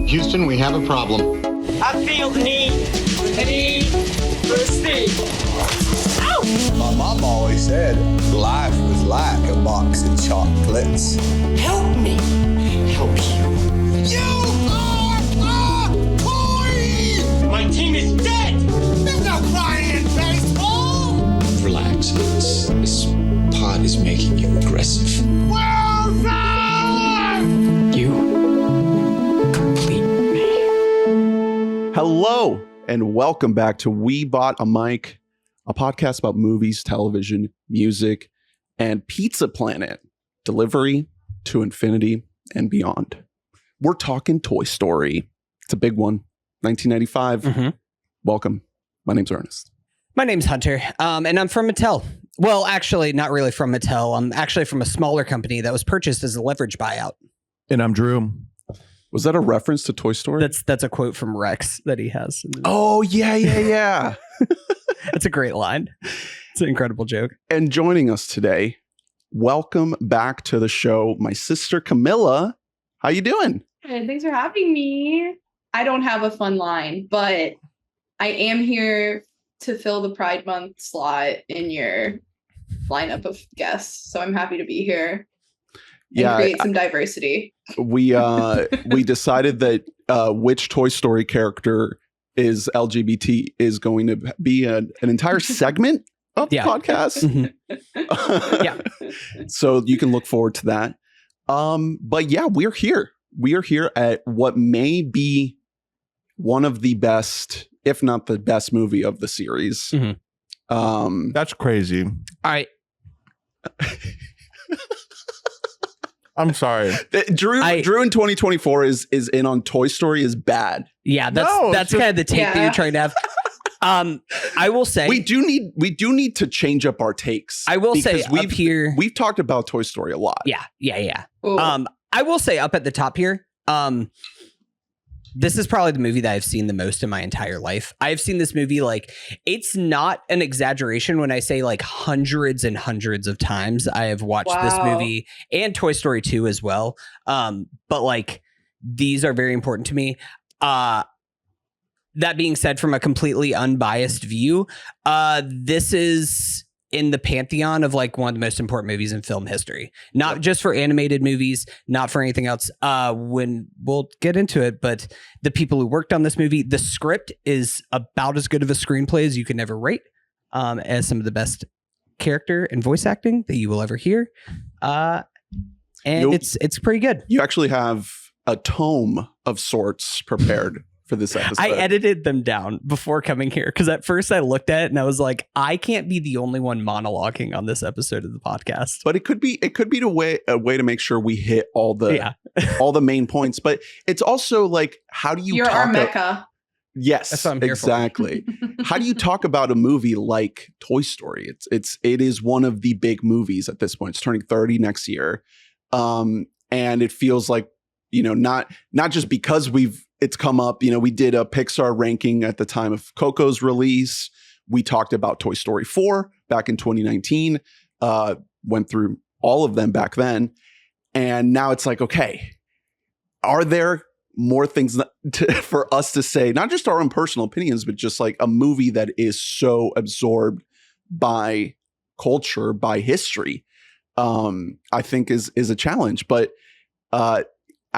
Houston, we have a problem. I feel the need for speed. Ow! My mom always said life was like a box of chocolates. Help me help you. You are a toy! My team is dead! There's no crying in baseball! Relax. This pod is making you aggressive. You complete me. Hello, and welcome back to We Bought a Mic, a podcast about movies, television, music, and Pizza Planet, delivery to infinity and beyond. We're talking Toy Story. It's a big one, 1995. Mm-hmm. Welcome. My name's Ernest. My name's Hunter, and I'm from Mattel. Well, actually, not really from Mattel. I'm actually from a smaller company that was purchased as a leverage buyout. And I'm Drew. Was that a reference to Toy Story? That's a quote from Rex that he has. Oh, yeah. It's a great line. It's an incredible joke. And joining us today, welcome back to the show, my sister Camila. How you doing? Hey, thanks for having me. I don't have a fun line, but I am here to fill the Pride Month slot in your lineup of guests. So I'm happy to be here and create some diversity. We decided that which Toy Story character is LGBT is going to be an entire segment of the podcast. Mm-hmm. So you can look forward to that. But yeah, we're here. We are here at what may be one of the best, if not the best movie of the series. Mm-hmm. That's crazy. I'm sorry. Drew in 2024 is in on Toy Story is bad. Yeah, that's kind of the take that you're trying to have. I will say we do need to change up our takes. I will say up here we've talked about Toy Story a lot. Yeah. Ooh. I will say up at the top here, this is probably the movie that I've seen the most in my entire life. I've seen this movie, like, it's not an exaggeration when I say like hundreds and hundreds of times I have watched this movie and Toy Story 2 as well. But like, these are very important to me. That being said, from a completely unbiased view, this is in the pantheon of like one of the most important movies in film history, not just for animated movies, not for anything else. When we'll get into it, but the people who worked on this movie, the script is about as good of a screenplay as you could ever write, as some of the best character and voice acting that you will ever hear. And it's pretty good. You actually have a tome of sorts prepared for this episode. I edited them down before coming here because at first I looked at it and I was like, I can't be the only one monologuing on this episode of the podcast. But it could be a way to make sure we hit all the main points. But it's also like, how do you? You're our Mecca. Yes, that's what I'm here exactly. How do you talk about a movie like Toy Story? It is one of the big movies at this point. It's turning 30 next year, and it feels like, not just because it's come up. We did a Pixar ranking at the time of Coco's release. We talked about Toy Story 4 back in 2019. Went through all of them back then, and now it's like, okay, are there more things for us to say, not just our own personal opinions, but just like a movie that is so absorbed by culture, by history, I think is a challenge. But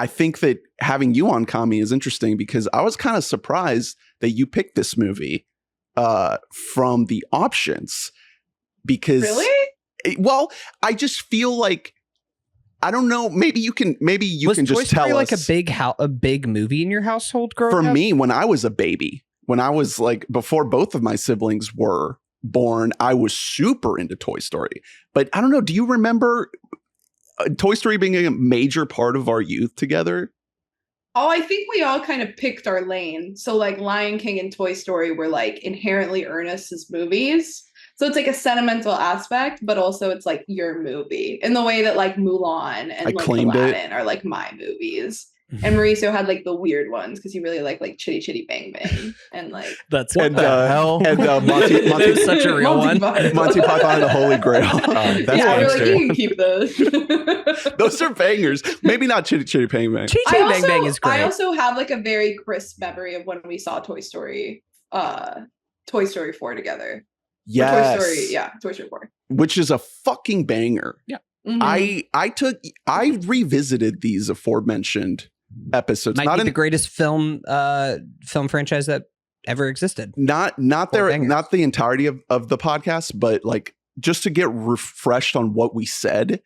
I think that having you on, Kami, is interesting because I was kind of surprised that you picked this movie from the options because well, I just feel like, I don't know. Maybe you can just tell us. Like a big movie in your household growing up? For me, when I was a baby, when I was like, before both of my siblings were born, I was super into Toy Story. But I don't know. Do you remember Toy Story being a major part of our youth together? Oh, I think we all kind of picked our lane. So like Lion King and Toy Story were like inherently Ernest's movies. So it's like a sentimental aspect, but also it's like your movie in the way that like Mulan and like Aladdin are like my movies. And Mauricio had like the weird ones because he really liked like Chitty Chitty Bang Bang and like That's And the hell? and Monty It was such a real one. Monty Python and the Holy Grail. That's yeah, we're like, gangster. you can keep those. Those are bangers. Maybe not Chitty Chitty Bang Bang. Chitty Chitty Bang Bang is great. I also have like a very crisp memory of when we saw Toy Story 4 together. Or Yes. Toy Story, Toy Story 4. Which is a fucking banger. Yeah. Mhm. I revisited these aforementioned episodes. Might Not be in the greatest film franchise that ever existed. not bangers. the entirety of the podcast, but like just to get refreshed on what we said.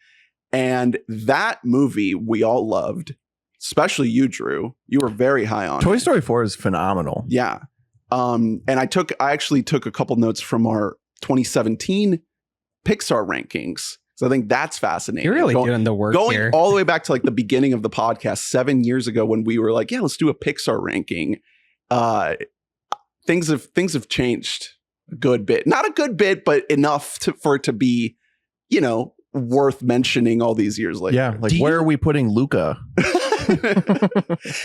And that movie we all loved, especially you, Drew. You were very high on Toy it. Story 4 is phenomenal. Yeah. And I actually took a couple notes from our 2017 Pixar rankings. So I think that's fascinating. You're really doing the work Going here. all the way back to like the beginning of the podcast 7 years ago when we were like, yeah, let's do a Pixar ranking. Things have changed a good bit. Not a good bit, but enough for it to be, worth mentioning all these years later. Yeah, like where are we putting Luca?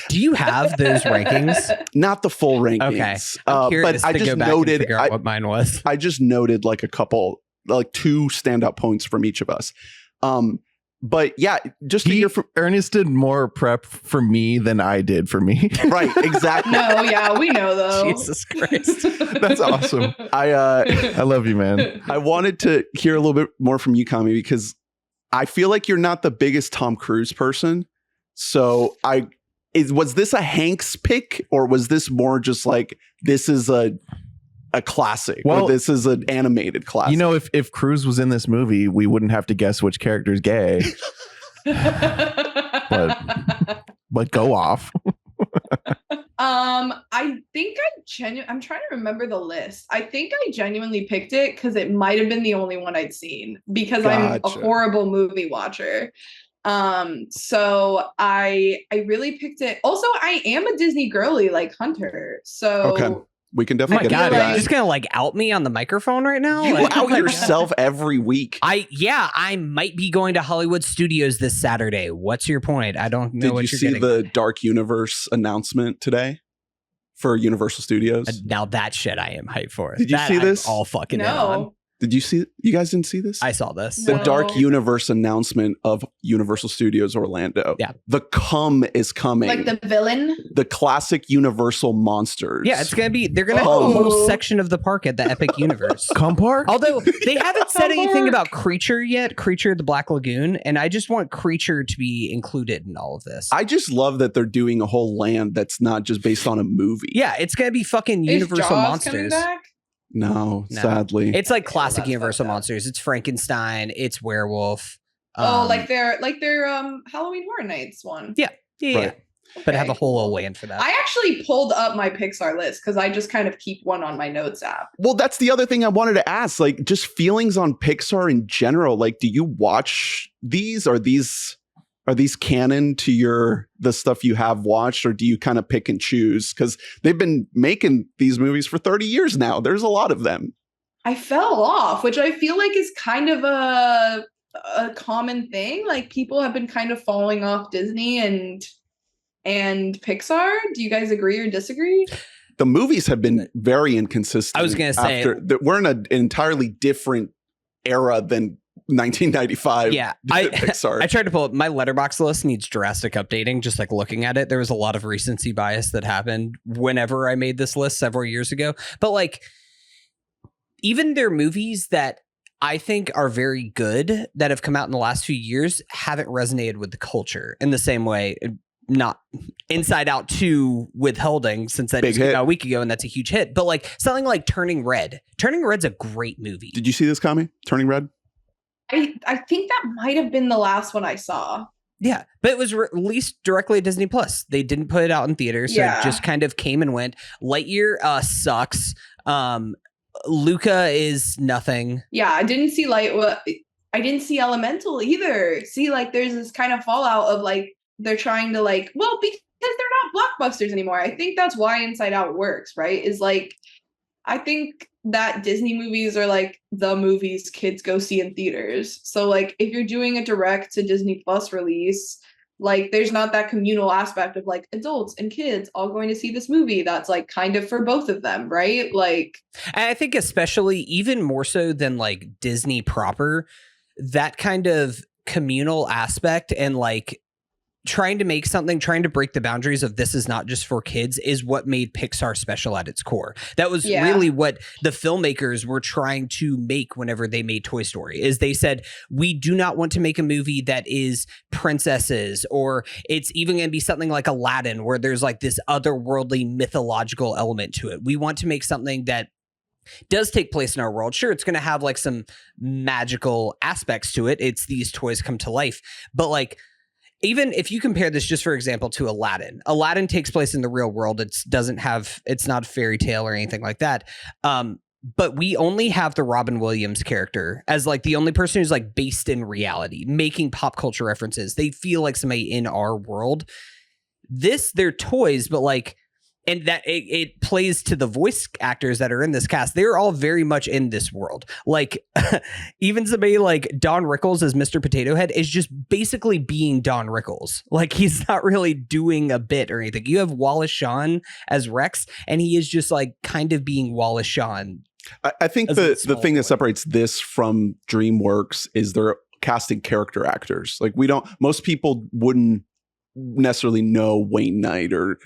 Do you have those rankings? Not the full rankings. Okay. I'm curious but I to just go back noted and figure out what mine was. I just noted like a couple, like 2 standout points from each of us. But yeah, just to hear from Ernest did more prep for me than I did for me. right, exactly. No, yeah, we know though. Jesus Christ. That's awesome. I love you, man. I wanted to hear a little bit more from you, Kami, because I feel like you're not the biggest Tom Cruise person. So was this a Hanks pick, or was this more just like this is a classic? Well, or this is an animated classic. You know, if Cruise was in this movie, we wouldn't have to guess which character's gay. But go off. I think I'm trying to remember the list. I think I genuinely picked it because it might have been the only one I'd seen because I'm a Gotcha. horrible movie watcher. So I really picked it. Also, I am a Disney girly like Hunter. So Okay. We can Oh my definitely get God, into are that. you just gonna out me on the microphone right now? You Like- out yourself every week. I might be going to Hollywood Studios this Saturday. What's your point? I don't know Did what you you're see getting. the Dark Universe announcement today for Universal Studios? Now that shit I am hyped for. Did you That see I'm this? all fucking in on. no. Did you see? You guys didn't see this? I saw this. The No. Dark Universe announcement of Universal Studios Orlando. Yeah. The Cum is coming. Like the villain. the classic Universal monsters. Yeah, it's gonna be. They're gonna have a Oh. whole section of the park at the Epic Universe. Cum Park? Although they haven't said Come anything on. about Creature yet, Creature the Black Lagoon, and I just want Creature to be included in all of this. I just love that they're doing a whole land that's not just based on a movie. Yeah, it's gonna be fucking Is Universal Jaws coming monsters. back? No, No. sadly. It's like classic that's Universal fucked up. monsters. It's Frankenstein. It's werewolf. Like their Halloween Horror Nights one. Yeah, yeah. Right. But I have a Okay. whole land for that. I actually pulled up my Pixar list because I just kind of keep one on my notes app. Well, that's the other thing I wanted to ask. Like, just feelings on Pixar in general. Like, do you watch these? Are these canon to the stuff you have watched, or do you kind of pick and choose? Because they've been making these movies for 30 years now. There's a lot of them. I fell off, which I feel like is kind of a common thing. Like people have been kind of falling off Disney and Pixar. Do you guys agree or disagree? The movies have been very inconsistent. I was gonna say- we're in an entirely different era than 1995. Yeah, Pixar. I tried to pull up my letterbox list needs drastic updating. Just like looking at it, there was a lot of recency bias that happened whenever I made this list several years ago. But like, even their movies that I think are very good that have come out in the last few years haven't resonated with the culture in the same way. Not Inside Out 2 Withholding, since that Big just came hit. out a week ago, and that's a huge hit. But like something like Turning Red. Turning Red's a great movie. Did you see this, Kami? Turning Red? I think that might have been the last one I saw. Yeah, but it was released directly at Disney Plus. They didn't put it out in theaters, so Yeah. it just kind of came and went. Lightyear sucks. Luca is nothing. Yeah, I didn't see I didn't see Elemental either. See, like there's this kind of fallout of like they're trying to because they're not blockbusters anymore. I think that's why Inside Out works, right? Is like I think that Disney movies are like the movies kids go see in theaters. So like if you're doing a direct to Disney Plus release, Like there's not that communal aspect of like adults and kids all going to see this movie that's like kind of for both of them, right? Like, and I think especially even more so than like Disney proper, that kind of communal aspect and like trying to make something, trying to break the boundaries of this is not just for kids is what made Pixar special at its core. That was really what the filmmakers were trying to make whenever they made Toy Story, is they said, we do not want to make a movie that is princesses, or it's even going to be something like Aladdin where there's like this otherworldly mythological element to it. We want to make something that does take place in our world. Sure, it's going to have like some magical aspects to it. It's these toys come to life. But like, even if you compare this just for example to Aladdin takes place in the real world. It's not a fairy tale or anything like that. But we only have the Robin Williams character as like the only person who's like based in reality, making pop culture references. They feel like somebody in our world. They're toys, but like, and that it plays to the voice actors that are in this cast. They're all very much in this world. Like even somebody like Don Rickles as Mr. Potato Head is just basically being Don Rickles. Like he's not really doing a bit or anything. You have Wallace Shawn as Rex, and he is just like kind of being Wallace Shawn. I think the thing that separates this from DreamWorks is they're casting character actors. Like most people wouldn't necessarily know Wayne Knight or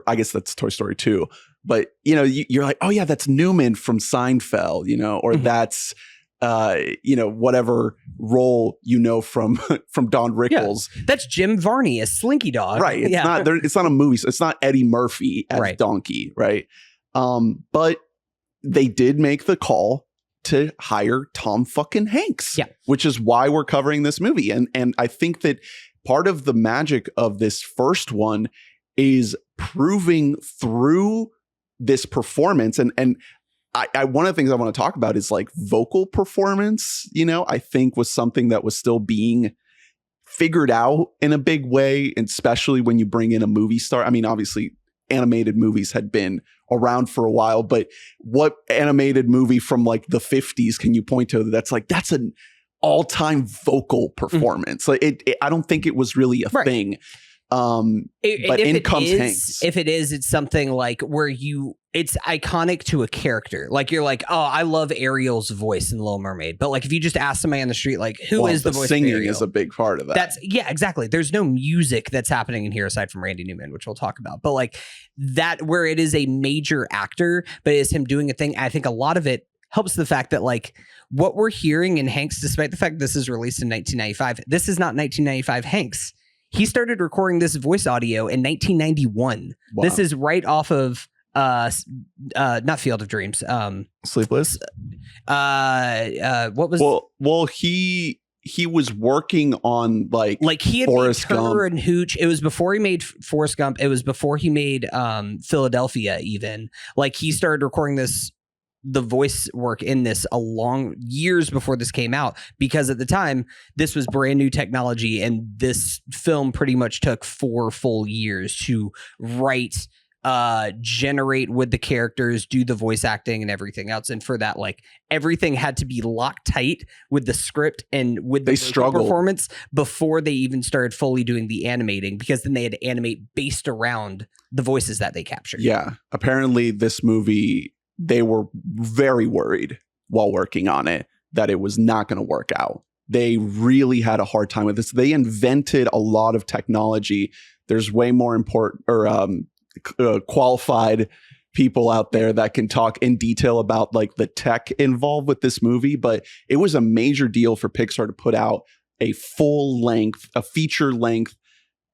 I guess that's Toy Story 2. But, you know, you're like, oh, yeah, that's Newman from Seinfeld, you know, or that's, you know, whatever role, you know, from Don Rickles. Yeah, that's Jim Varney as Slinky Dog. Right. It's not a movie. So it's not Eddie Murphy as Donkey. Right. But they did make the call to hire Tom fucking Hanks, which is why we're covering this movie. And I think that part of the magic of this first one is proving through this performance. And I one of the things I want to talk about is like vocal performance, you know, I think was something that was still being figured out in a big way, and especially when you bring in a movie star. I mean, obviously animated movies had been around for a while, but what animated movie from like the 50s can you point to that's an all-time vocal performance? Like I don't think it was really a thing. But in comes Hanks. If it is, it's something like where it's iconic to a character. Like you're like, oh, I love Ariel's voice in Little Mermaid. But like if you just ask somebody on the street, like who is the voice of Ariel? Singing is a big part of that. Exactly. There's no music that's happening in here aside from Randy Newman, which we'll talk about. But like that, where it is a major actor, but it's him doing a thing. I think a lot of it helps the fact that like what we're hearing in Hanks, despite the fact this is released in 1995, this is not 1995 Hanks. He started recording this voice audio in 1991. Wow. This is right off of not Field of Dreams. Sleepless. What was? Well, he was working on like he had Forrest made Turner Gump. and Hooch. It was before he made Forrest Gump. It was before he made Philadelphia. Even like he started recording the voice work in this a long years before this came out, because at the time this was brand new technology, and this film pretty much took 4 full years to write, generate with the characters, do the voice acting and everything else. And for that, like everything had to be locked tight with the script and with the performance before they even started fully doing the animating, because then they had to animate based around the voices that they captured. Yeah. Apparently this movie, they were very worried while working on it that it was not going to work out. They really had a hard time with this. They invented a lot of technology. There's way more important or qualified people out there that can talk in detail about like the tech involved with this movie. But it was a major deal for Pixar to put out a feature length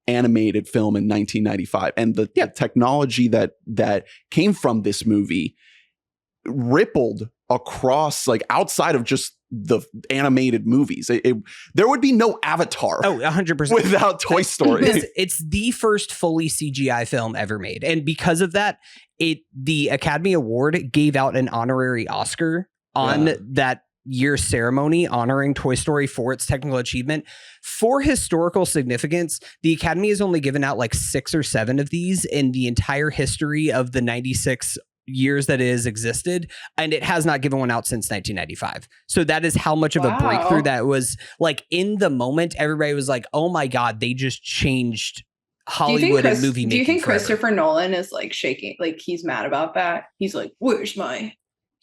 animated film in 1995. And the technology that came from this movie rippled across, like outside of just the animated movies. There would be no Avatar 100% without Toy Story. It's the first fully CGI film ever made, and because of that, the Academy Award gave out an honorary Oscar on that year's ceremony honoring Toy Story for its technical achievement. For historical significance, the Academy has only given out like 6 or 7 of these in the entire history of the 96 years that it has existed, and it has not given one out since 1995. So that is how much of a breakthrough that was. Like in the moment, everybody was like, "Oh my god, they just changed Hollywood and movie making." Do you think forever. Christopher Nolan is like shaking, like he's mad about that? He's like, "Where's my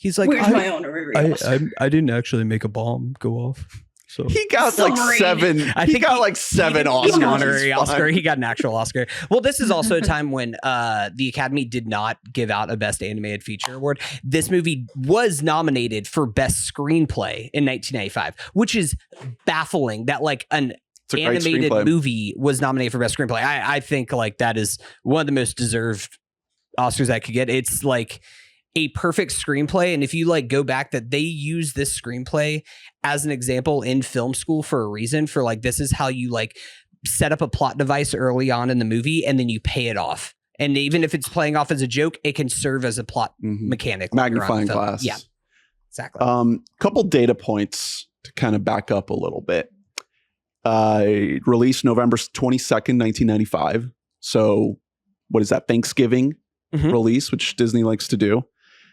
honorary Oscar?" I didn't actually make a bomb go off. So He got like Submarine. 7. I think he got like 7 Oscars. An honorary It's Oscar. fine. He got an actual Oscar. Well, this is also a time when the Academy did not give out a Best Animated Feature award. This movie was nominated for Best Screenplay in 1995, which is baffling that like an It's a great animated screenplay. movie was nominated for Best Screenplay. I think like that is one of the most deserved Oscars I could get. It's like a perfect screenplay. And if you like go back, that they use this screenplay as an example in film school for a reason, for like, this is how you like set up a plot device early on in the movie and then you pay it off. And even if it's playing off as a joke, it can serve as a plot mechanic. later on in Magnifying the film. glass. Yeah, exactly. Couple data points to kind of back up a little bit. Released November 22nd, 1995. So what is that? Thanksgiving release, which Disney likes to do.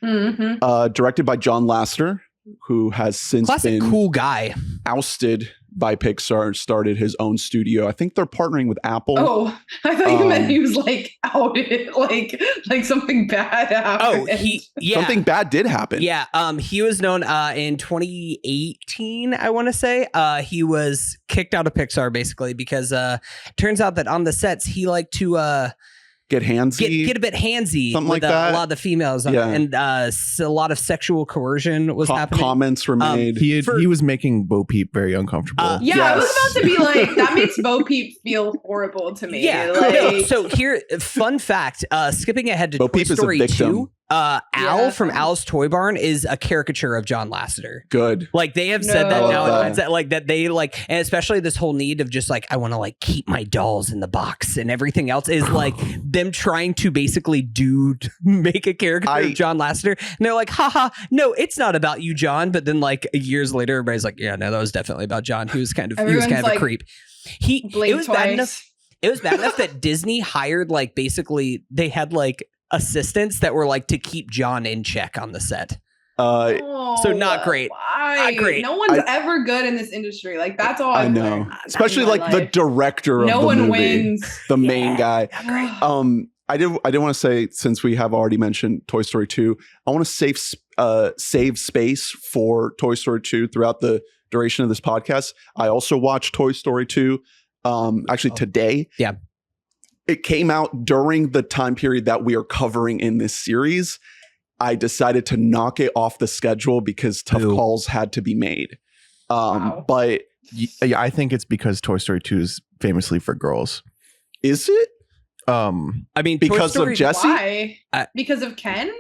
Directed by John Lasseter, who has since Classic been cool guy. ousted by Pixar and started his own studio. I think they're partnering with Apple. Oh, I thought you meant he was like outed, like something bad happened. Something bad did happen. Yeah, he was known in 2018, I want to say. He was kicked out of Pixar basically because turns out that on the sets he liked to get handsy, get a bit handsy something with like that. a lot of the females, Yeah. and a lot of sexual coercion was happening. Comments were made. He was making Bo Peep very uncomfortable. Yeah, I was about to be like, that makes Bo Peep feel horrible to me. Yeah. Like, So here, fun fact, skipping ahead to Bo Toy Peep is a Story victim. 2, Al from Al's Toy Barn is a caricature of John Lasseter. Good. Like they have said that No. now, I love it's that, like that they like, and especially this whole need of just like, I want to like keep my dolls in the box and everything else is like them trying to basically make a caricature of John Lasseter. And they're like, haha, no, it's not about you, John. But then like years later, everybody's like, yeah, no, that was definitely about John. He was kind of a creep. It was bad enough. It was bad enough that Disney hired like basically they had like assistants that were like to keep John in check on the set. So not great. Why? Not great. No one's ever good in this industry. Like that's all I I've know. learned Especially in my like the life. director of No the one movie, wins. the main guy. Great. I did want to say, since we have already mentioned Toy Story 2, I want to save space for Toy Story 2 throughout the duration of this podcast. I also watched Toy Story 2 actually today. Yeah. It came out during the time period that we are covering in this series. I decided to knock it off the schedule because tough calls had to be made. But yeah, I think it's because Toy Story 2 is famously for girls. Is it? I mean, because of Jesse? Why? Because of Ken?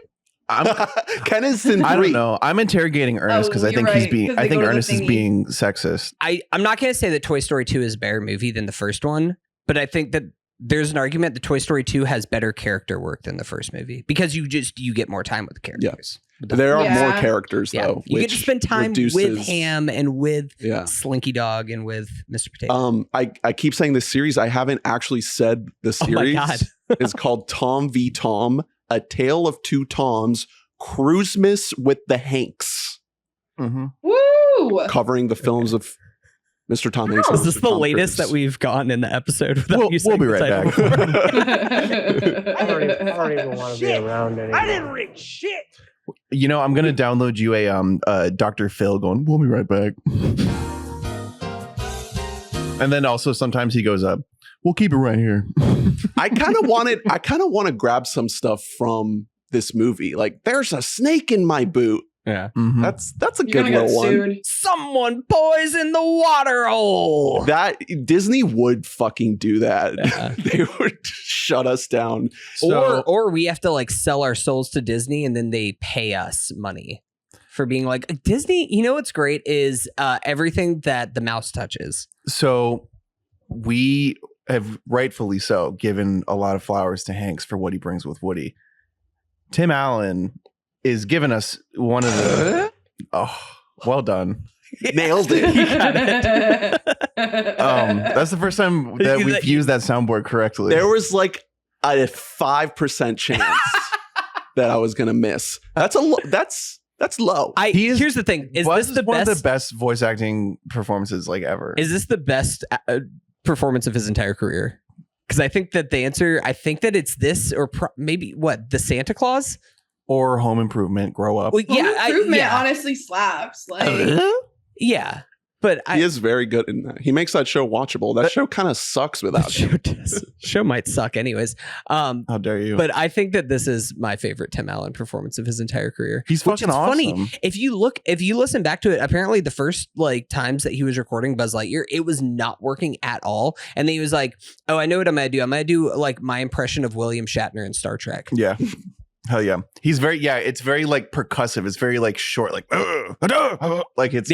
Ken is in 3. I don't know. I'm interrogating Ernest because I think he's being. I think Ernest is being sexist. I'm not going to say that Toy Story 2 is a better movie than the first one, but I think that there's an argument that Toy Story 2 has better character work than the first movie because you get more time with the characters. Yeah. There are more characters though. You get to spend time with Ham and with Slinky Dog and with Mr. Potato. I keep saying this series. I haven't actually said the series. Oh my God. It's called Tom v. Tom, A Tale of Two Toms, Cruisemas with the Hanks. Woo! Covering the films of Mr. Tom Hanks. Is this the latest that we've gotten in the episode? We'll be right back. I don't even want to be around anymore. I didn't read shit. You know, I'm gonna download you a Dr. Phil going, we'll be right back. And then also sometimes he goes up, we'll keep it right here. I kind of want to grab some stuff from this movie. Like, there's a snake in my boot. Yeah. Mm-hmm. That's a good little one. Someone poisoned the water hole. That Disney would fucking do that. Yeah. They would shut us down. Or we have to like sell our souls to Disney and then they pay us money for being like, Disney, you know what's great is everything that the mouse touches. So we have rightfully so given a lot of flowers to Hanks for what he brings with Woody. Tim Allen is giving us one of the well done. Nailed it. That's the first time that we've used that soundboard correctly. There was like a 5% chance that I was gonna miss. That's low. Here's the thing: is Buzz this the one best? of the best voice acting performances like ever? Is this the best performance of his entire career? Because I think that the answer, I think that it's this or maybe the Santa Claus or Home Improvement? Grow Up. Well, Home Improvement honestly slaps. Like, yeah, but he is very good in that. He makes that show watchable. That show kind of sucks without him. Show might suck anyways. How dare you? But I think that this is my favorite Tim Allen performance of his entire career. He's fucking awesome. Funny. If you listen back to it, apparently the first times that he was recording Buzz Lightyear, it was not working at all. And then he was like, "Oh, I know what I'm gonna do. I'm gonna do like my impression of William Shatner in Star Trek." Yeah. Hell yeah. He's very it's very like percussive. It's very like short, like like it's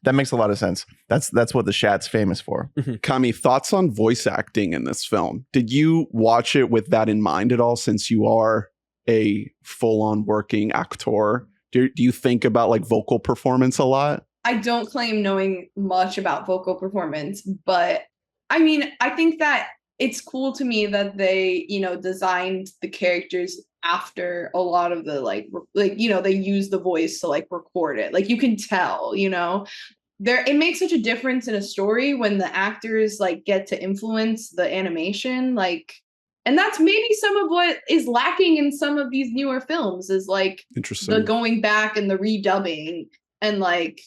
that makes a lot of sense. That's what the Shat's famous for. Kami, thoughts on voice acting in this film? Did you watch it with that in mind at all, since you are a full-on working actor? Do you think about like vocal performance a lot? I don't claim knowing much about vocal performance, but I mean, I think that it's cool to me that they, designed the characters after a lot of the they use the voice to like record it. Like you can tell, it makes such a difference in a story when the actors like get to influence the animation, and that's maybe some of what is lacking in some of these newer films is like interesting the going back and the redubbing and like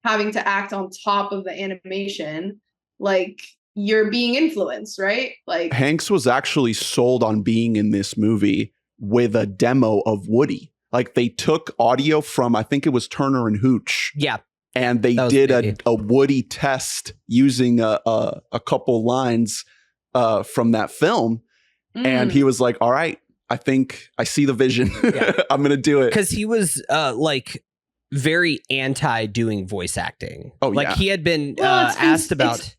having to act on top of the animation. Like you're being influenced, right? Like Hanks was actually sold on being in this movie with a demo of Woody. Like they took audio from, I think it was Turner and Hooch. Yeah. And they did a Woody test using a couple lines from that film. And he was like, all right, I think I see the vision. I'm going to do it. Because he was very anti doing voice acting. Oh, he had been asked about.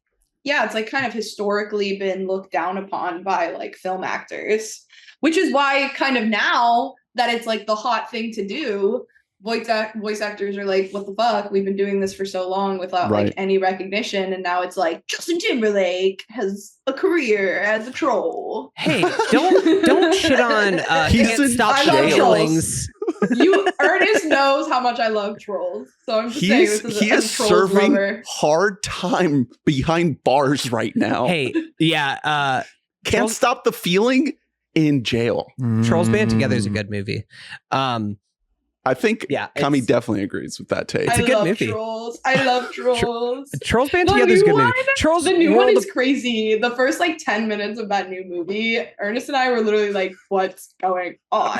It's like kind of historically been looked down upon by like film actors, which is why kind of now that it's like the hot thing to do, voice actors are like, what the fuck? We've been doing this for so long without like any recognition. And now it's like Justin Timberlake has a career as a troll. Hey, don't shit on Can't Stop Feelings. Ernest knows how much I love trolls. So I'm just saying he is serving hard time behind bars right now. Hey, yeah. Can't Stop the Feeling in jail. Trolls Band Together is a good movie. I think Kami definitely agrees with that take. It's a good movie. I love Trolls. Trolls Band Together is a good movie. The new one is crazy. The first like 10 minutes of that new movie, Ernest and I were literally like, what's going on?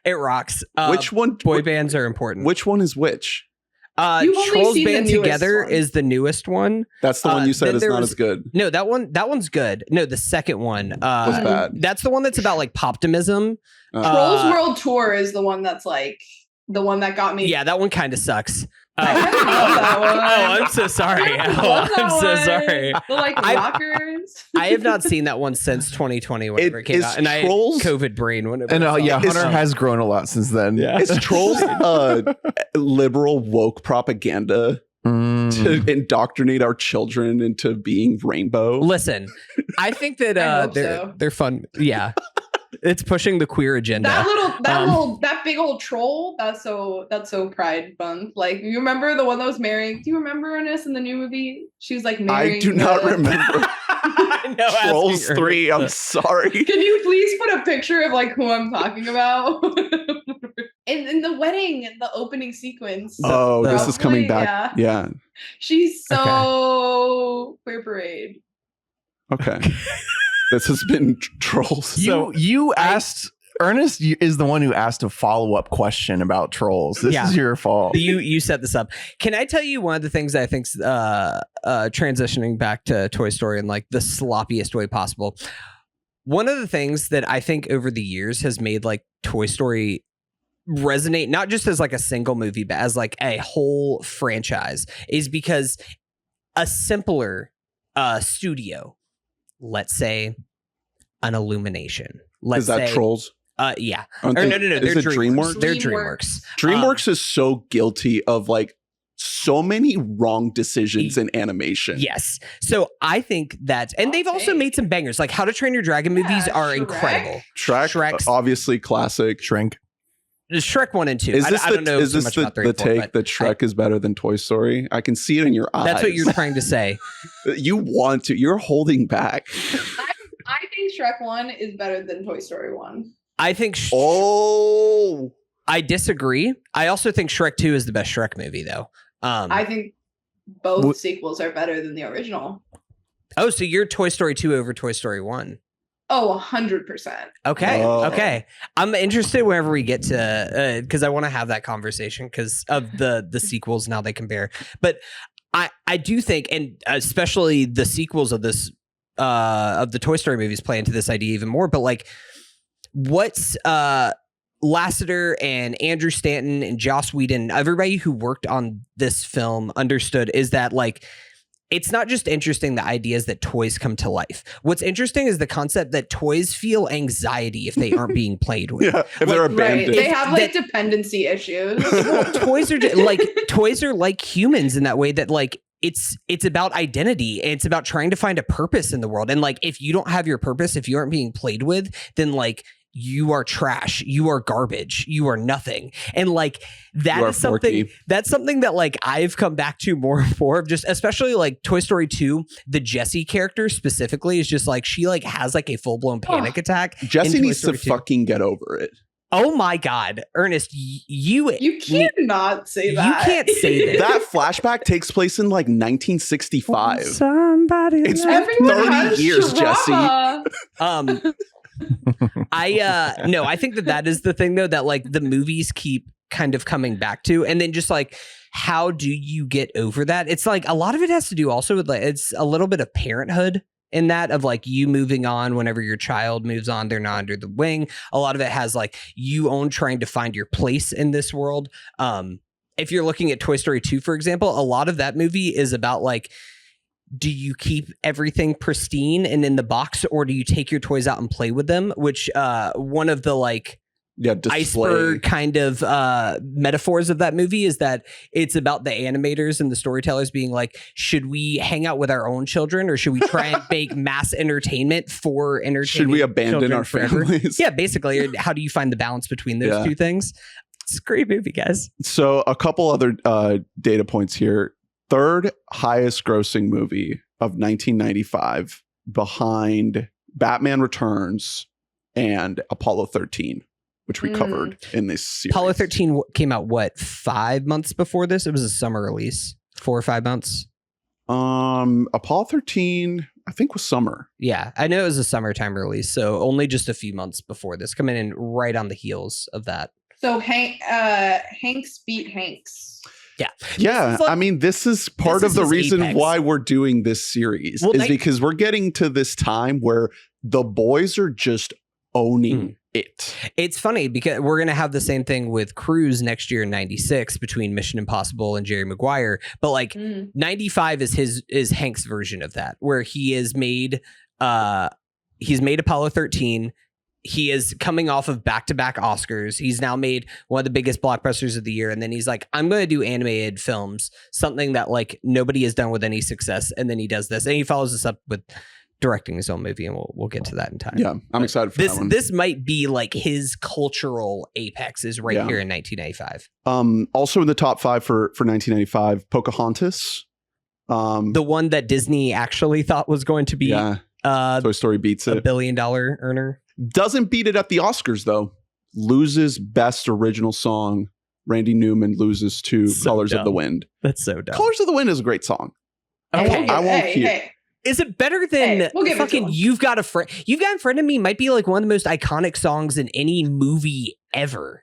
It rocks. Which one? Boy bands are important. Which one is which? Trolls Band Together is the newest one. That's the one you said is not as good. No, that one's good. No, the second one was bad. That's the one that's about like poptimism. Trolls World Tour is the one that's like the one that got me. Yeah, that one kind of sucks. I love that one. Oh, I'm so sorry. I'm so sorry. The like rockers. I have not seen that one since 2020 whenever it came out. And Trolls, I had COVID brain whenever. And Hunter has grown a lot since then. Yeah. Is Trolls liberal woke propaganda to indoctrinate our children into being rainbow? Listen, I think that they're fun. Yeah. It's pushing the queer agenda. That big old troll. That's so pride month. Like, you remember the one that was marrying? Do you remember Ernest in the new movie? She was like marrying. I do not remember. Trolls 3. I'm sorry. Can you please put a picture of like who I'm talking about? in the wedding, the opening sequence. Oh, this is coming back. Yeah. She's so queer parade. Okay. This has been Trolls. So you asked, Ernest is the one who asked a follow-up question about Trolls. This is your fault. You set this up. Can I tell you one of the things that I think's transitioning back to Toy Story in like the sloppiest way possible? One of the things that I think over the years has made like Toy Story resonate, not just as like a single movie, but as like a whole franchise, is because a simpler studio, let's say an Illumination. Is that Trolls? Yeah. No. They're Is it DreamWorks? They're DreamWorks. DreamWorks is so guilty of like so many wrong decisions in animation. Yes. So I think that, and they've also made some bangers. Like How to Train Your Dragon movies are Shrek. incredible. Shrek's obviously classic. Shrink. Shrek 1 and 2. Is this I don't know is so this much the about 3 and 4, take but that Shrek is better than Toy Story? I can see it in your eyes. that's what you're trying to say. You want to. You're holding back. I think Shrek 1 is better than Toy Story 1. I think. I disagree. I also think Shrek 2 is the best Shrek movie, though. I think both sequels are better than the original. Oh, so you're Toy Story 2 over Toy Story 1. Oh, 100%. Okay. Oh. Okay. I'm interested whenever we get to, because I want to have that conversation because of the sequels now they compare. But I do think, and especially the sequels of this, of the Toy Story movies play into this idea even more. But like, what's Lasseter and Andrew Stanton and Joss Whedon, everybody who worked on this film understood is that like, it's not just interesting the ideas that toys come to life. What's interesting is the concept that toys feel anxiety if they aren't being played with. Yeah, if they're abandoned. Right. They have like dependency issues. Well, toys are like humans in that way that like it's about identity and it's about trying to find a purpose in the world. And like if you don't have your purpose, if you aren't being played with, then like you are trash, you are garbage, you are nothing. And like that is something that's something that like I've come back to more and more of, just especially like Toy Story 2, the Jessie character specifically is just like she like has like a full-blown panic attack. Jessie needs to fucking get over it. Oh my God, Ernest, you cannot say that. You can't say that. That flashback takes place in like 1965. Somebody, it's been 30 years, Jessie. I think that is the thing though, that like the movies keep kind of coming back to, and then just like how do you get over that? It's like a lot of it has to do also with like it's a little bit of parenthood in that, of like you moving on whenever your child moves on, they're not under the wing. A lot of it has like you trying to find your place in this world. If you're looking at Toy Story 2, for example, a lot of that movie is about like, do you keep everything pristine and in the box, or do you take your toys out and play with them? Which one of the like iceberg kind of metaphors of that movie is that it's about the animators and the storytellers being like, should we hang out with our own children, or should we try and make mass entertainment for entertainment? Should we abandon our families? Yeah, basically. How do you find the balance between those two things? It's a great movie, guys. So a couple other data points here. Third highest grossing movie of 1995 behind Batman Returns and Apollo 13, which we covered in this series. Apollo 13 came out, 5 months before this? It was a summer release. 4 or 5 months? Apollo 13, I think, was summer. Yeah, I know it was a summertime release, so only just a few months before this, coming in right on the heels of that. So Hanks beat Hanks. Yeah. I mean, this is part of the reason why we're doing this series is because we're getting to this time where the boys are just owning it. It's funny because we're going to have the same thing with Cruise next year in 96 between Mission Impossible and Jerry Maguire. But like 95 is Hank's version of that, where he has made Apollo 13. He is coming off of back-to-back Oscars. He's now made one of the biggest blockbusters of the year. And then he's like, I'm going to do animated films, something that like nobody has done with any success. And then he does this, and he follows this up with directing his own movie. And we'll get to that in time. Yeah, I'm excited for this. that one. This might be like his cultural apex is right here in 1995. Also in the top 5 for 1995, Pocahontas. The one that Disney actually thought was going to be Toy Story beats it. $1 billion earner. Doesn't beat it at the Oscars, though. Loses Best Original Song. Randy Newman loses to Colors of the Wind. That's so dumb. Colors of the Wind is a great song. Okay. I won't hear. Is it better than fucking You've Got a Friend? You've Got a Friend of Me might be like one of the most iconic songs in any movie ever.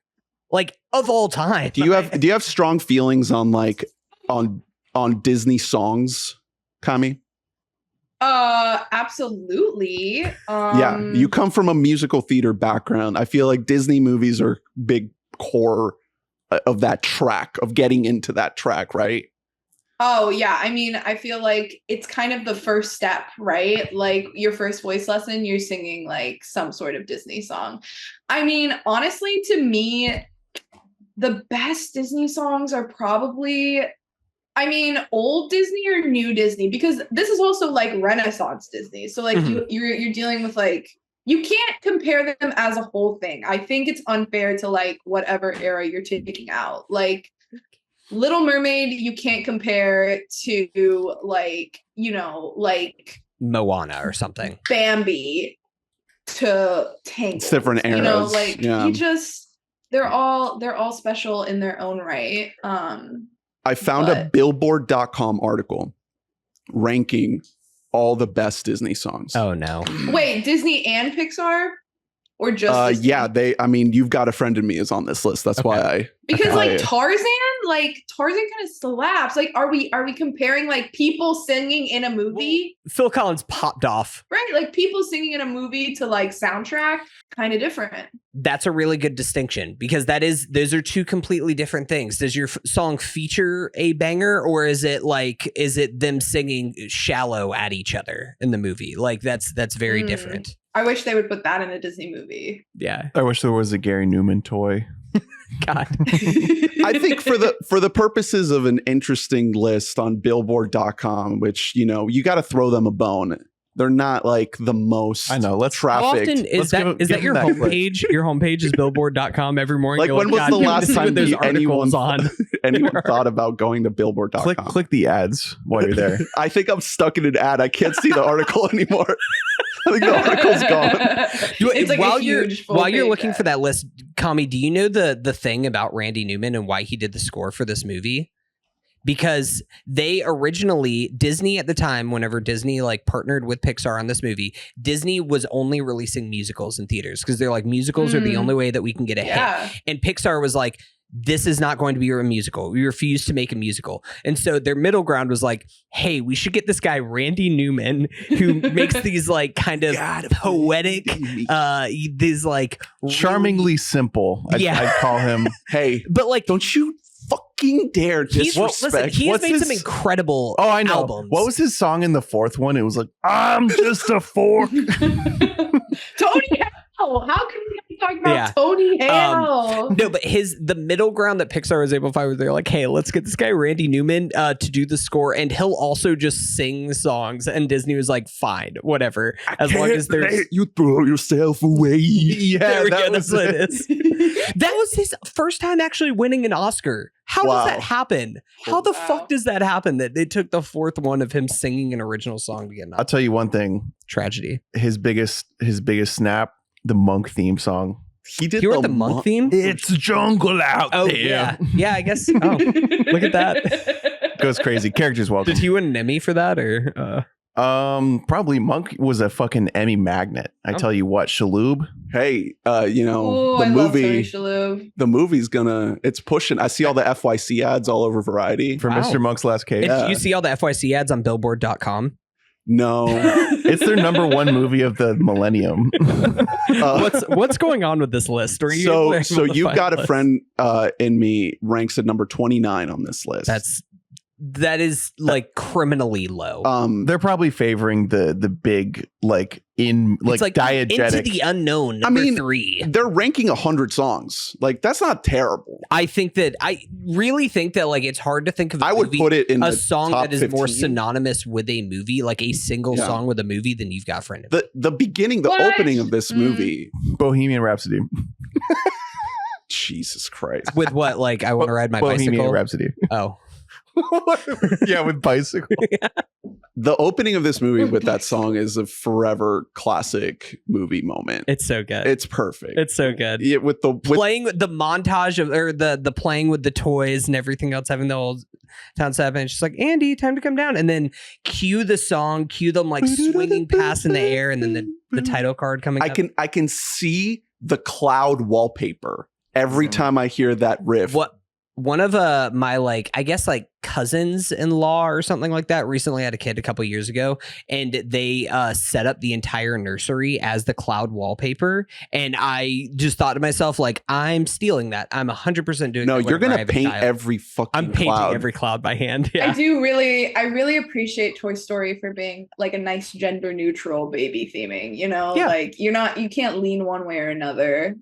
Like of all time. Do you have strong feelings on like on Disney songs, Kami? Absolutely. Yeah, you come from a musical theater background. I feel like Disney movies are big core of that track, of getting into that track, right? Oh yeah, I mean, I feel like it's kind of the first step, right? Like your first voice lesson, you're singing like some sort of Disney song. I mean, honestly, to me, the best Disney songs are probably I mean, old Disney or new Disney? Because this is also like Renaissance Disney. So like you're dealing with like, you can't compare them as a whole thing. I think it's unfair to like whatever era you're taking out. Like Little Mermaid, you can't compare to like, you know, like Moana or something. Bambi to Tangled. It's different eras. You know, like you just they're all special in their own right. I found a Billboard.com article ranking all the best Disney songs. Oh no. Wait, Disney and Pixar? Or just Disney? Yeah, You've Got a Friend in Me is on this list. That's why because Tarzan kind of slaps. Like, are we comparing like people singing in a movie? Phil Collins popped off. Right, like people singing in a movie to like soundtrack, kind of different. That's a really good distinction because those are two completely different things. Does your song feature a banger, or is it them singing shallow at each other in the movie? Like that's very different. I wish they would put that in a Disney movie. Yeah. I wish there was a Gary Newman toy. God. I think for the purposes of an interesting list on Billboard.com, which, you know, you got to throw them a bone. They're not like the most trafficked. How often is that your homepage? Your homepage is Billboard.com every morning. Like, when was the last time anyone thought about going to Billboard.com? Click the ads while you're there. I think I'm stuck in an ad. I can't see the article anymore. I think the article's gone. It's like while you're looking for that list, Kami, do you know the thing about Randy Newman and why he did the score for this movie? Because they originally, Disney at the time, whenever Disney like partnered with Pixar on this movie, Disney was only releasing musicals in theaters because they're like, musicals are the only way that we can get a hit. And Pixar was like, this is not going to be a musical. We refuse to make a musical. And so their middle ground was like, hey, we should get this guy, Randy Newman, who makes these like kind of poetic, these like charmingly simple. I'd call him. Hey, but like, don't you fucking dare disrespect. He's made some incredible albums. What was his song in the fourth one? It was like, I'm just a fork. Tony Hale. How can we talk about Tony Hale? No, but the middle ground that Pixar was able to find was they're like, hey, let's get this guy Randy Newman to do the score, and he'll also just sing songs. And Disney was like, fine, whatever, as long as there's you throw yourself away. Yeah, that's what it is. That was his first time actually winning an Oscar. How does that happen? How the fuck does that happen that they took the fourth one of him singing an original song to get an Oscar? I'll tell you one thing. Tragedy. His biggest snap, the Monk theme song. He wrote the Monk theme? It's jungle out there. Yeah. Yeah, I guess. Oh, look at that. Goes crazy. Characters welcome. Did he win an Emmy for that or probably. Monk was a fucking Emmy magnet. I tell you what, Shaloub. Hey, you know, the movie's it's pushing. I see all the FYC ads all over Variety for Mr. Monk's Last Case. Did you see all the FYC ads on Billboard.com? No. It's their number one movie of the millennium. What's going on with this list? So You've Got a Friend in Me ranks at number 29 on this list. That is like criminally low. They're probably favoring the big like diegetic Into the Unknown. Number 3. They're ranking 100 songs. Like that's not terrible. I really think that like it's hard to think of. I would put it in a the song top that is 15. more synonymous with a movie, like a single song with a movie, than You've Got a Friend. The beginning, the opening of this movie, Bohemian Rhapsody. Jesus Christ. With what? Like I Want to Ride My Bohemian Bicycle. Rhapsody. Oh. Yeah, with bicycle. Yeah. The opening of this movie with that song is a forever classic movie moment. It's so good. It's perfect. It's so good. Yeah, playing with the montage of the playing with the toys and everything else, having the old town stuff, and it's just like, Andy, time to come down, and then cue the song, cue them like swinging past in the air, and then the title card coming up. I can see the cloud wallpaper every time I hear that riff. One of my like, I guess like cousins-in-law or something like that recently had a kid a couple years ago, and they set up the entire nursery as the cloud wallpaper, and I just thought to myself, like, I'm stealing that. I'm 100% doing. No, you're gonna paint every fucking. I'm painting every cloud by hand. Yeah. I really appreciate Toy Story for being like a nice gender-neutral baby theming. You know, like you can't lean one way or another.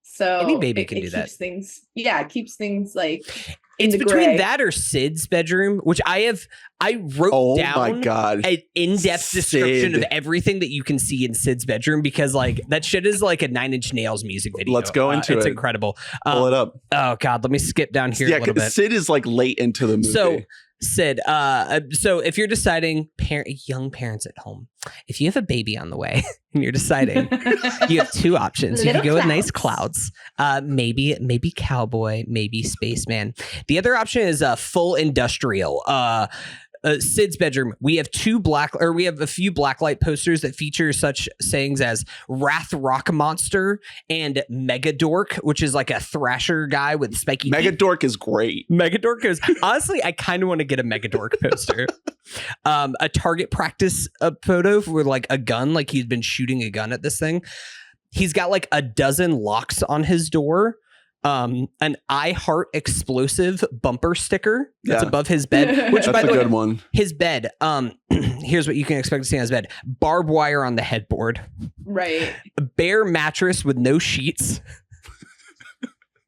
So any baby can do that. It keeps things like in It's the between gray. that or Sid's bedroom, which I wrote Oh down my God. an in-depth description Sid. of everything that you can see in Sid's bedroom, because like that shit is like a Nine Inch Nails music video. Let's go into it's it. incredible. Pull it up. Oh God, let me skip down here Yeah, a little bit. Sid is like late into the movie. So Sid, so if you're deciding, young parents at home, if you have a baby on the way and you're deciding, you have two options. You can Little go with nice clouds, maybe cowboy, maybe spaceman. The other option is full industrial. Sid's bedroom. We have a few blacklight posters that feature such sayings as Wrath Rock Monster and Megadork, which is like a thrasher guy with spiky teeth. Megadork is great. Megadork is honestly, I kind of want to get a Megadork poster. A target practice photo with like a gun, like he's been shooting a gun at this thing. He's got like a dozen locks on his door. An I Heart Explosive bumper sticker that's above his bed, which That's by the a way, good one. his bed, here's what you can expect to see on his bed: barbed wire on the headboard, Right. a bare mattress with no sheets.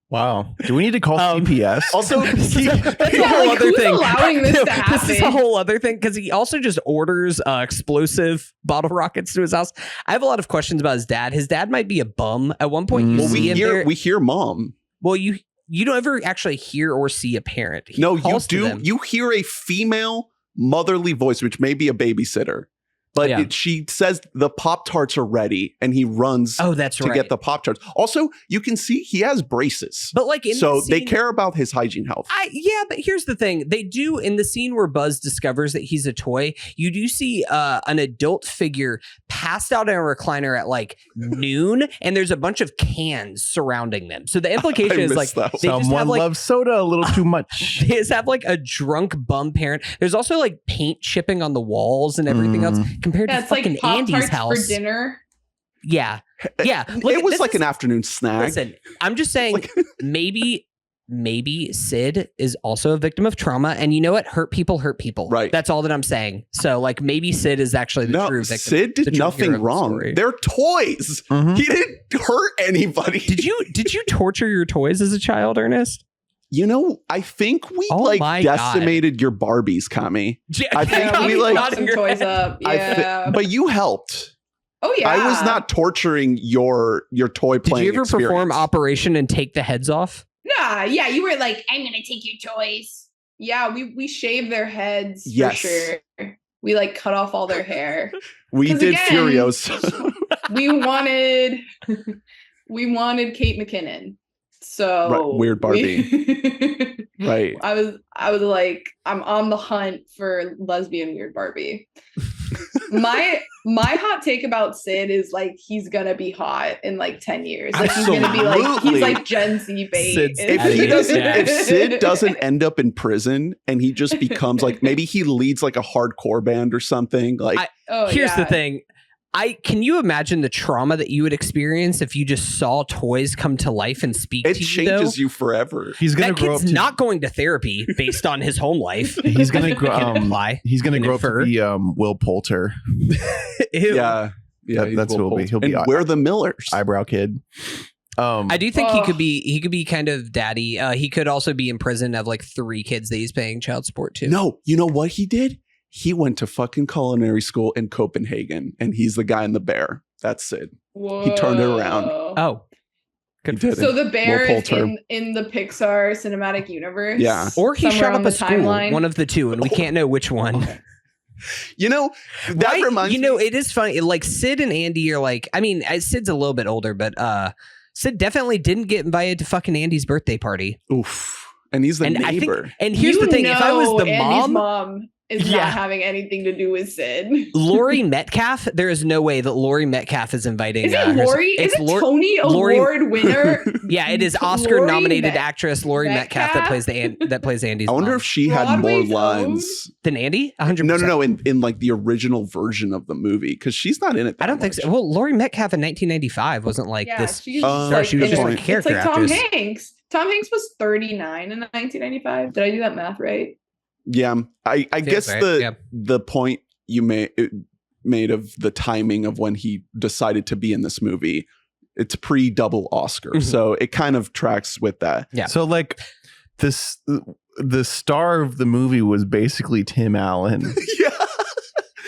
Wow. Do we need to call CPS? Also, That's a Yeah, whole like, other who's thing. allowing this to This is a happen? whole other thing, because he also just orders explosive bottle rockets to his house. I have a lot of questions about his dad. His dad might be a bum. At one point, you well, see him there. we hear mom. Well, you don't ever actually hear or see a parent. He No, you calls to do. them. You hear a female motherly voice, which may be a babysitter, but Yeah. she says the Pop-Tarts are ready, and he runs Oh, that's to right. get the Pop-Tarts. Also, you can see he has braces. But like in So the they scene, care about his hygiene health. Yeah, but here's the thing. They do, in the scene where Buzz discovers that he's a toy, you do see an adult figure passed out in a recliner at like noon, and there's a bunch of cans surrounding them. So the implication I is like missed that. they just Someone have like loves soda a little too much. they just have like a drunk bum parent. There's also like paint chipping on the walls and everything else compared Yeah, to it's like fucking Andy's Pop-Tarts house. for dinner. Yeah. Yeah. It was like an afternoon snack. Listen, I'm just saying maybe Sid is also a victim of trauma, and you know what? Hurt people hurt people. Right. That's all that I'm saying. So like maybe Sid is actually the No, true victim. Sid the did true nothing hero of the wrong. story. They're toys. Mhm. He didn't hurt anybody. Did you torture your toys as a child, Ernest? You know, I think we Oh my God. decimated your Barbies, Kami. I think Yeah, we we like- got some toys up. Yeah. But you helped. Oh yeah. I was not torturing your toy Did playing you ever perform experience. Operation and take the heads off? Nah, yeah, you were like, I'm gonna take your toys. Yeah, we shaved their heads Yes. for sure. We like cut off all their hair. We 'Cause did again- Furios. We wanted Kate McKinnon. So Right, weird we- Right. I was like, I'm on the hunt for lesbian weird Barbie. My hot take about Sid is like he's gonna be hot in like 10 years. Like he's gonna be like Absolutely. he's like Gen Z bait. Sid's If Daddy. he doesn't, Yeah. if Sid doesn't end up in prison and he just becomes like, maybe he leads like a hardcore band or something. Like, Oh, Here's the yeah. thing. Can you imagine the trauma that you would experience if you just saw toys come to life and speak it to you? changes though? you forever. He's gonna That grow up kid's to not going to therapy based on his home life. He's gonna grow. Imply. He's gonna And grow up to infer. be Will Poulter, Ew. Yeah. Yeah. That- he's that's Will who he'll be. Poulter. He'll be And we're the Millers. eyebrow kid. I do think he Oh. could be kind of daddy. He could also be in prison, have like 3 kids that he's paying child support to. No, you know what he did? He went to fucking culinary school in Copenhagen and he's the guy in the bear. That's Sid. He turned it around. Whoa. Oh, good He for did him. So the bear Will is Poulter. in the Pixar cinematic universe. Yeah. Or he somewhere shot on up the a school, timeline. one of the two, and we can't know which one. You know, that Right? reminds You me. know, it is funny. Like Sid and Andy are like, I mean, Sid's a little bit older, but Sid definitely didn't get invited to fucking Andy's birthday party. Oof. And he's the And I think, neighbor. and here's the thing: if I was the Andy's mom, is Yeah. not having anything to do with Sid. Lori Metcalf, there is no way that Lori Metcalf is inviting. Is it her- Lori? Is it's it Lor- Tony Lori- Award winner? Yeah, it is Lori Oscar-nominated Met- actress Lori Metcalf that plays that plays Andy's. I wonder mom. if she had more Broadway's lines. than Andy. 100%. No. In like the original version of the movie, because she's not in it. I don't think so. Well, Lori Metcalf in 1995 wasn't like Yeah, this. she's Sorry, she was in just a- like a character It's like Tom actress. Hanks. Tom Hanks was 39 in 1995. Did I do that math right? Yeah, I guess right, yeah. the point you made of the timing of when he decided to be in this movie, it's pre-double Oscar, Mhm. so it kind of tracks with that. Yeah. So like the star of the movie was basically Tim Allen. Yeah.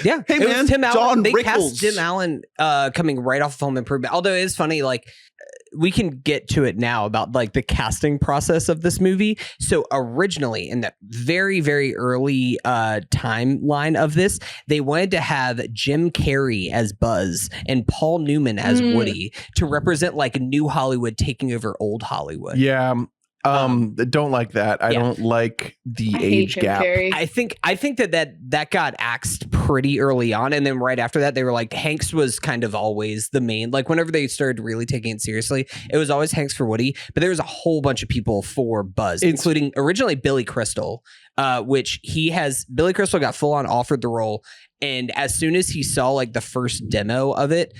Yeah, Hey, it man, was Tim Allen. John They Rickles. cast Tim Allen coming right off of Home Improvement. Although it's funny, like we can get to it now about like the casting process of this movie. So originally, in the very, very early timeline of this, they wanted to have Jim Carrey as Buzz and Paul Newman as Woody to represent like new Hollywood taking over old Hollywood. Yeah. Don't like that. I don't like the age gap. I think that got axed pretty early on, and then right after that, they were like Hanks was kind of always the main. Like whenever they started really taking it seriously, it was always Hanks for Woody, but there was a whole bunch of people for Buzz, including originally Billy Crystal, which Billy Crystal got full on offered the role, and as soon as he saw like the first demo of it,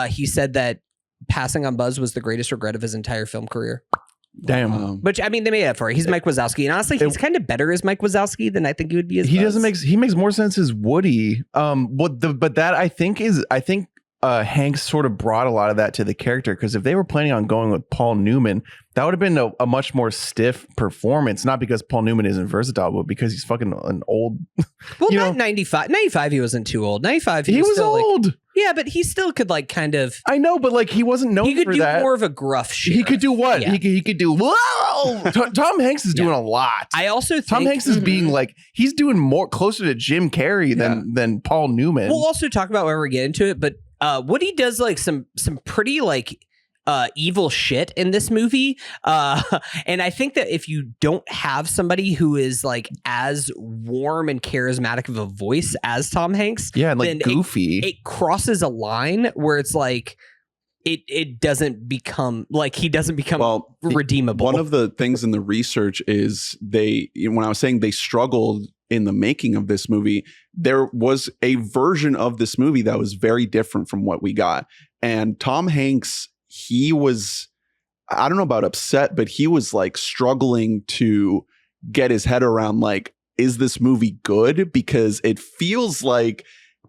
he said that passing on Buzz was the greatest regret of his entire film career. Damn. Which I mean, they made it for it. He's Mike Wazowski, and honestly, he's kind of better as Mike Wazowski than I think he would be as. He makes more sense as Woody. But that I think Hanks sort of brought a lot of that to the character, because if they were planning on going with Paul Newman, that would have been a much more stiff performance. Not because Paul Newman isn't versatile, but because he's fucking an old. Well, not 95. 95, he wasn't too old. 95, he was still old. Like, yeah, but he still could like kind of. I know, but like he wasn't known for that. He could do more of a gruff shit. He could do what? Yeah. He could do. Whoa! Tom Hanks is doing a lot. I also think Tom Hanks is being like he's doing more closer to Jim Carrey than Paul Newman. We'll also talk about whenever we get into it, but Woody does like some pretty like evil shit in this movie, and I think that if you don't have somebody who is like as warm and charismatic of a voice as Tom Hanks, and like goofy, it crosses a line where it's like it doesn't become like he doesn't become redeemable. One of the things in the research is when I was saying they struggled in the making of this movie, there was a version of this movie that was very different from what we got. And Tom Hanks, he was, I don't know about upset, but he was like struggling to get his head around like, is this movie good? Because it feels like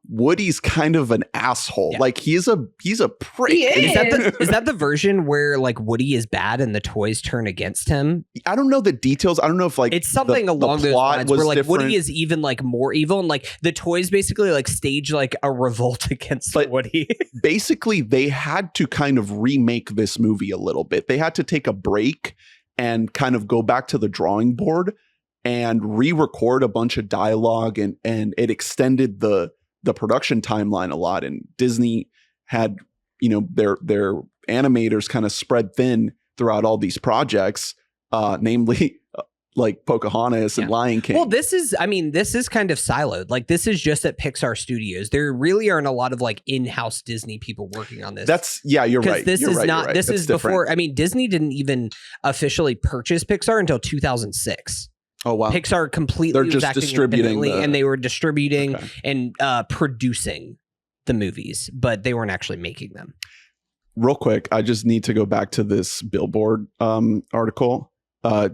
Woody's kind of an asshole. Like he's a prick. Is that the version where like Woody is bad and the toys turn against him? I don't know the details. I don't know if like it's something along those lines where like different. Woody is even like more evil, and like the toys basically like stage like a revolt against Woody. Basically, they had to kind of remake this movie a little bit. They had to take a break and kind of go back to the drawing board and re-record a bunch of dialogue, and it extended the production timeline a lot. And Disney had, their animators kind of spread thin throughout all these projects, namely like Pocahontas and Lion King. Well, this is kind of siloed. Like this is just at Pixar Studios. There really aren't a lot of like in-house Disney people working on this. You're right. This is not. Right. This That's is different. before. I mean, Disney didn't even officially purchase Pixar until 2006. Oh wow! Pixar completely They're was just acting distributing and they were distributing and producing the movies, but they weren't actually making them. Real quick, I just need to go back to this Billboard article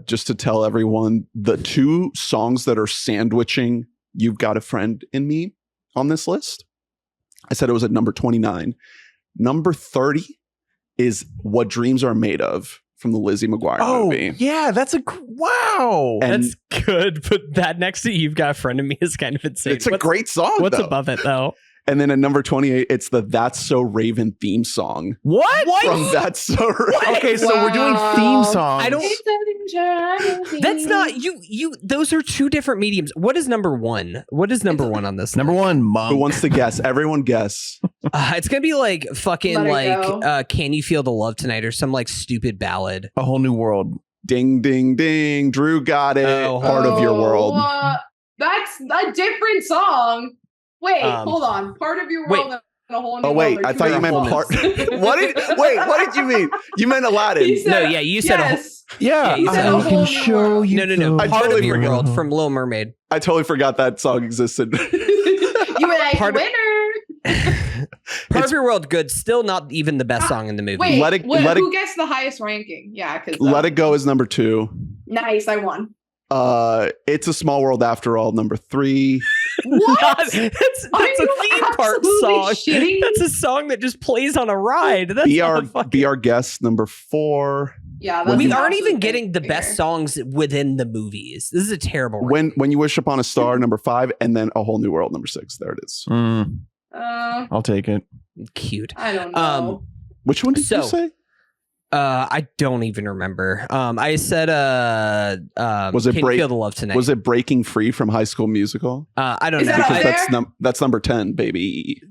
just to tell everyone the two songs that are sandwiching "You've Got a Friend in Me" on this list. I said it was at number 29. Number 30 is "What Dreams Are Made Of" from the Lizzie McGuire movie. Yeah, that's wow. And that's good, but that next to "You've Got a Friend in Me" is kind of insane. It's a great song. What's though. above it though? And then at number 28, it's the "That's So Raven" theme song. What? From "That's So Raven." Okay, so we're doing theme songs. I don't. That's not you. Those are two different mediums. What is number one? What is number one on this? Number one, Monk. Who wants to guess? Everyone guess. It's gonna be like fucking Let It like "Can You Feel the Love Tonight" or some like stupid ballad. A Whole New World. Ding, ding, ding. Drew got it. Part of Your World. That's a different song. Wait, hold on. Part of Your World and A Whole New Oh wait, World. I thought you meant part. What did you mean? You meant Aladdin. You said a whole. Yeah, you said A I Whole can New show World. you. No. I Part totally of Your forgot. World from Little Mermaid. I totally forgot that song existed. You were like, Part of- winner. Part of Your World, good. Still not even the best song in the movie. Wait, Let It- who gets the highest ranking? Yeah, because Let It Go is number 2. Nice, I won. It's a Small World After All, number 3. What? that's Are a you theme park absolutely song. shitting? That's a song that just plays on a ride. That's Be not Our a fucking- Be Our Guest, number 4. Yeah, When that's We you- an aren't even absolute getting the banger. best songs within the movies. This is a terrible. When You Wish Upon a Star, number 5, and then A Whole New World, number 6. There it is. I'll take it. Cute. I don't know. Which one did So- you say? I don't even remember. I said Was it Can You break- Feel the Love Tonight? Was it Breaking Free from High School Musical? I don't Is know. that up Because there? that's number 10, baby.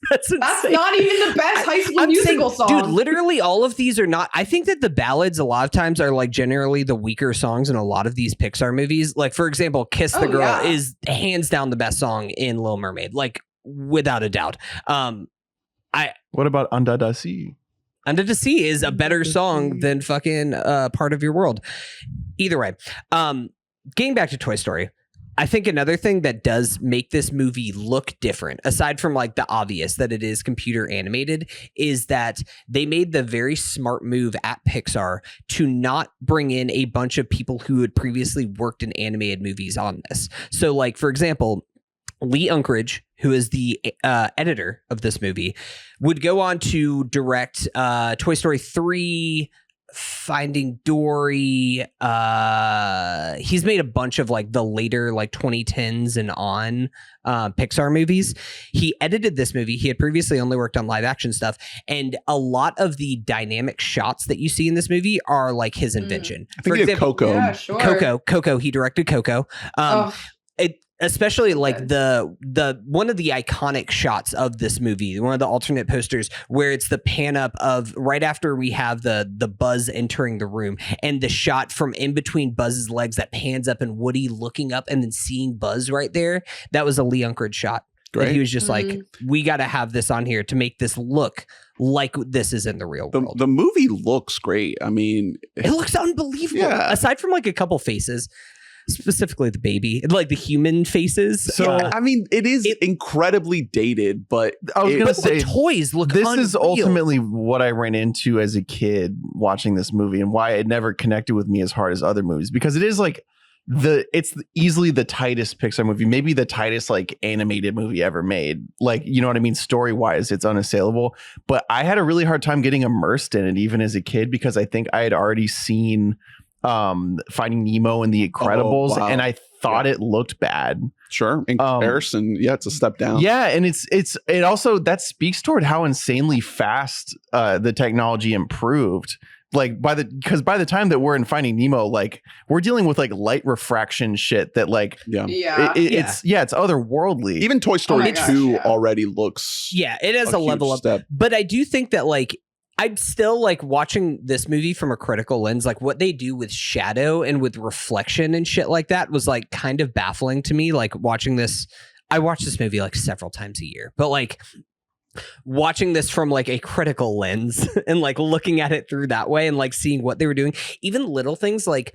That's That's insane. not even the best High School I'm Musical saying, song. dude, literally all of these are not. I think that the ballads a lot of times are like generally the weaker songs in a lot of these Pixar movies. Like, for example, Kiss the Oh, Girl yeah. is hands down the best song in Little Mermaid, like without a doubt. What about Under the Sea? Under the Sea is a better song than fucking Part of Your World. Either way, getting back to Toy Story, I think another thing that does make this movie look different, aside from like the obvious that it is computer animated, is that they made the very smart move at Pixar to not bring in a bunch of people who had previously worked in animated movies on this. So, like, for example, Lee Unkrich, who is the editor of this movie, would go on to direct Toy Story 3, Finding Dory. He's made a bunch of like the later like 2010s and on Pixar movies. He edited this movie. He had previously only worked on live action stuff. And a lot of the dynamic shots that you see in this movie are like his invention. I think he did Coco. Yeah, sure. Coco. He directed Coco. Oh, Especially like Okay. the one of the iconic shots of this movie, one of the alternate posters where it's the pan up of right after we have the Buzz entering the room and the shot from in between Buzz's legs that pans up and Woody looking up and then seeing Buzz right there. That was a Lee Unkrich shot. Great. And he was just like, we got to have this on here to make this look like this is in the real world. The movie looks great. I mean, It looks unbelievable. Yeah. Aside from like a couple faces, specifically the baby, like the human faces. So, I mean, it is incredibly dated, but I was it- gonna but say the toys look this is unreal. ultimately what I ran into as a kid watching this movie and why it never connected with me as hard as other movies, because it is like it's easily the tightest Pixar movie, maybe the tightest like animated movie ever made. Like, you know what I mean? Story wise, it's unassailable, but I had a really hard time getting immersed in it even as a kid because I think I had already seen Finding Nemo and The Incredibles, wow. and I thought it looked bad. sure, in comparison, yeah, it's a step down. Yeah, and it also that speaks toward how insanely fast the technology improved. Like because by the time that we're in Finding Nemo, like we're dealing with like light refraction shit that like yeah. yeah. it's otherworldly. Even Toy Story my gosh, 2 yeah. already looks Yeah, it has a huge level up. step. But I do think that like I'm still like watching this movie from a critical lens. Like what they do with shadow and with reflection and shit like that was like kind of baffling to me. Like watching this, I watch this movie like several times a year, but like watching this from like a critical lens and like looking at it through that way and like seeing what they were doing, even little things like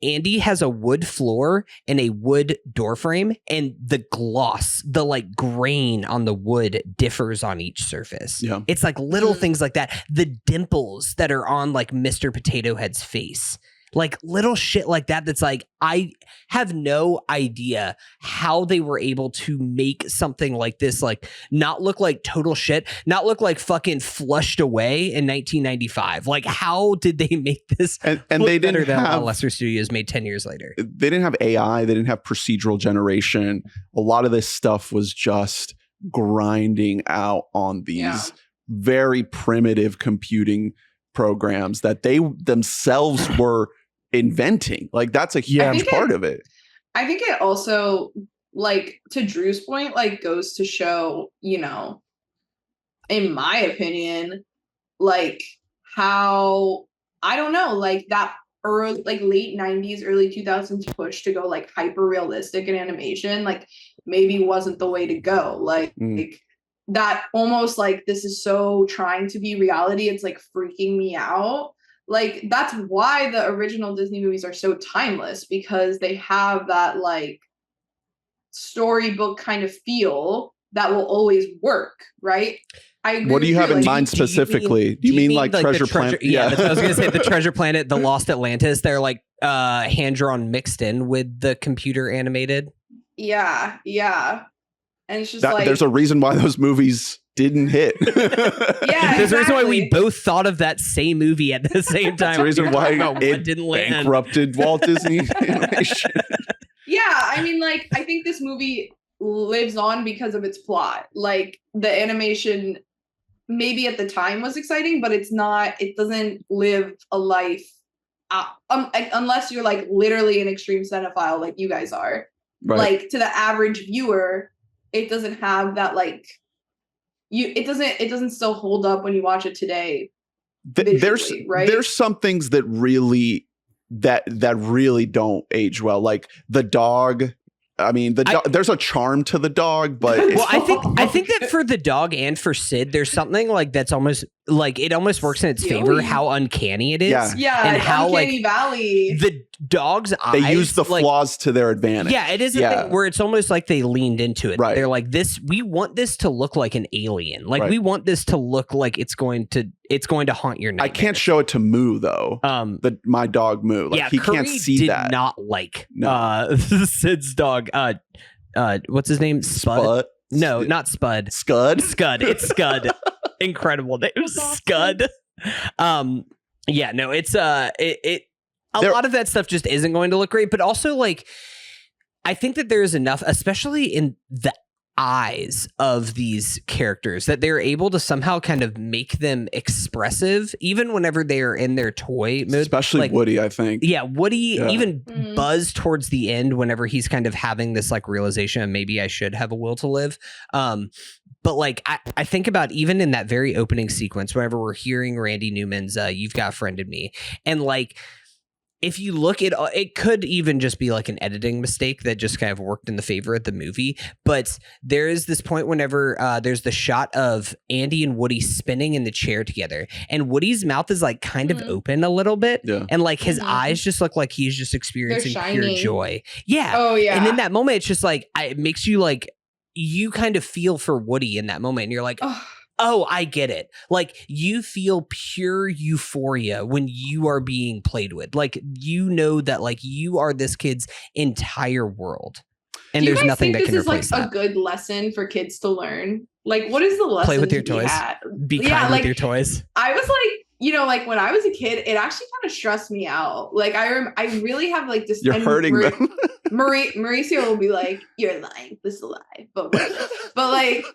Andy has a wood floor and a wood door frame, and the gloss, the like grain on the wood differs on each surface. Yeah. It's like little things like that. The dimples that are on like Mr. Potato Head's face. Like little shit like that. That's like, I have no idea how they were able to make something like this, like not look like total shit, not look like fucking flushed away in 1995. Like, how did they make this? And look they better didn't than what have Lesser Studios made 10 years later. they didn't have AI, they didn't have procedural generation. A lot of this stuff was just grinding out on these Yeah. very primitive computing programs that they themselves were inventing. Like that's a Yeah. huge part of it. I think it also, like, to Drew's point, like, goes to show, you know, in my opinion, like, how, I don't know, like, that early, like, late 90s, early 2000s push to go, like, hyper realistic in animation, like, maybe wasn't the way to go. Like, that almost, like, this is so trying to be reality, it's, like, freaking me out. Like, that's why the original Disney movies are so timeless, because they have that like storybook kind of feel that will always work, right? I agree What do you with have in like, mind specifically? Do you mean like the Treasure Planet? Yeah, that's what I was gonna say. The Treasure Planet, the Lost Atlantis. They're like hand drawn mixed in with the computer animated. Yeah. And it's just That, like there's a reason why those movies didn't hit. Yeah, There's a reason why we exactly. both thought of that same movie at the same time. That's the reason why What it didn't land. bankrupted Walt Disney Animation. Yeah, I mean, like, I think this movie lives on because of its plot. Like, the animation maybe at the time was exciting, but it doesn't live a life unless you're like literally an extreme cinephile like you guys are. Right. Like, to the average viewer, it doesn't have that, like, it doesn't still hold up when you watch it today. Visually, right? There's some things that really don't age well, like the dog. I mean, there's a charm to the dog, but well, I think that for the dog and for Sid, there's something like that's almost like it almost works in its favor how uncanny it is. Yeah, and how Uncanny Valley. the dog's eyes. they use the flaws to their advantage. Yeah, it is a thing where it's almost like they leaned into it. Right. They're like, we want this to look like an alien. Like Right. we want this to look like it's going to haunt your nightmares. I can't show it to Moo though. My dog Moo. Like he Curry can't see did that. not like No. Sid's dog. What's his name? Spud? No, not Spud. Scud. Scud. It's Scud. Incredible name. Scud. Yeah, no, it's a lot of that stuff just isn't going to look great, but also like I think that there's enough, especially in the eyes of these characters, that they're able to somehow kind of make them expressive even whenever they are in their toy mode. Especially like, Woody, I think. Yeah, Woody, even Mhm. Buzz towards the end, whenever he's kind of having this like realization of maybe I should have a will to live. But like I think about even in that very opening sequence, whenever we're hearing Randy Newman's "You've Got a Friend in Me," and like if you look at it, could even just be like an editing mistake that just kind of worked in the favor of the movie. But there is this point whenever there's the shot of Andy and Woody spinning in the chair together, and Woody's mouth is like kind of open a little bit, and like his eyes just look like he's just experiencing pure shining. joy. Yeah. Oh yeah. And in that moment, it's just like it makes you like you kind of feel for Woody in that moment, and you're like. Oh, I get it. Like you feel pure euphoria when you are being played with. Like you know that like you are this kid's entire world. And Do you there's guys nothing think that can this is replace like that. a good lesson for kids to learn? Like what is the lesson? Play with your to be toys. had? Be Yeah, kind like, with your toys. I was like, like when I was a kid, it actually kind of stressed me out. Like I really have like this. You're hurting them. Mauricio will be like, "You're lying. This is a lie." But like.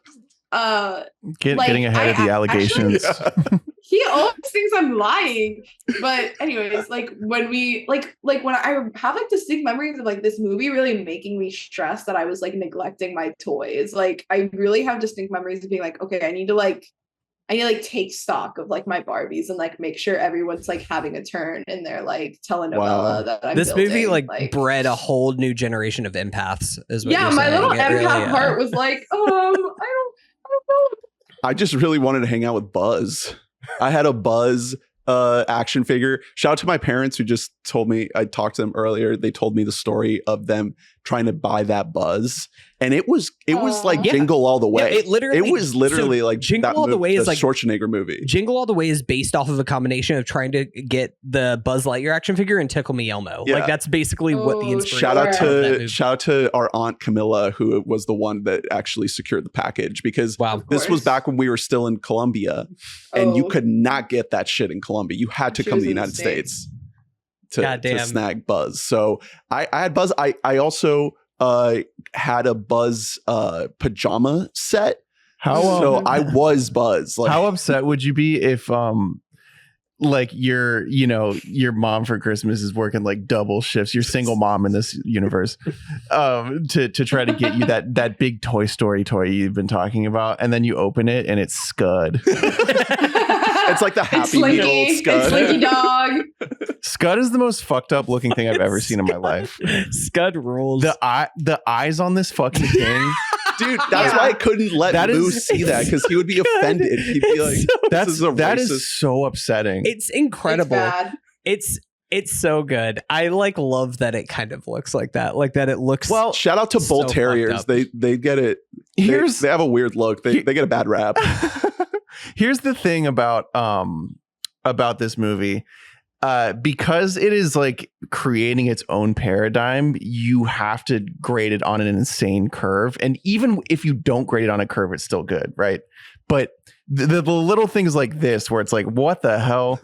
Getting ahead of the allegations. He always thinks I'm lying. But anyways, like when we like when I have like distinct memories of like this movie really making me stressed that I was like neglecting my toys. Like I really have distinct memories of being like, okay, I need to take stock of like my Barbies and like make sure everyone's like having a turn in their like telenovela that I'm This building. movie like bred a whole new generation of empaths. Is what yeah, you're my saying. little It empath really, heart was like, I don't know. I just really wanted to hang out with Buzz. I had a Buzz action figure. Shout out to my parents who just told me, I talked to them earlier. They told me the story of them trying to buy that Buzz. And it was like Jingle All the Way. Yeah, it was literally like Jingle All the Way is like Schwarzenegger movie. Jingle All the Way is based off of a combination of trying to get the Buzz Lightyear action figure and Tickle Me Elmo. Yeah. Like that's basically what the inspiration. Shout out to our aunt Camila, who was the one that actually secured the package, because this was back when we were still in Colombia, and you could not get that shit in Colombia. You had to come to the United States to snag Buzz. So I had Buzz. I also had a Buzz pajama set. So I was Buzz. Like, how upset would you be if like your mom for Christmas is working like double shifts, your single mom in this universe, to try to get you that big Toy Story toy you've been talking about, and then you open it and it's Scud. It's like the Happy Meal Scud. Slinky Dog. Scud is the most fucked up looking thing I've ever seen in my life. Scud rules. The eyes on this fucking thing. Dude, that's why I couldn't let Moose see that, because he would be offended. He'd be like, that is so upsetting. It's incredible. It's bad. It's so good. I like love that it kind of looks like that. Like that it looks. Well, shout out to Bull Terriers. They get it. They have a weird look. They get a bad rap. Here's the thing about this movie. Because it is like creating its own paradigm, you have to grade it on an insane curve. And even if you don't grade it on a curve, it's still good, right? But the little things like this, where it's like, what the hell?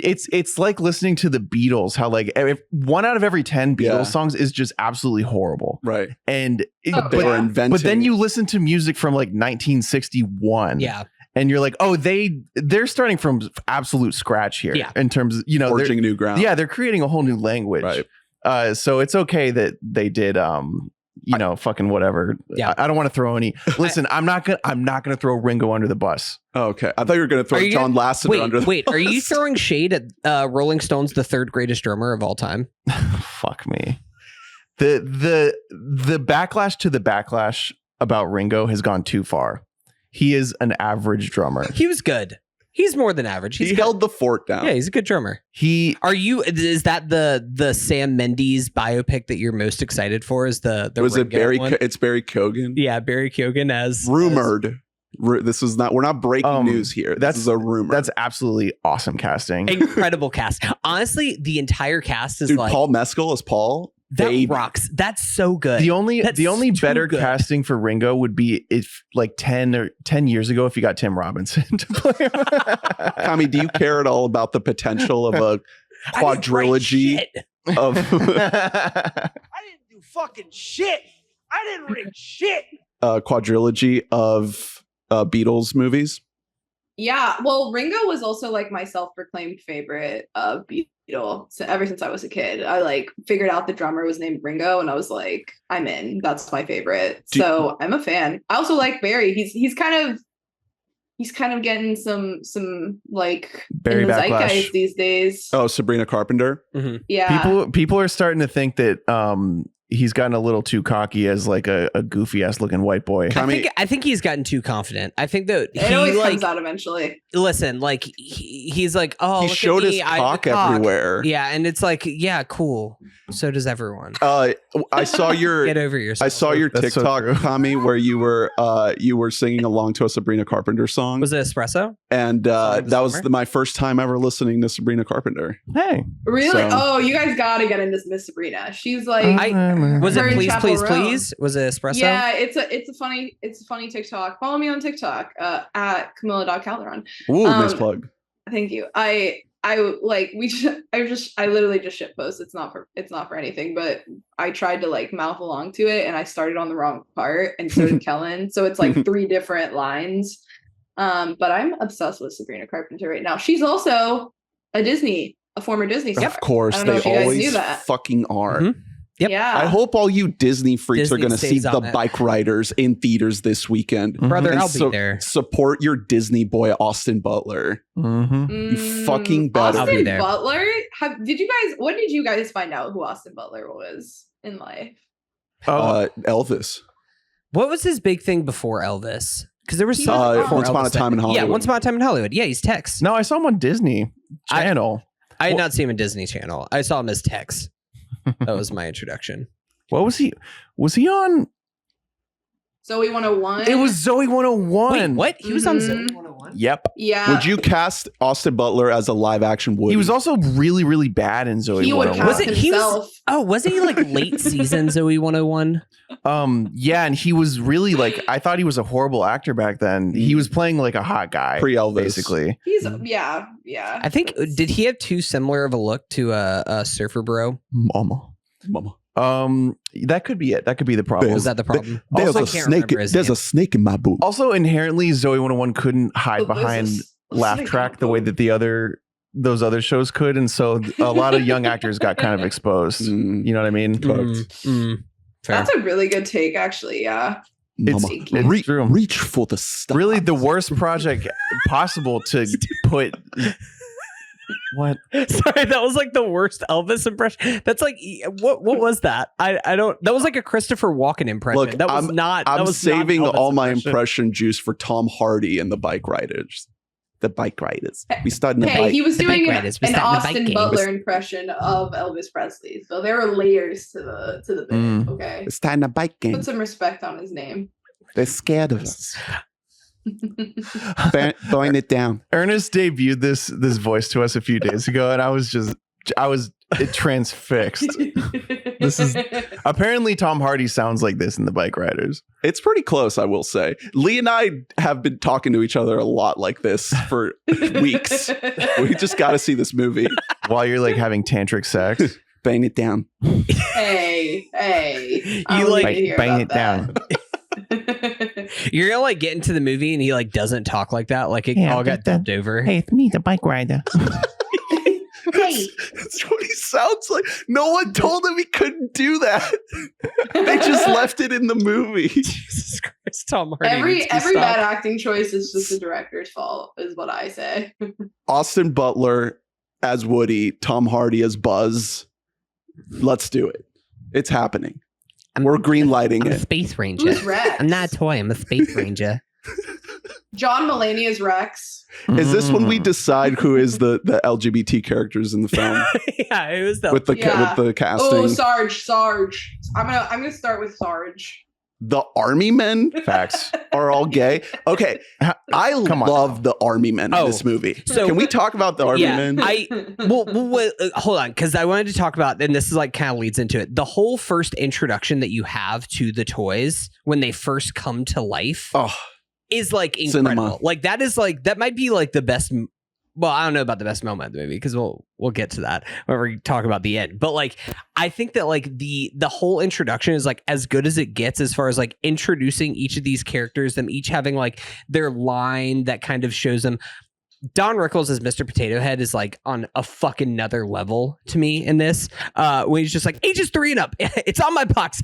It's like listening to the Beatles, how like 1 out of every 10 Beatles songs is just absolutely horrible. Right. And They were inventing. but then you listen to music from like 1961. Yeah. And you're like, oh, they're starting from absolute scratch here. Yeah. In terms of, forging new ground. yeah, they're creating a whole new language. Right. So it's okay that they did fucking whatever. Yeah. I don't want to throw any. Listen, I'm not gonna throw Ringo under the bus. Oh, okay. I thought you were going to throw John Lasseter under the Wait, bus. are you throwing shade at Rolling Stone's the third greatest drummer of all time? Fuck me. The backlash to the backlash about Ringo has gone too far. He is an average drummer. He was good. He's more than average. He's He good. held the fort down. Yeah, he's a good drummer. Is that the Sam Mendes biopic that you're most excited for? Is the Was it Ringo Barry? one? It's Barry Keoghan. Yeah, Barry Keoghan as Rumored. This is not. We're not breaking news here. This is a rumor. That's absolutely awesome casting. Incredible cast. Honestly, the entire cast is Dude, like Paul Mescal as Paul. that rocks. That's so good. The only too better good. casting for Ringo would be if like 10 years ago if you got Tim Robinson to play him. Tommy, do you care at all about the potential of a quadrilogy of I didn't do fucking shit. I didn't write shit. quadrilogy of Beatles movies? Yeah, well, Ringo was also like my self-proclaimed favorite Beatle. So ever since I was a kid, I like figured out the drummer was named Ringo, and I was like, I'm in. That's my favorite. So I'm a fan. I also like Barry. He's kind of getting some like Barry in the backlash. zeitgeist these days. Oh, Sabrina Carpenter. Mm-hmm. Yeah, People are starting to think that he's gotten a little too cocky as like a goofy ass looking white boy. I think he's gotten too confident. I think that it always like comes out eventually. listen, like he's like, oh, He look showed at his me, cock everywhere. Yeah, and it's like, yeah, cool. So does everyone. I saw your Get over yourself. I saw your That's so TikTok, true. Tommy, where you were singing along to a Sabrina Carpenter song. Was it Espresso? And Song of the that was summer? my first time ever listening to Sabrina Carpenter. Hey, Really? So- Oh, you guys gotta get into Miss Sabrina. She's like, Was Her it in Please, Chapel Please, Row. Please? Was it Espresso? yeah, it's a funny TikTok. Follow me on TikTok at Camila.Calderon. Ooh, nice plug. Thank you. I like I literally just shit post. It's not for anything, but I tried to like mouth along to it and I started on the wrong part and so did Kellen. So it's like 3 different lines. But I'm obsessed with Sabrina Carpenter right now. She's also a former Disney star. Of course, I don't know they if you guys always knew that. fucking are. Mhm. Yep. Yeah. I hope all you Disney freaks Disney are going to see stays The on it. Bike Riders in theaters this weekend. Brother, And I'll be there. Support your Disney boy, Austin Butler. Mm-hmm. You fucking better. I'll be Austin there. Butler? When did you guys find out who Austin Butler was in life? Elvis. What was his big thing before Elvis? Because there was He something was- before Once Upon a Elvis that- Time in Hollywood. Yeah, Once Upon a Time in Hollywood. Yeah, he's Tex. No, I saw him on Disney Channel. I did not see him in Disney Channel. I saw him as Tex. That was my introduction. What was he? Was he on? Zoe 101? It was Zoe 101. Wait, what? He was on Mhm. Zoe 101? Yep. Yeah. Would you cast Austin Butler as a live action Woody? He was also really, really bad in Zoe He would 101. cast Was it- he was- himself. Oh, wasn't he like late season Zoe 101? Yeah, and he was really like, I thought he was a horrible actor back then. He was playing like a hot guy, Pre-Elvis. basically. He's yeah. I think did he have too similar of a look to a Surfer Bro? Mama. That could be it. That could be the problem. Was that the problem? There's Also, a I can't snake. remember his There's name. a snake in my boot. Also, inherently, Zoe 101 couldn't hide Oh, there's behind a laugh snake track in the my way boot. that those other shows could, and so a lot of young actors got kind of exposed. Mm. You know what I mean? Fair. That's a really good take, actually. Yeah. It's- Mama, it's true. reach for the stars. Really, the worst project possible to put. What? Sorry, that was like the worst Elvis impression. That's like what was that? I don't. That was like a Christopher Walken impression. Look, that was not. I'm that was not saving Elvis all my impression juice for Tom Hardy and the Bike Riders. The Bike Riders. We started in the Hey, bike. he was The doing Bike Riders. We an started the bike Austin game. Butler impression of Elvis Presley. So there are layers to the bit. Mm. Okay. It's starting a bike game. Put some respect on his name. They're scared of us. Burn it down. Ernest debuted this voice to us a few days ago, and I was just transfixed. This is apparently Tom Hardy sounds like this in The Bike Riders. It's pretty close, I will say. Lee and I have been talking to each other a lot like this for weeks. We just got to see this movie. While you're like having tantric sex. Bang it down. Hey. You like bang it down. You're gonna like get into the movie and he like doesn't talk like that. Like it all got dubbed over. Hey, it's me, the bike rider. Hey. That's what he sounds like. No one told him he couldn't do that. They just left it in the movie. Jesus Christ, Tom Hardy. Every bad acting choice is just the director's fault, is what I say. Austin Butler as Woody, Tom Hardy as Buzz. Let's do it. It's happening. We're green lighting I'm a it. space ranger. Who's Rex? I'm not a toy. I'm a space ranger. John Mulaney is Rex. Is this when we decide who is the LGBT characters in the film Yeah, it was the with the casting? Oh, Sarge. I'm gonna start with Sarge. The army men Facts. are all gay. Okay, I Come on love the army men in this movie. So- Can we talk about the army men? Well, hold on, because I wanted to talk about, and this is like kind of leads into it. The whole first introduction that you have to the toys when they first come to life is like incredible. Cinema. Like that is like that might be like the best. Well, I don't know about the best moment of the movie because we'll get to that when we talk about the end. But like, I think that like the whole introduction is like as good as it gets as far as like introducing each of these characters, them each having like their line that kind of shows them. Don Rickles as Mr. Potato Head is like on a fucking another level to me in this. When he's just like, ages 3 and up, it's on my box.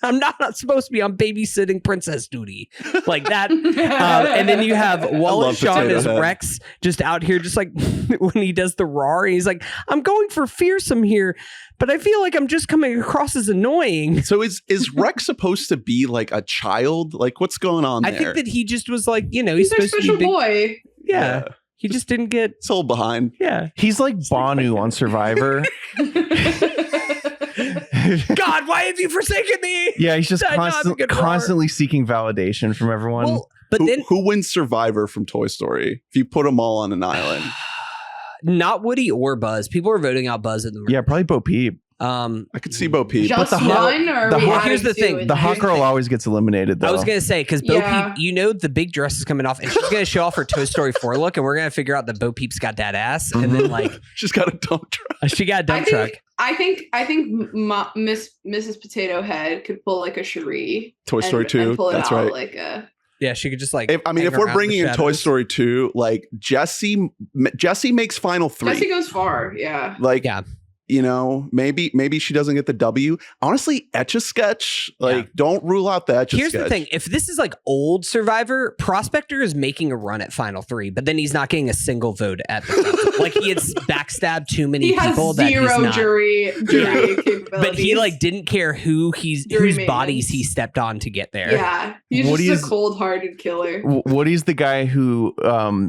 I'm not supposed to be on babysitting princess duty like that. And then you have Wallace Shawn as Rex just out here, just like when he does the roar, and he's like, I'm going for fearsome here, but I feel like I'm just coming across as annoying. So is Rex supposed to be like a child? Like what's going on there? I think that he just was like, he's He's their supposed to special be big. boy. Yeah. He just didn't get. It's all behind. Yeah. He's like Banu on Survivor. God, why have you forsaken me? Yeah, he's just Did I not have a good roar? constantly seeking validation from everyone. Well, but Who, then who wins Survivor from Toy Story? If you put them all on an island. not Woody or Buzz. People are voting out Buzz in the room. Yeah, probably Bo Peep. I could see Bo Peep. Just the one, or the we hot- added here's the two thing, in The there? hot girl always gets eliminated, though. I was gonna say because Bo Yeah. Peep, the big dress is coming off, and she's gonna show off her Toy Story 4 look, and we're gonna figure out that Bo Peep's got that ass, and then like She's got a dump truck. she got a dump truck. I think Mrs. Potato Head could pull like a Cherie. Toy Story 2. And pull it That's out right. like a. Yeah, she could just like. If hang we're around bringing the in Toy shadows. Story 2, like Jesse makes final 3. Jesse goes far, yeah. Like, Yeah. maybe she doesn't get the W. Honestly, Etch-a-Sketch, like, don't rule out the Etch-a-Sketch. Here's the thing: if this is like old Survivor, Prospector is making a run at Final 3, but then he's not getting a single vote at the council. Like he had backstabbed too many He has people that he's zero not. jury capabilities. But he like didn't care whose Jury bodies maintenance. he stepped on to get there. Yeah, he's Woody just is- a cold-hearted killer. Woody's the guy who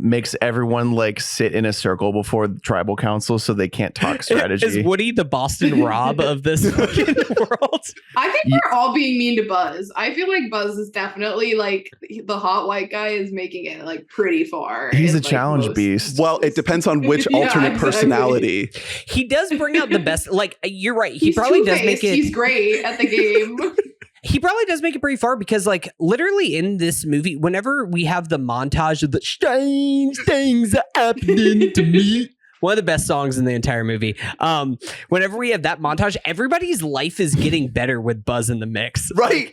makes everyone like sit in a circle before the tribal council so they can't talk strategy. Is Woody the Boston Rob of this fucking world? I think we're all being mean to Buzz. I feel like Buzz is definitely like the hot white guy is making it like pretty far. He's in, a like, challenge most- beast. Well, it depends on which Yeah, alternate exactly. personality. He does bring out the best. Like you're right. He He's probably does Two-Faced. make it. He's great at the game. He probably does make it pretty far because, like, literally in this movie, whenever we have the montage of the strange things are happening to me. One of the best songs in the entire movie. Whenever we have that montage, everybody's life is getting better with Buzz in the mix. Right.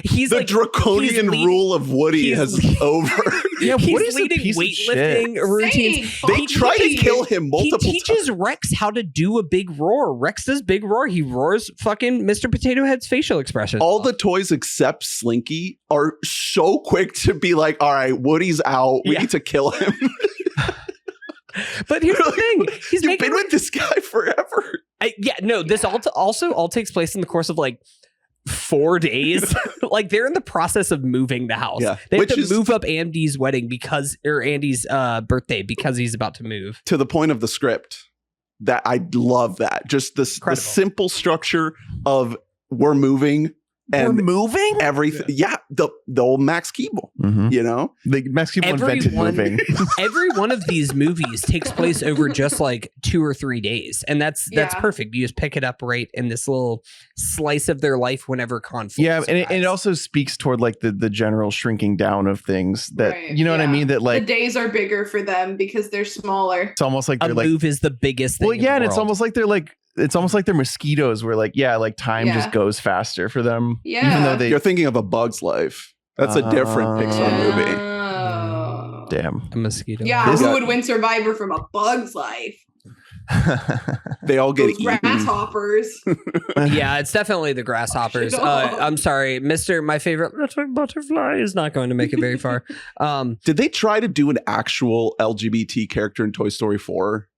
He's The like draconian he's leading- rule of Woody he's has leading- over. Yeah, he's Woody's a leading piece of weightlifting shit. routines. Same. They try to kill him He multiple teaches times. Rex how to do a big roar. Rex does big roar. He roars fucking Mr. Potato Head's facial expression. All the toys except Slinky are so quick to be like, all right, Woody's out. We Yeah. need to kill him. But here's the thing. He's You've making been with this guy forever. This also all takes place in the course of like 4 days. Like they're in the process of moving the house. Yeah, They have which to is- move up Andy's wedding or Andy's birthday because he's about to move. To the point of the script. That I love that. Just the Incredible. simple structure of we're moving. And we're moving everything. Yeah, the old Max Keeble. Mhm. You know, The Max Keeble invented moving. Every one of these movies takes place over just like 2 or 3 days, and that's Yeah. perfect. You just pick it up right in this little slice of their life whenever conflict. Yeah, and it arrives. also speaks toward like the general shrinking down of things that Right, you know what I yeah. mean. That The like days are bigger for them because they're smaller. it's almost like a they're like move is the biggest thing. well, in yeah, the and it's world. almost like they're mosquitoes where like like time Yeah. just goes faster for them. Yeah. Even though they you're thinking of A Bug's Life. That's a different Pixar movie. Oh. damn. a mosquito. Yeah, This- who would win Survivor from A Bug's Life? They all get Those eaten. grasshoppers. Yeah, it's definitely the grasshoppers. No. I'm sorry, Mr. My favorite little butterfly is not going to make it very far. Did they try to do an actual LGBT character in Toy Story 4?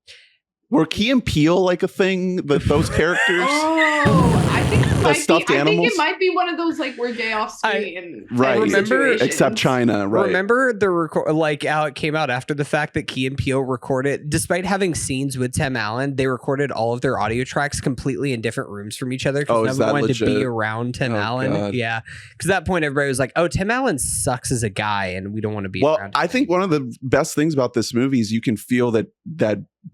Were Key and Peele like a thing that those characters? Oh, I think it might stuffed be. I think animals? it might be one of those like we're gay off screen. Right. type of Remember- situations. Except China, right? Remember the like how it came out after the fact that Key and Peele recorded, despite having scenes with Tim Allen, they recorded all of their audio tracks completely in different rooms from each other Oh, because is no one that wanted to be legit? around Tim Oh, Allen. God. Yeah, because at that point everybody was like, "Oh, Tim Allen sucks as a guy, and we don't want to be Well, around." I think one of the best things about this movie is you can feel that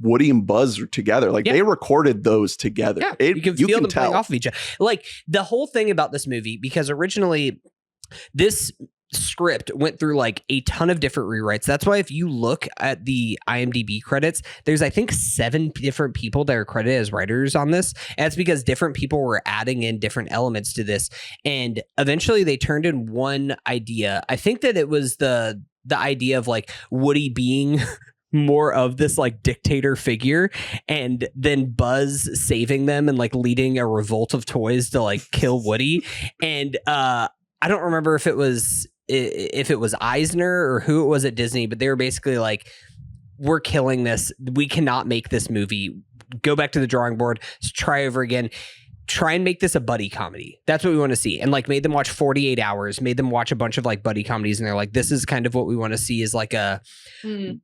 Woody and Buzz are together. Like Yeah. they recorded those together. Yeah, It- you can feel them tell. playing off of each other. Like the whole thing about this movie, because originally this script went through like a ton of different rewrites. That's why if you look at the IMDb credits, there's I think 7 different people that are credited as writers on this. And it's because different people were adding in different elements to this. And eventually they turned in one idea. I think that it was the idea of like Woody being more of this like dictator figure and then Buzz saving them and like leading a revolt of toys to like kill Woody. And I don't remember if it was Eisner or who it was at Disney, but they were basically like, we're killing this. We cannot make this movie. Go back to the drawing board. Try over again. Try and make this a buddy comedy. That's what we want to see. And like made them watch 48 Hours, made them watch a bunch of like buddy comedies. And they're like, this is kind of what we want to see is like a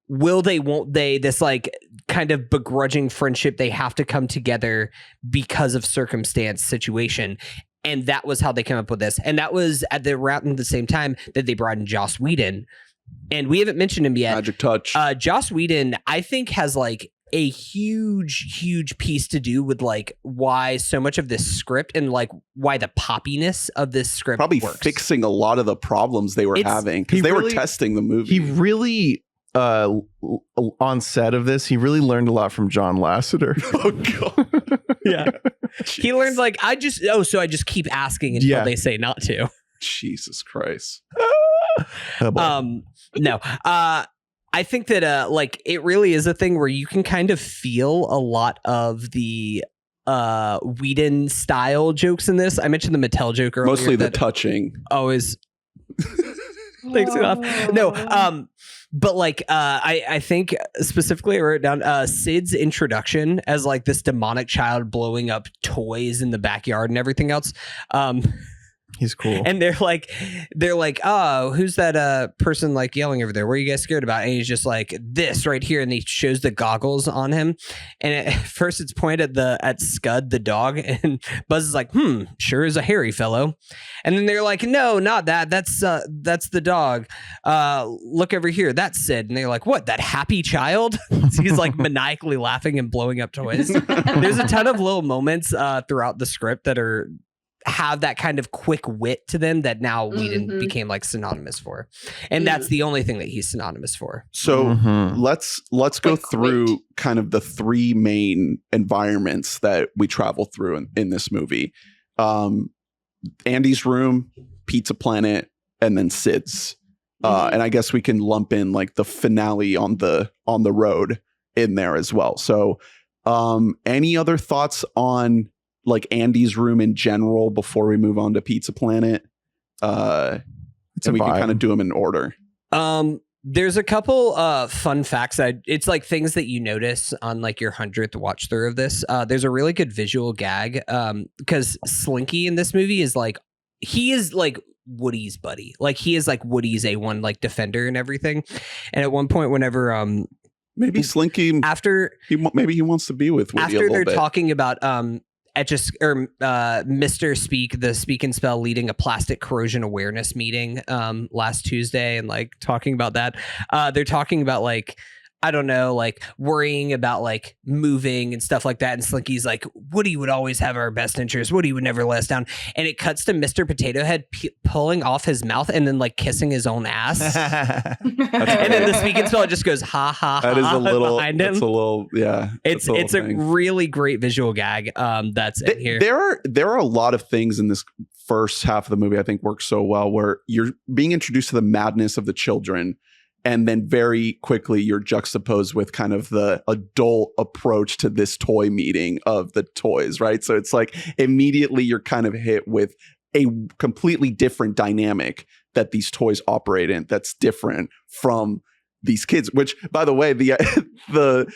will they, won't they, this like kind of begrudging friendship. They have to come together because of circumstance situation. And that was how they came up with this. And that was at around the same time that they brought in Joss Whedon. And we haven't mentioned him yet. Magic touch. Joss Whedon, I think, has like a huge piece to do with like why so much of this script and like why the poppiness of this script Probably works. fixing a lot of the problems they were having because he they were really- testing the movie. He really on set of this, he really learned a lot from John Lasseter. Oh god. Yeah. He learned like I just keep asking until Yeah. they say not to. Jesus Christ. Oh, boy. No. I think that like it really is a thing where you can kind of feel a lot of the Whedon style jokes in this. I mentioned the Mattel joke earlier. Mostly the that touching. always takes it off. No, but like I think specifically I wrote down Sid's introduction as like this demonic child blowing up toys in the backyard and everything else. He's cool. And they're like, oh, who's that person like yelling over there? What are you guys scared about? And he's just like this right here, and he shows the goggles on him. And at first, it's pointed at Scud the dog, and Buzz is like, sure is a hairy fellow. And then they're like, no, not that. That's the dog. Look over here. That's Sid. And they're like, what? That happy child? So he's like maniacally laughing and blowing up toys. There's a ton of little moments throughout the script that have that kind of quick wit to them that now Whedon became like synonymous for. And that's the only thing that he's synonymous for. So Mhm. let's go Quick through wit. kind of the 3 main environments that we travel through in this movie. Andy's room, Pizza Planet, and then Sid's. And I guess we can lump in like the finale on the road in there as well. So any other thoughts on like Andy's room in general before we move on to Pizza Planet? It's and a we can vibe. kind of do them in order. There's a couple fun facts. It's like things that you notice on like your 100th watch through of this. There's a really good visual gag because Slinky in this movie is like, he is like Woody's buddy. Like he is like Woody's A1 like defender and everything. And at one point whenever Maybe Slinky, after maybe he wants to be with Woody a after little they're bit. talking about Mr. Speak, the Speak and Spell, leading a plastic corrosion awareness meeting last Tuesday, and like talking about that. They're talking about like, I don't know, like worrying about like moving and stuff like that. And Slinky's like, Woody would always have our best interest. Woody would never let us down. And it cuts to Mr. Potato Head pulling off his mouth and then like kissing his own ass. And then the Speak and Spell just goes ha ha ha. That is a little. behind him. It's a little. Yeah. It's a really great visual gag. That's in here. There are a lot of things in this first half of the movie I think work so well, where you're being introduced to the madness of the children. And then very quickly you're juxtaposed with kind of the adult approach to this toy meeting of the toys, right? So it's like immediately you're kind of hit with a completely different dynamic that these toys operate in that's different from these kids, which, by the way, the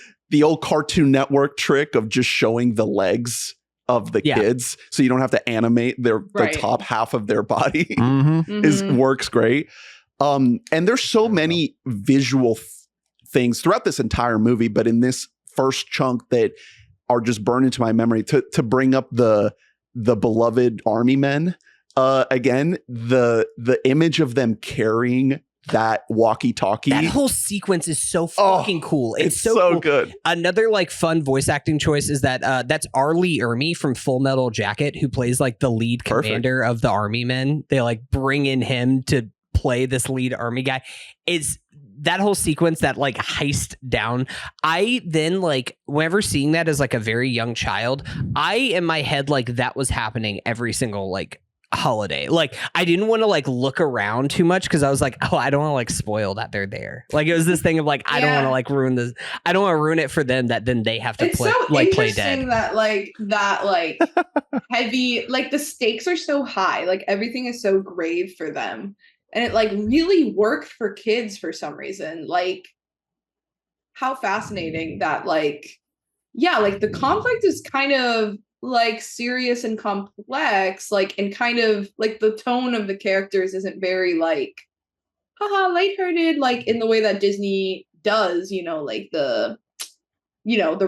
old Cartoon Network trick of just showing the legs of the kids so you don't have to animate the top half of their body works great. And there's so many visual things throughout this entire movie, but in this first chunk that are just burned into my memory to bring up the beloved army men again, the image of them carrying that walkie-talkie. That whole sequence is so fucking cool. It's so cool. Good. Another like fun voice acting choice is that that's R. Lee Ermey from Full Metal Jacket, who plays like the lead commander of the army men. They like bring in him to play this lead army guy. Is that whole sequence, that like heist down. I then like whenever seeing that as like a very young child, I in my head like that was happening every single like holiday. Like I didn't want to like look around too much because I was like, oh, I don't want to like spoil that they're there. Like it was this thing of like I don't want to like ruin this. I don't want to ruin it for them that then they have to play so like play dead. That like heavy, like the stakes are so high. Like everything is so grave for them. And it like really worked for kids for some reason. Like how fascinating that like the conflict is kind of like serious and complex, like and kind of like the tone of the characters isn't very like haha lighthearted, like in the way that Disney does, like the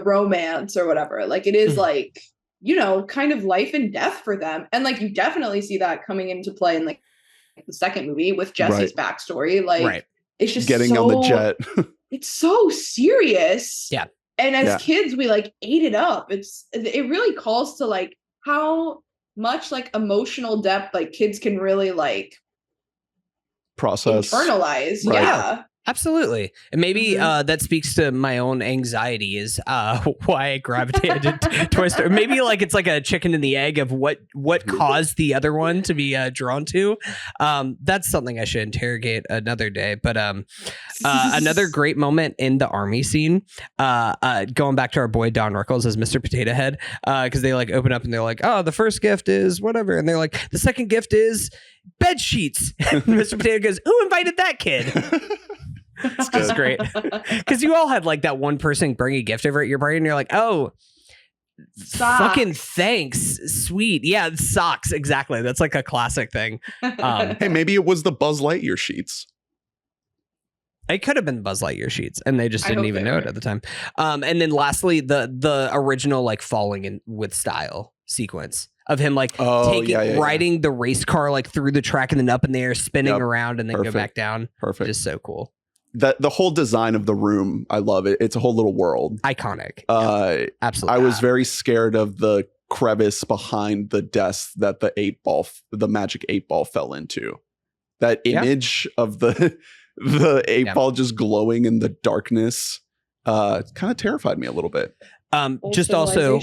romance or whatever. Like it is like, kind of life and death for them. And like you definitely see that coming into play in like the second movie with Jesse's backstory. Like it's just getting on the jet. It's so serious. Yeah. And as kids, we like ate it up. It really calls to like how much like emotional depth like kids can really like process, internalize. Right. Yeah. Absolutely. And maybe that speaks to my own anxiety is why I gravitated to Toy Story. Maybe like it's like a chicken and the egg of what caused the other one to be drawn to. That's something I should interrogate another day. But another great moment in the army scene, going back to our boy Don Rickles as Mr. Potato Head, because they like open up and they're like, oh, the first gift is whatever. And they're like, the second gift is bed sheets. Mr. Potato goes, who invited that kid? That's great. Because you all had like that one person bring a gift over at your party and you're like, oh, socks. Fucking thanks. Sweet. Yeah, socks. Exactly. That's like a classic thing. Hey, maybe it was the Buzz Lightyear sheets. It could have been Buzz Lightyear sheets and they just didn't even know it at the time. And then lastly, the original like falling in with style sequence of him like riding the race car like through the track and then up in the air, spinning around and then go back down. Perfect. Just so cool. The whole design of the room, I love it. It's a whole little world. Iconic. I Absolutely. was very scared of the crevice behind the desk that the magic 8-ball fell into. That image of the 8-ball just glowing in the darkness kind of terrified me a little bit. Just also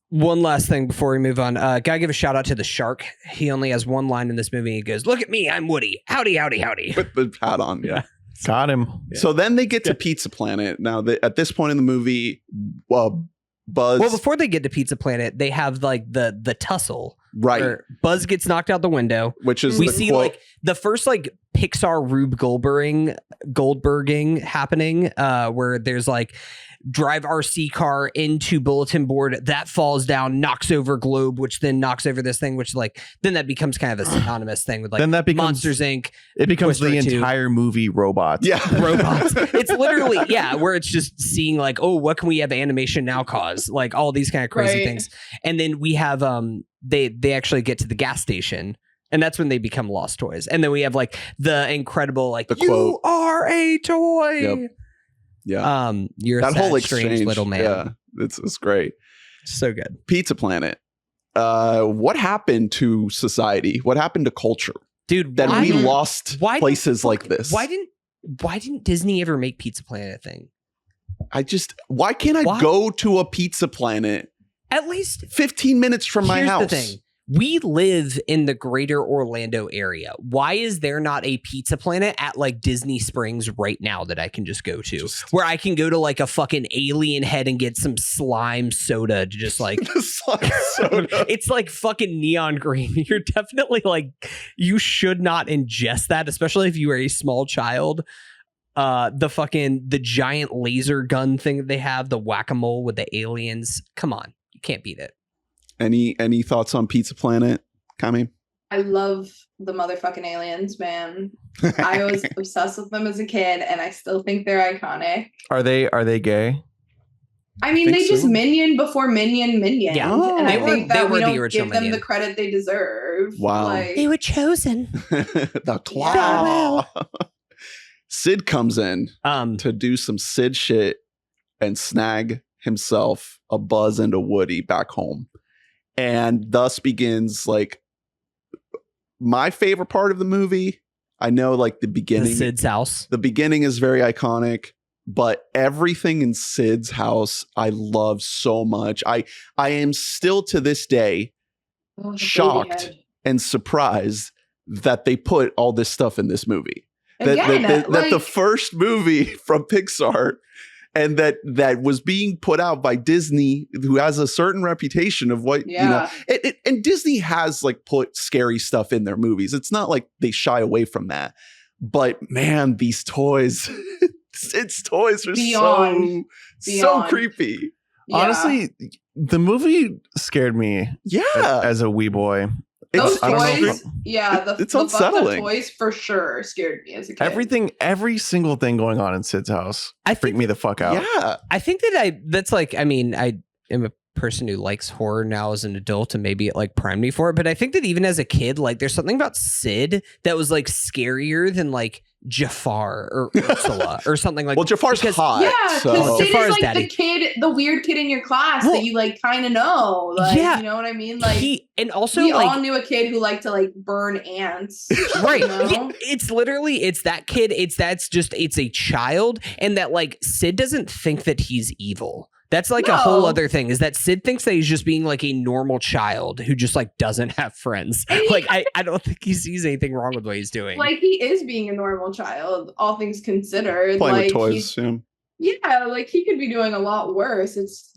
one last thing before we move on. Gotta give a shout out to the shark. He only has one line in this movie. He goes, "Look at me, I'm Woody. Howdy, howdy, howdy." With the hat on, yeah. Got him. Yeah. So then they get to Pizza Planet. Now, at this point in the movie, Buzz. Well, before they get to Pizza Planet, they have like the tussle. Right. Where Buzz gets knocked out the window. Which is we see quote, like the first like Pixar Rube Goldberging happening, where there's like drive RC car into bulletin board that falls down, knocks over globe, which then knocks over this thing, which like then that becomes kind of a synonymous thing with like then that becomes, Monsters Inc. It becomes Toy the Story 2. entire movie robots. Yeah. Robots. It's literally, yeah, where it's just seeing like, oh, what can we have animation now cause? Like all these kind of crazy things. And then we have they actually get to the gas station. And that's when they become Lost Toys. And then we have like the incredible like, The you quote. are a toy. Yep. Yeah. You're That a whole sad, strange exchange. little man. Yeah. It's great. So good. Pizza Planet. What happened to society? What happened to culture? Dude, That why we didn't- lost why places didn't- like this. Why didn't Disney ever make Pizza Planet a thing? Why can't I Why? go to a Pizza Planet At least 15 minutes from my here's house? the thing. We live in the greater Orlando area. Why is there not a Pizza Planet at like Disney Springs right now that I can just go to? Where I can go to like a fucking alien head and get some slime soda to just like Slime soda. it's like fucking neon green. You're definitely like, you should not ingest that, especially if you are a small child. The giant laser gun thing that they have, the whack-a-mole with the aliens. Come on, you can't beat it. Any thoughts on Pizza Planet, Kami? I love the motherfucking aliens, man. I was obsessed with them as a kid, and I still think they're iconic. Are they gay? I mean, Think they just so? minion before minion. Yeah. And They I were- think they that were we the don't original give them the Minion. credit they deserve. Wow. Like, were chosen. The claw. Sid comes in to do some Sid shit and snag himself a Buzz and a Woody back home. And thus begins like my favorite part of the movie. I know like the beginning. Sid's house. The beginning is very iconic, but everything in Sid's house I love so much. I am still to this day oh, the baby shocked head. and surprised that they put all this stuff in this movie. Again, that the like- first movie from Pixar and that was being put out by Disney, who has a certain reputation of what, you know, and Disney has like put scary stuff in their movies. It's not like they shy away from that, but man, these toys, its toys are so Beyond. creepy. Yeah. Honestly, the movie scared me Yeah. as a wee boy. Those I don't know if toys, the it's the Buck unsettling. toys for sure scared me as a kid. every single thing going on in Sid's house I freaked think- me the fuck out. Yeah. I think that I am a person who likes horror now as an adult, and maybe it like primed me for it. But I think that even as a kid, like there's something about Sid that was like scarier than like Jafar or Ursula or something like. Well, Jafar's because- hot. Yeah, so. because Sid Jafar's is like daddy. the weird kid in your class Well, that you like kind of know. Like, yeah. you know what I mean? Like, and also we like all knew a kid who liked to like burn ants. right. You know? Yeah, it's literally that kid. It's a child, and that like Sid doesn't think that he's evil. That's like a whole No. other thing, is that Sid thinks that he's just being like a normal child who just like doesn't have friends. And he- Like I don't think he sees anything wrong with what he's doing. Like he is being a normal child, all things considered. Playing like with toys. yeah, like he could be doing a lot worse. It's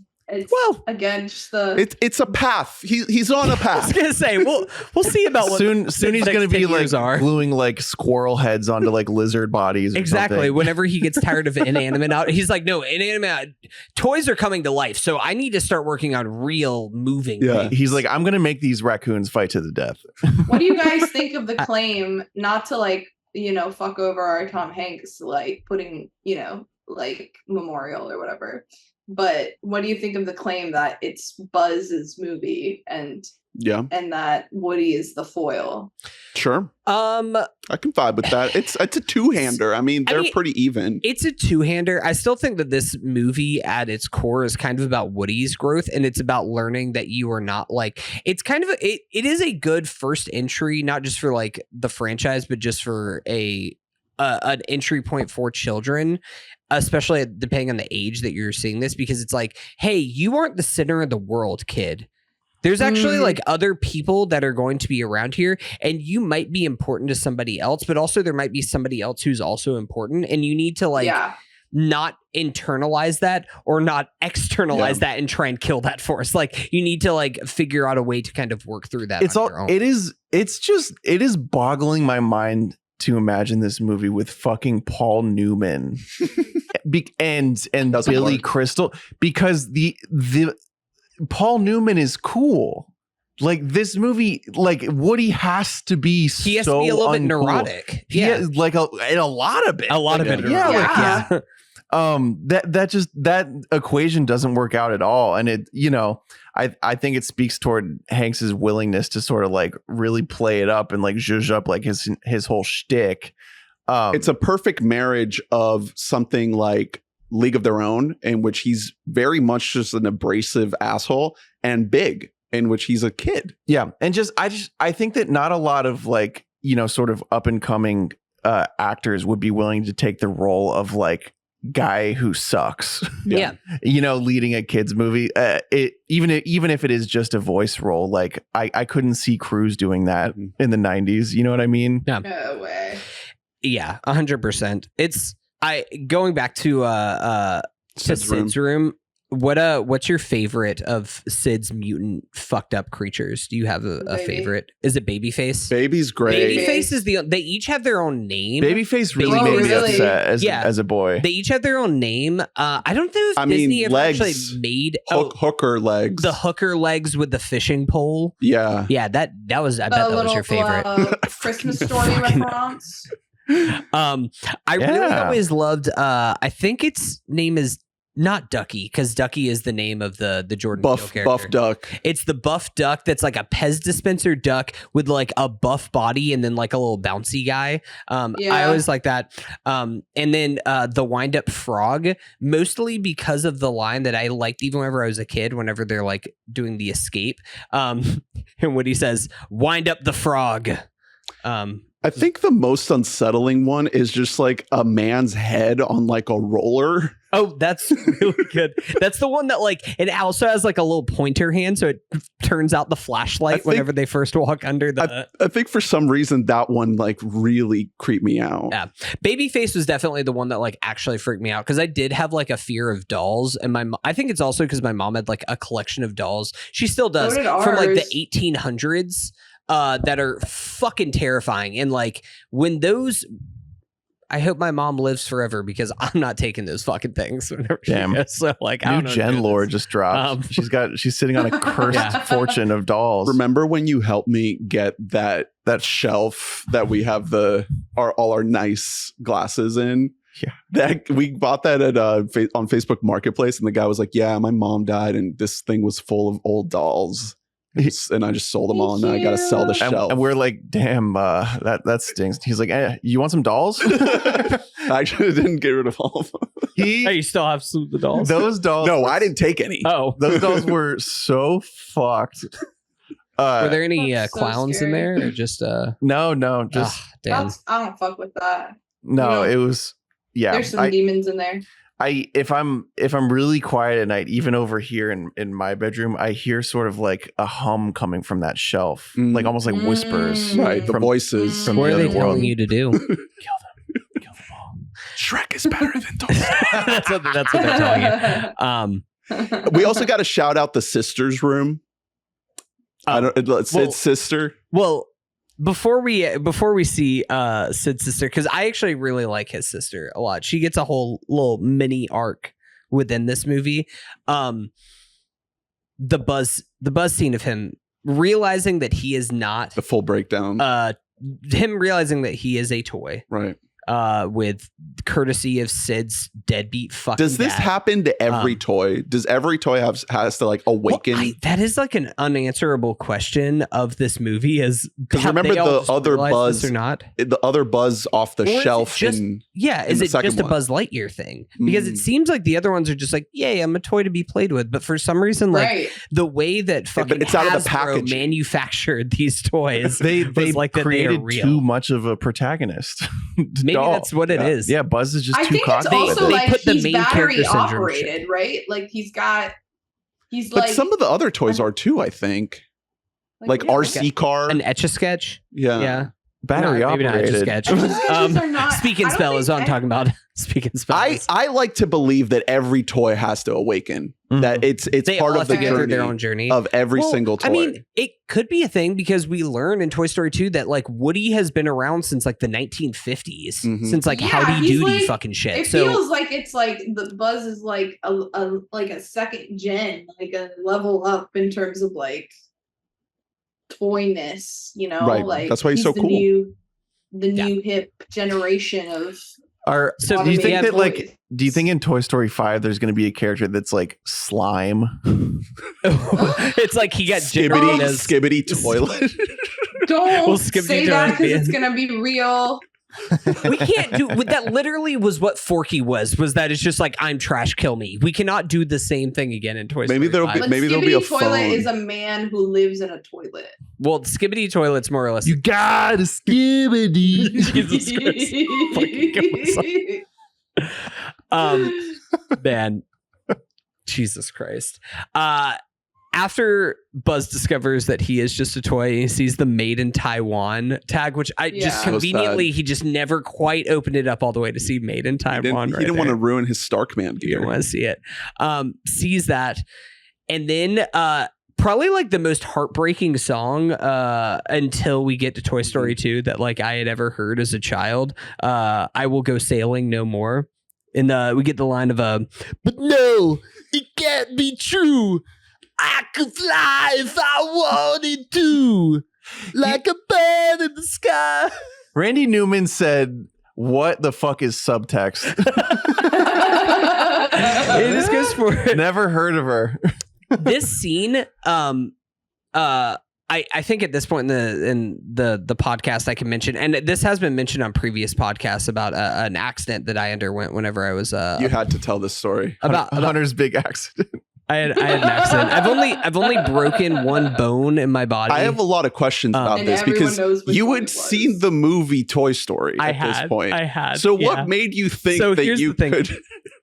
Well, again just the It's a path. He's on a I was path. gonna say we'll see about what Soon the he's next gonna be 10 like years are. gluing like squirrel heads onto like lizard bodies. Or Exactly. something. Whenever he gets tired of inanimate out, he's like, no, inanimate toys are coming to life. So I need to start working on real moving. Yeah. things. He's like, I'm gonna make these raccoons fight to the death. what do you guys think of the claim, not to like, fuck over our Tom Hanks, like putting, like memorial or whatever. But what do you think of the claim that it's Buzz's movie and Yeah, that Woody is the foil? sure. I can vibe with that. It's a two-hander. I mean, they're pretty even. It's a two-hander. I still think that this movie at its core is kind of about Woody's growth, and it's about learning that you are not like, it's kind of it is a good first entry, not just for like the franchise, but just for an entry point for children, especially depending on the age that you're seeing this, because it's like, hey, you aren't the center of the world, kid. There's actually like other people that are going to be around here, and you might be important to somebody else, but also there might be somebody else who's also important, and you need to like not internalize that or not externalize that and try and kill that force. Like you need to like figure out a way to kind of work through that. It's all. It is boggling my mind to imagine this movie with fucking Paul Newman and Billy Crystal, because the Paul Newman is cool. Like this movie, like Woody has to be he has to be a little bit neurotic. Yeah, like a lot of it. A lot of it. That equation doesn't work out at all. And it, I think it speaks toward Hanks's willingness to sort of like really play it up and like zhuzh up like his whole shtick. It's a perfect marriage of something like League of Their Own, in which he's very much just an abrasive asshole, and Big, in which he's a kid. Yeah. And I think that not a lot of like, sort of up and coming actors would be willing to take the role of like guy who sucks. Yeah. Leading a kids movie. Even if it is just a voice role, like I couldn't see Cruise doing that in the 90s. You know what I mean? Yeah. No way. Yeah, 100%. It's going back to Sid's room. What's your favorite of Sid's mutant fucked up creatures? Do you have a favorite? Is it Babyface? Baby's great. Babyface is they each have their own name. Babyface really made me upset as a boy. They each have their own name. I don't know if Disney ever actually made hooker legs. The hooker legs with the fishing pole. Yeah. Yeah, that was I bet that was your favorite. Christmas Story reference. I really always loved I think its name is not Ducky, because Ducky is the name of the Jordan Peele character. Buff Duck. It's the buff duck that's like a Pez dispenser duck with like a buff body and then like a little bouncy guy. I always like that. And then the wind up frog, mostly because of the line that I liked even whenever I was a kid, whenever they're like doing the escape. And when he says, wind up the frog. I think the most unsettling one is just like a man's head on like a roller. Oh, that's really good. That's the one that like, it also has like a little pointer hand, so it turns out the flashlight whenever they first walk under the... I think for some reason that one like really creeped me out. Yeah. Babyface was definitely the one that like actually freaked me out, because I did have like a fear of dolls, and I think it's also because my mom had like a collection of dolls. She still does, from like the 1800s. That are fucking terrifying. And like when those, I hope my mom lives forever, because I'm not taking those fucking things whenever she goes. So like, I don't know. Gen lore just dropped. She's sitting on a cursed fortune of dolls. Remember when you helped me get that shelf that we have all our nice glasses in? Yeah, that we bought that at on Facebook Marketplace, and the guy was like, "Yeah, my mom died, and this thing was full of old dolls." And I just sold them all, and now I gotta sell the shelf. And we're like, damn, that stings. He's like, hey, you want some dolls? I actually didn't get rid of all of them. You still have some of the dolls? Those dolls. No, I didn't take any. Oh, those dolls were so fucked. Were there any so clowns in there, or just no, just damn. I don't fuck with that. No, it was There's some demons in there. If I'm really quiet at night, even over here in my bedroom, I hear sort of like a hum coming from that shelf, like almost like whispers, right? The voices. From what the are they other world. telling you to do? Kill them all. Shrek is better than Docter. that's what they're telling you. We also got to shout out the sister's room. Sid's sister. Well, before we see Sid's sister, because I actually really like his sister a lot. She gets a whole little mini arc within this movie. The buzz scene of him realizing that he is not the full breakdown. Him realizing that he is a toy, right? With courtesy of Sid's deadbeat fucking Does this dad. happen to every toy? Does every toy has to like awaken? Well, that is like an unanswerable question of this movie. Is because remember the other Buzz or not? The other Buzz off the shelf. Is it just a Buzz Lightyear thing? Because it seems like the other ones are just like, yay, I'm a toy to be played with. But for some reason, like the way that fucking it's out of the package manufactured these toys, they like created too much of a protagonist. Maybe that's what it is. Yeah, Buzz is just I too think it's cocky. also They like put the he's main battery character syndrome operated, right? Like he's but like some of the other toys are too, I think. Like RC car. An Etch-a-Sketch. Yeah. Yeah. Battery maybe not operated. sketch. These are not- Speak and I don't spell think is what I'm I- talking about. Speak and spell. I like to believe that every toy has to awaken. Mhm. That it's they part all of the have to go through journey their own journey of every Well, single toy. I mean, it could be a thing because we learn in Toy Story 2 that like Woody has been around since like the 1950s, Mhm. since like Yeah, Howdy he's Doody like- fucking shit. It So feels like it's like the Buzz is like a second gen, like a level up in terms of like toyness, you know? Right. Like That's why he's so the cool. The new hip generation of So do you think yeah, that toys. like? Do you think in Toy Story 5 there's going to be a character that's like slime? it's like he got skibbity, generated as skibbity toilet. don't We'll skip say you that to it, because it's yeah. gonna be real. we can't do that. Literally was what Forky was that it's just like I'm trash, kill me. We cannot do the same thing again in Toy Maybe Story there'll 5. But maybe there'll be a Skibbity Toilet phone. is a man who lives in a toilet. Well, Skibbity Toilet's more or less. gotta skibbity. Jesus Christ. Fucking kill Man, Jesus Christ. After Buzz discovers that he is just a toy, he sees the Made in Taiwan tag, which I Yeah. just So conveniently, he just never quite opened it up all the way to see Made in He Taiwan. didn't, he didn't want to ruin his Starkman He didn't gear. want to see it. Sees that. And then probably like the most heartbreaking song until we get to Toy Story 2 that like I had ever heard as a child. I Will Go Sailing No More. And we get the line of but no, it can't be true. I could fly if I wanted to, like a bird in the sky. Randy Newman said, "What the fuck is subtext?" It just goes for it. Never heard of her. This scene, I think at this point in the podcast I can mention, and this has been mentioned on previous podcasts about an accident that I underwent whenever I was You had to tell this story. about Hunter's big accident. I had an accident. I've only broken one bone in my body. I have a lot of questions about And this everyone because knows which you one had it was. seen the movie Toy Story at this point. I had. So yeah. what made you think So that here's you the thing. could?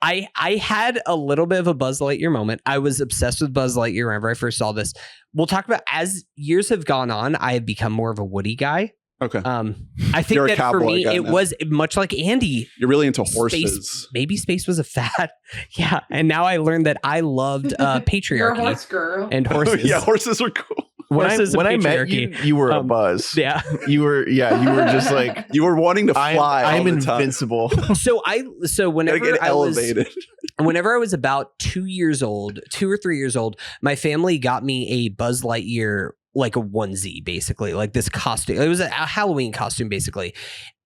I had a little bit of a Buzz Lightyear moment. I was obsessed with Buzz Lightyear whenever I first saw this. We'll talk about as years have gone on, I have become more of a Woody guy. Okay, I think You're a that for cowboy me, guy it now. was much like Andy. you're really into horses. Space, maybe space was a fad. Yeah. And now I learned that I loved You're a patriarchy horse girl. and horses. Yeah, horses are cool. Horses and When I met patriarchy. you were a Um, buzz. Yeah. You were just like, You were wanting to fly. I'm all the time. invincible. So Gotta whenever get elevated. whenever I was about 2 or 3 years old, my family got me a Buzz Lightyear, like a onesie, basically, like this costume. It was a Halloween costume, basically.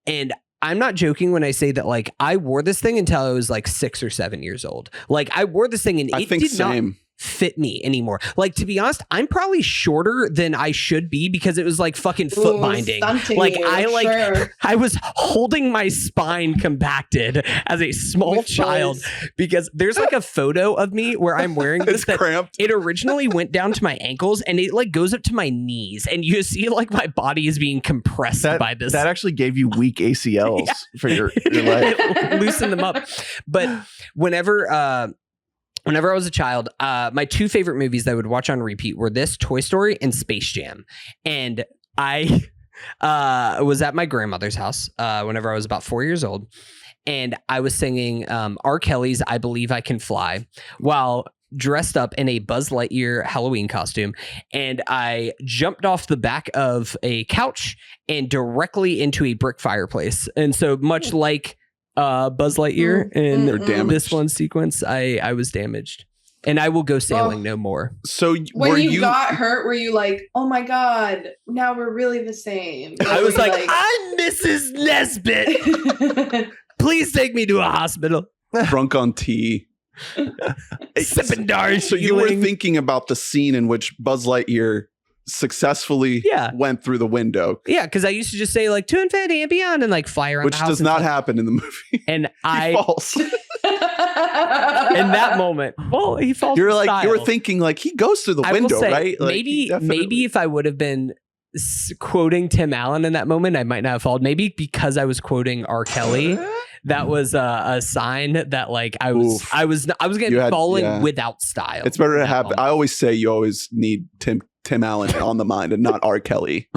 And I'm not joking when I say that, like, I wore this thing until I was like 6 or 7 years old. Like, I wore this thing and I it think did not same. fit me anymore. Like, to be honest, I'm probably shorter than I should be because it was like fucking foot Ooh, binding. stunting Like, you, I like sure. I was holding my spine compacted as a small With child Buzz. because there's like a photo of me where I'm wearing this It's that cramped. it originally went down to my ankles and it like goes up to my knees and you see like my body is being compressed by this. That actually gave you weak ACLs for your life. It loosened them up. But whenever I was a child, my two favorite movies that I would watch on repeat were this, Toy Story, and Space Jam. And I was at my grandmother's house whenever I was about 4 years old. And I was singing R. Kelly's I Believe I Can Fly while dressed up in a Buzz Lightyear Halloween costume. And I jumped off the back of a couch and directly into a brick fireplace. And so much like Buzz Lightyear in You're damaged. this one sequence, I was damaged. And I will go sailing no more. So When were you got hurt, were you like, oh my God, now we're really the same? I was Were you like, I'm Mrs. Nesbit. Please take me to a hospital. drunk on tea? Sipping Darjeeling. So you were thinking about the scene in which Buzz Lightyear successfully went through the window. Yeah, because I used to just say like to infinity and beyond and like fly around Which the house does and not stuff. happen in the movie. And He falls. in that moment, well, he falls. You're in like style. you were thinking like he goes through the I will window, say, right? Like, maybe he definitely- maybe if I would have been quoting Tim Allen in that moment, I might not have fallen. Maybe because I was quoting R. Kelly, that was a sign that like I was Oof. I was going to You be had- falling yeah. without style. It's better to in that have. moment. I always say you always need Tim Tim Allen on the mind and not R. Kelly.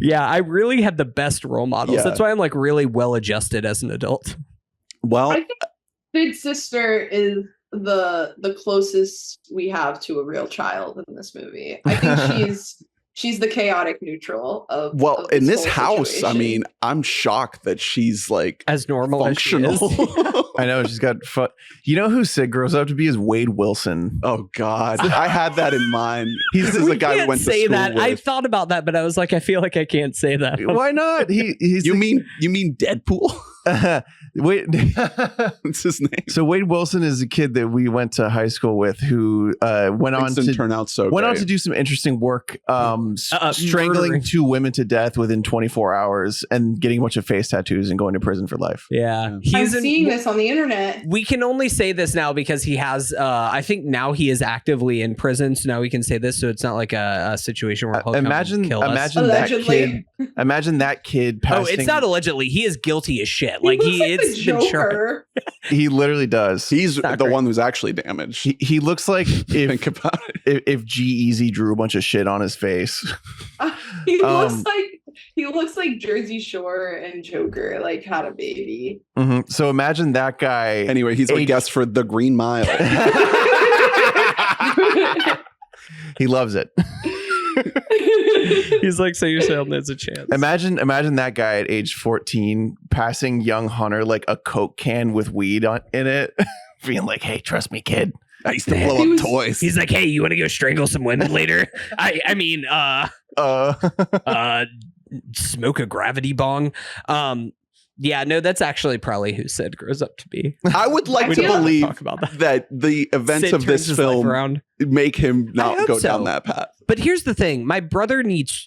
Yeah, I really had the best role models. Yeah. That's why I'm like really well adjusted as an adult. Well, I think Big Sister is the closest we have to a real child in this movie. I think she's the chaotic neutral of well, of in this whole house, I situation. mean, I'm shocked that she's like As normal as she functional. is. I know she's got. You know who Sid grows up to be is Wade Wilson. Oh God, I had that in mind. This is We the guy we can't went to say school that. with. I thought about that, but I was like, I feel like I can't say that. Why not? He's You mean Deadpool? Wait. That's his name. So Wade Wilson is a kid that we went to high school with who went on Didn't to turn out so went on great. to do some interesting work, strangling murdering. 2 women to death within 24 hours and getting a bunch of face tattoos and going to prison for life. Yeah. I'm He's seeing this on the internet. We can only say this now because he has, I think now he is actively in prison. So now we can say this. So it's not like a situation where he'll come and kill us. Imagine that Allegedly. kid. Imagine that kid Oh, passing. it's not allegedly. He is guilty as shit. He Like looks he like the is been charged. Joker. He literally does. He's not the great. one who's actually damaged. He looks like Think if about it. if G-Eazy drew a bunch of shit on his face. He looks like Jersey Shore and Joker like had a baby. Mhm. So imagine that guy. Anyway, he's a Age- guest for The Green Mile. He loves it. He's like, so you're saying there's a chance. Imagine that guy at age 14 passing young Hunter like a Coke can with weed in it, being like, "Hey, trust me, kid." I used to blow He up was- toys. He's like, hey, you want to go strangle some women later? I mean, smoke a gravity bong. Yeah, no, that's actually probably who Sid grows up to be. I would like I to feel- believe Talk about that. that the events Sid of this turns his life film around. make him not hope go so. down that path. But here's the thing: my brother needs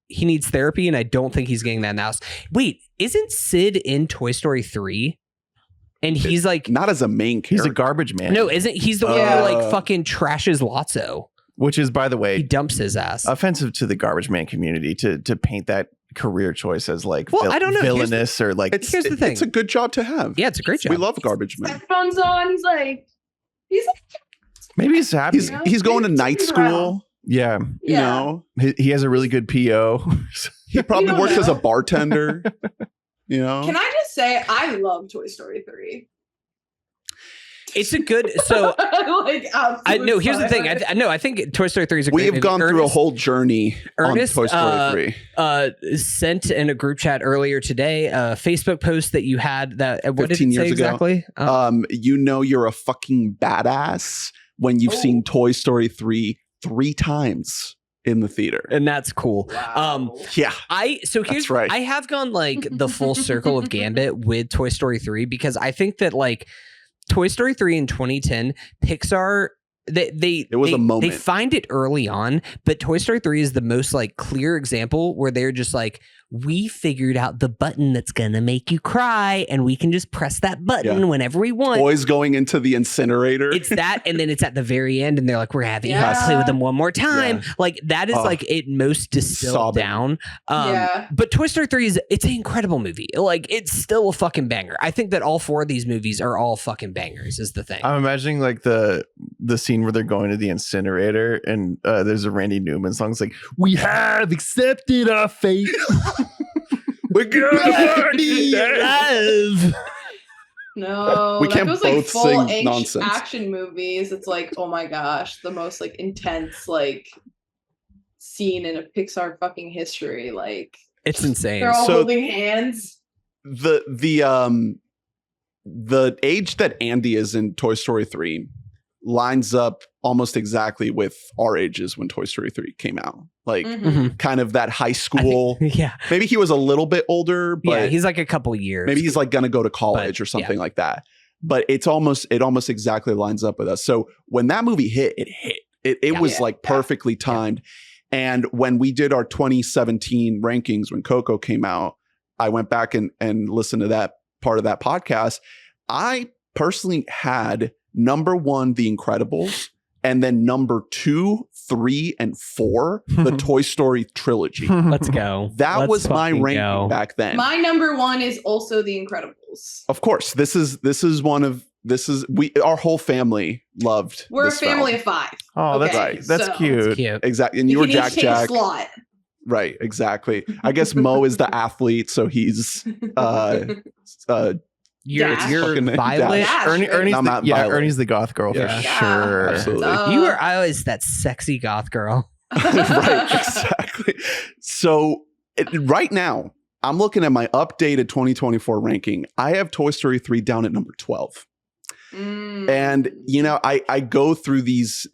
he needs therapy, and I don't think he's getting that in the house. Wait, isn't Sid in Toy Story 3? And he's like, Not as a main He's character. a garbage man. no, isn't he's the one Yeah. who like fucking trashes Lotso? Which is, by the He way, dumps his ass. offensive to the garbage man community to paint that career choice as like Well, I don't know. Here's the- villainous or like. It's, Here's the thing. It's a good job to have. Yeah, it's a great job. We love garbage men. Headphones on. He's like Maybe he's happy. He's going to night school. Yeah, You Yeah. know, he has a really good PO. he probably don't works as a know. bartender. You know, Can I just say I love Toy Story 3? It's a good. So Like I no. Here's the thing. absolute I think Toy Story 3 is a we great have movie. gone through a Ernest- whole journey Ernest, on Toy Story 3. Sent in a group chat earlier today a Facebook post that you had that what did 15 it say years ago. exactly? You know you're a fucking badass when you've Oh. seen Toy Story 3 times in the theater. And that's cool. Wow. Yeah. So here's That's right. I have gone like the full circle of Gambit with Toy Story 3 because I think that like Toy Story 3 in 2010, Pixar It was a moment. They find it early on, but Toy Story 3 is the most like clear example where they're just like, we figured out the button that's gonna make you cry, and we can just press that button Yeah. whenever we want. Toys going into the incinerator. It's that, and then it's at the very end, and they're like, "We're having you Yeah. play with them one more time." Yeah. Like that is Oh. like it most distilled Sobbing. down. Yeah. But Toy Story 3 it's an incredible movie. Like it's still a fucking banger. I think that all 4 of these movies are all fucking bangers. Is the thing. I'm imagining like the scene where they're going to the incinerator and there's a Randy Newman song. It's like, "We have accepted our fate." We're gonna be alive. No, We that can't goes like both full sing nonsense. action movies. It's like, oh my gosh, the most like intense like scene in a Pixar fucking history. Like It's insane. they're all So- holding hands. The age that Andy is in Toy Story 3 lines up almost exactly with our ages when Toy Story 3 came out. Like Mhm. Mhm. kind of that high I school. think- yeah, Maybe he was a little bit older, but yeah. He's like a couple years. maybe he's like gonna go to college But, or something like that. But it almost exactly lines up with us. So when that movie hit, it hit. It Yeah. was Yeah. like perfectly timed. And when we did our 2017 rankings, when Coco came out, I went back and listened to that part of that podcast. I personally had number 1, The Incredibles, and then number 2, 3, and 4, the Toy Story trilogy. Let's go. That Let's was my fucking ranking go. back then. My number 1 is also The Incredibles. Of course, this is one of our whole family loved. We're a this film. family of 5. Oh, that's Okay, right. That's so- cute. Cute. Exactly, and you were can each Jack take a Jack. slot. Right, exactly. I guess Mo is the athlete, so he's You're Dash. Fucking Violet. Dash. Ernie's I'm not the, Violet. Ernie's the goth girl for Yeah. sure. Absolutely. You were always that sexy goth girl. Right, exactly. So right now, I'm looking at my updated 2024 ranking. I have Toy Story 3 down at number 12. And I go through these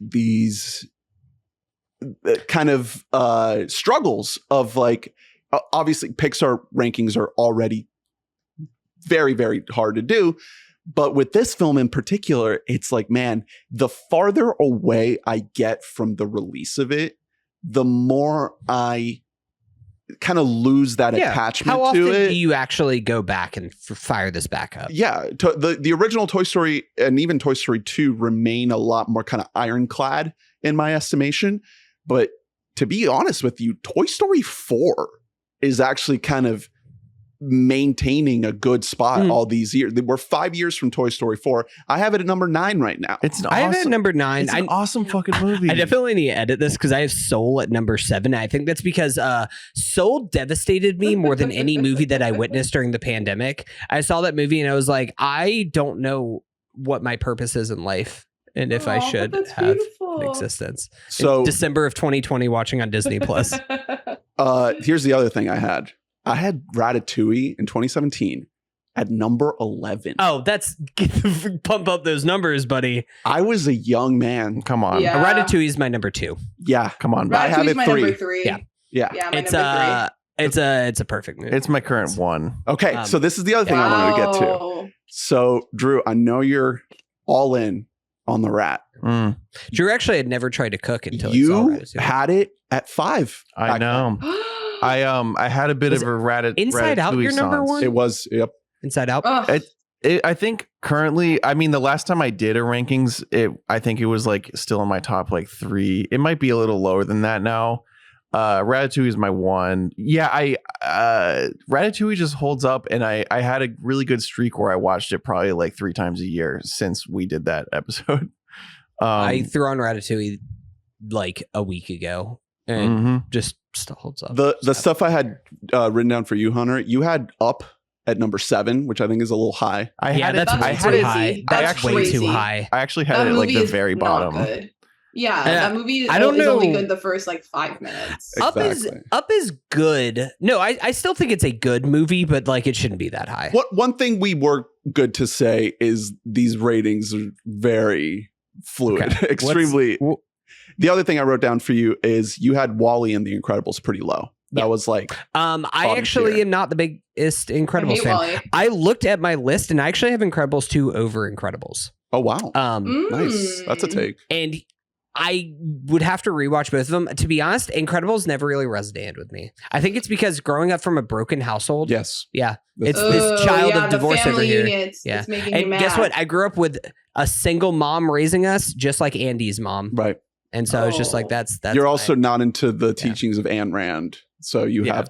kind of struggles of like, obviously Pixar rankings are already very, very hard to do. But with this film in particular, it's like, man, the farther away I get from the release of it, the more I kind of lose that attachment How often to it. do you actually go back and fire this back up? Yeah, the original Toy Story and even Toy Story 2 remain a lot more kind of ironclad in my estimation. But to be honest with you, Toy Story 4 is actually kind of maintaining a good spot all these years. We're 5 years from Toy Story 4. I have it at number 9 right now. It's an I have it at awesome, number 9. it's an awesome fucking movie. I definitely need to edit this because I have Soul at number 7. I think that's because Soul devastated me more than any movie that I witnessed during the pandemic. I saw that movie and I was like, I don't know what my purpose is in life and if I should have an existence. So In December of 2020, watching on Disney Plus. here's the other thing I had. I had Ratatouille in 2017 at number 11. Oh, that's pump up those numbers, buddy. I was a young man. Come on. Yeah. Ratatouille is my number 2. Yeah. Come on. I have Ratatouille's it my 3. number 3. Yeah. Yeah. Yeah, my It's number 3. it's a perfect movie. It's my current one. Okay. So this is the other thing I wanted to get to. Wow. So Drew, I know you're all in on the rat. Mm, Drew actually had never tried to cook until he saw You Ratatouille. had it at 5. I back know. I had a bit Was of a Ratatouille. Inside Out your number sans. one? then. It was, yep. Inside Out. Ugh. I think currently, I mean, the last time I did a rankings, I think it was like still in my top like 3. It might be a little lower than that now. Ratatouille is my 1. Yeah, Ratatouille just holds up, and I had a really good streak where I watched it probably like 3 times a year since we did that episode. I threw on Ratatouille like a week ago and just still holds up. The stuff I had written down for you, Hunter, you had Up at number 7, which I think is a little high. I Yeah, had that's it. way I too had it. high. That's That's way crazy. too high. I actually had That it at like movie the is very not bottom. good. Yeah, Yeah. that movie I don't is only know. good the first like 5 minutes. Exactly. Up is good. No, I still think it's a good movie, but like it shouldn't be that high. One thing we were good to say is these ratings are very fluid, Okay. extremely. What's- The other thing I wrote down for you is you had Wall-E and The Incredibles pretty low. That Yeah. was like, I bottom actually tier. am not the biggest I Incredibles hate fan. Wall-E. I looked at my list and I actually have Incredibles 2 over Incredibles. oh wow, nice. That's a Mm. take. And I would have to rewatch both of them. To be honest, Incredibles never really resonated with me. I think it's because growing up from a broken household. Yes, Yeah. That's- It's this child yeah, of the divorce over family here. units, Yeah. it's making you And mad. guess what? I grew up with a single mom raising us, just like Andy's mom. right. And so it's just like Oh. that's You're my- also not into the teachings of Ayn Rand, so you Yeah. have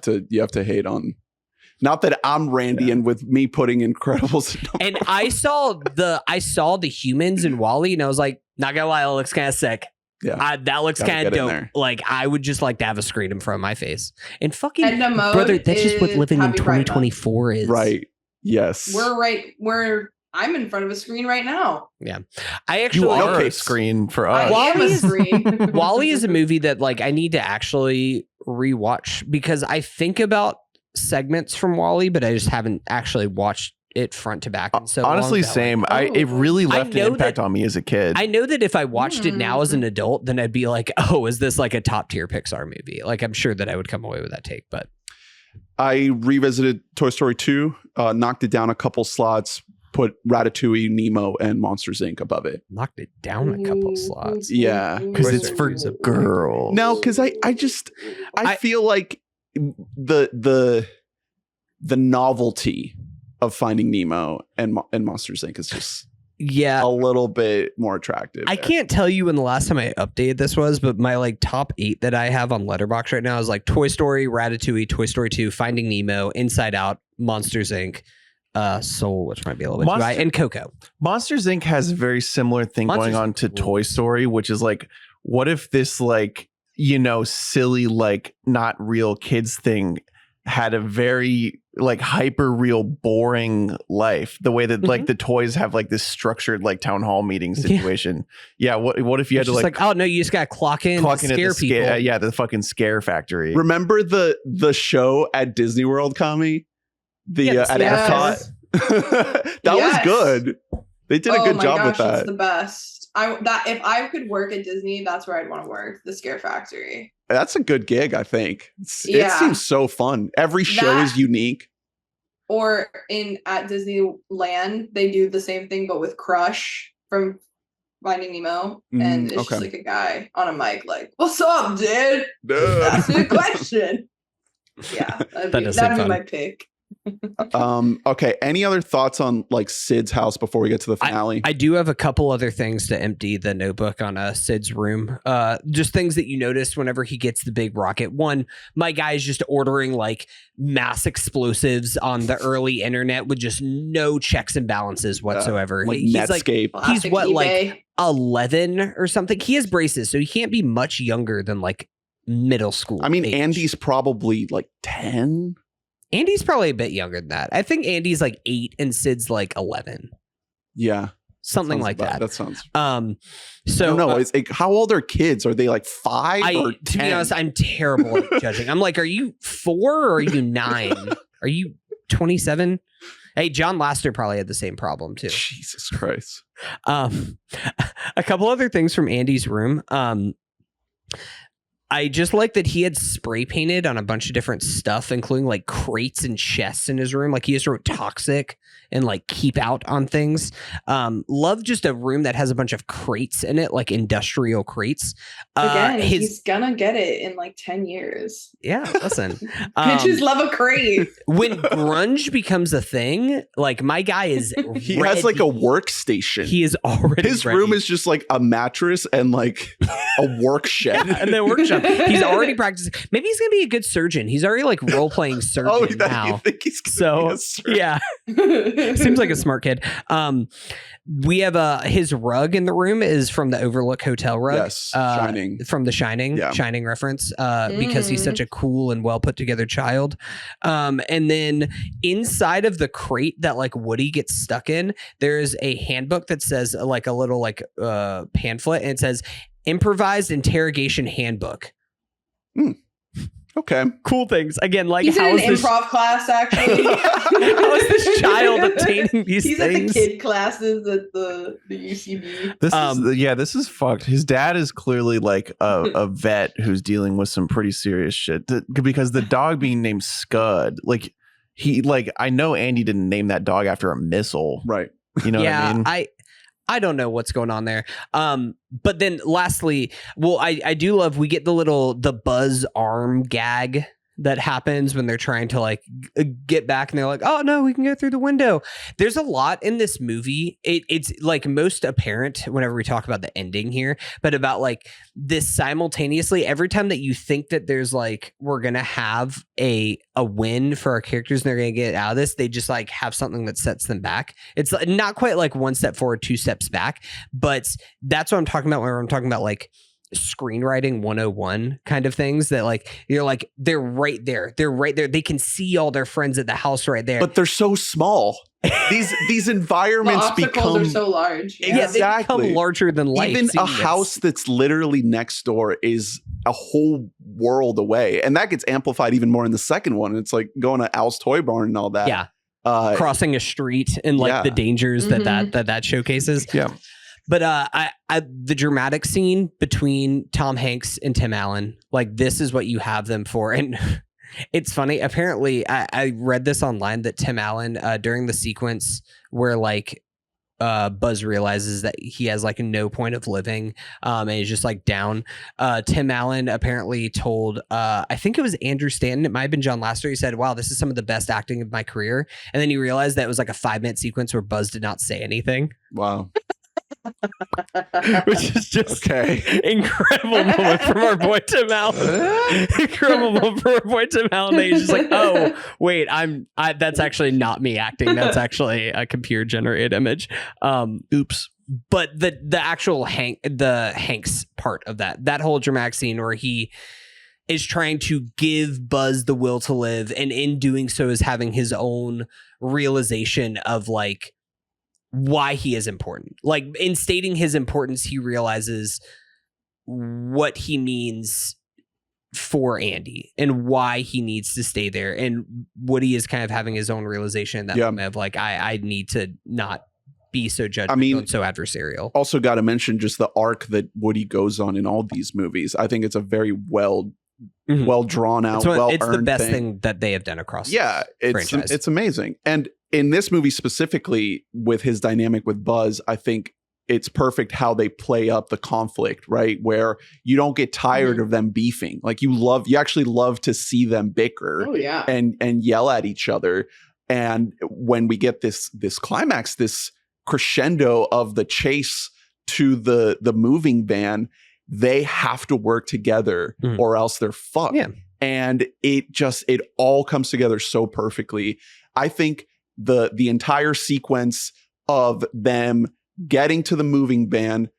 to hate on. Not that I'm Randian with me putting Incredibles. And I saw the humans in Wall-E, and I was like, not gonna lie, that looks kind of sick. Yeah. That looks Gotta kind of get in dope. there. Like I would just like to have a screen in front of my face. And fucking Edna Mode brother, that's just what is living in Happy Pride Month. 2024 is. Right. Yes. I'm in front of a screen right now. I You actually are okay. a screen for I us. am a Wall-E is- screen. Wall-E is a movie that like I need to actually rewatch because I think about segments from Wall-E, but I just haven't actually watched it front to back. And so Honestly, long that, like, same. It really left an know impact that- on me as a kid. I know that if I watched it now as an adult, then I'd be like, oh, is this like a top tier Pixar movie? Like, I'm sure that I would come away with that take, but I revisited Toy Story 2, knocked it down a couple slots, put Ratatouille, Nemo, and Monsters Inc. above it. knocked it down a couple slots. Yeah, because it's for girls. No, because I feel like the novelty of Finding Nemo and Monsters Inc. is just Yeah. a little bit more attractive. I can't tell you when the last time I updated this was, but my like top 8 that I have on Letterboxd right now is like Toy Story, Ratatouille, Toy Story 2, Finding Nemo, Inside Out, Monsters Inc., Soul, which might be a little bit too Monster- high, and Coco. Monsters Inc. has a very similar thing going on to Toy Story, which is like, what if this like, silly, like not real kids thing had a very like hyper real boring life, the way that like the toys have like this structured like town hall meeting situation. Yeah. What if you had to like, oh no, you just gotta clock in at scare the people. yeah, the fucking scare factory. Remember the show at Disney World, Kami? At Epcot? That was good. They did a good job with that. It's the best. If I could work at Disney, that's where I'd want to work. The Scare Factory. That's a good gig, I think. It seems so fun. Every show is unique. Or at Disneyland, they do the same thing, but with Crush from Finding Nemo, and it's just like a guy on a mic, like, "What's up, dude? That's a good question." Yeah, that'd be my pick. Okay. Any other thoughts on like Sid's house before we get to the finale? I do have a couple other things to empty the notebook on Sid's room. Just things that you noticed whenever he gets the big rocket. One, my guy is just ordering like mass explosives on the early internet with just no checks and balances whatsoever. Like he's Netscape. He's what, eBay. like 11 or something? He has braces, so he can't be much younger than like middle school. I mean, age. Andy's probably like 10. Andy's probably a bit younger than that. I think Andy's like 8 and Sid's like 11. Yeah. Something like that. That sounds. So I don't know. It's like, how old are kids? Are they like 5 or 10? To be honest, I'm terrible at judging. I'm like, are you 4 or are you 9? Are you 27? Hey, John Lasseter probably had the same problem too. Jesus Christ. A couple other things from Andy's room. I just like that he had spray painted on a bunch of different stuff, including like crates and chests in his room. Like he just wrote toxic and like keep out on things. Love just a room that has a bunch of crates in it, like industrial crates. Again, he's gonna get it in like 10 years. Yeah, listen. Bitches love a crate. When grunge becomes a thing, like my guy is He has like a workstation. He is already His ready. room is just like a mattress and like a work shed. Yeah, and then workshop. He's already practicing. Maybe he's gonna be a good surgeon. He's already like role playing surgeon now. You think he's gonna be a surgeon? Yeah, seems like a smart kid. We have his rug in the room is from the Overlook Hotel rug. Yes, Shining. From The Shining, Shining reference. Because he's such a cool and well put together child. And then inside of the crate that like Woody gets stuck in, there's a handbook that says like a little like pamphlet, and it says Improvised Interrogation Handbook. Okay. Cool things. Again, like he's in an this improv class, actually. how is this child obtaining these he's things? at the kid classes at the UCB. This is fucked. His dad is clearly like a vet who's dealing with some pretty serious shit, because the dog being named Scud, like I know Andy didn't name that dog after a missile, right? You know what I mean? I don't know what's going on there. But then lastly, well, I do love, we get the Buzz arm gag that happens when they're trying to like get back, and they're like, oh no, we can go through the window. There's a lot in this movie. It's like most apparent whenever we talk about the ending here, but about like this simultaneously, every time that you think that there's like, we're going to have a win for our characters and they're going to get out of this, they just like have something that sets them back. It's not quite like 1 step forward, 2 steps back, but that's what I'm talking about when I'm talking about like screenwriting 101 kind of things, that like you're like, they're right there, they can see all their friends at the house right there, but they're so small. These environments become are so large. Yeah, they become larger than life. Even a house that's literally next door is a whole world away, and that gets amplified even more in the second one. It's like going to Al's Toy Barn and all that. Yeah, crossing a street and like the dangers that showcases. Yeah. But the dramatic scene between Tom Hanks and Tim Allen, like this is what you have them for. And it's funny. Apparently, I read this online that Tim Allen, during the sequence where like Buzz realizes that he has like no point of living and he's just like down, Tim Allen apparently told, I think it was Andrew Stanton, it might have been John Lasseter, he said, wow, this is some of the best acting of my career. And then he realized that it was like a 5-minute sequence where Buzz did not say anything. Wow. which is just Okay. incredible moment from our boy Tim Allen. Incredible moment from our boy Tim Allen. He's just like, oh wait, that's actually not me acting. That's actually a computer generated image. Oops. But the actual Hanks part of that whole dramatic scene where he is trying to give Buzz the will to live, and in doing so is having his own realization of like why he is important. Like in stating his importance, he realizes what he means for Andy and why he needs to stay there. And Woody is kind of having his own realization in that moment of like, I need to not be so judgmental and so adversarial. Also got to mention just the arc that Woody goes on in all these movies. I think it's a very well drawn out, it's the best thing that they have done across it's amazing. And in this movie specifically, with his dynamic with Buzz, I think it's perfect how they play up the conflict, right? Where you don't get tired of them beefing. Like you actually love to see them bicker and yell at each other. And when we get this climax, this crescendo of the chase to the moving van, they have to work together or else they're fucked. Yeah. And it all comes together so perfectly. I think the entire sequence of them getting to the moving van,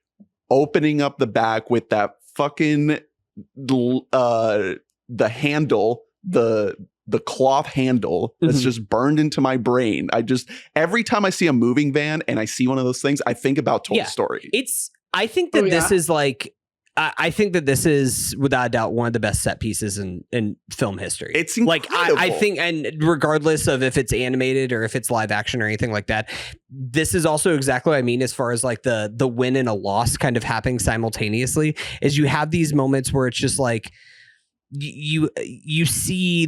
opening up the back with that fucking the handle, the cloth handle that's just burned into my brain. Every time I see a moving van and I see one of those things, I think about Toy Story. I think that this is like, I think that this is without a doubt one of the best set pieces in film history. It's incredible. Like I think, and regardless of if it's animated or if it's live action or anything like that, this is also exactly what I mean as far as like the win and a loss kind of happening simultaneously. Is you have these moments where it's just like you see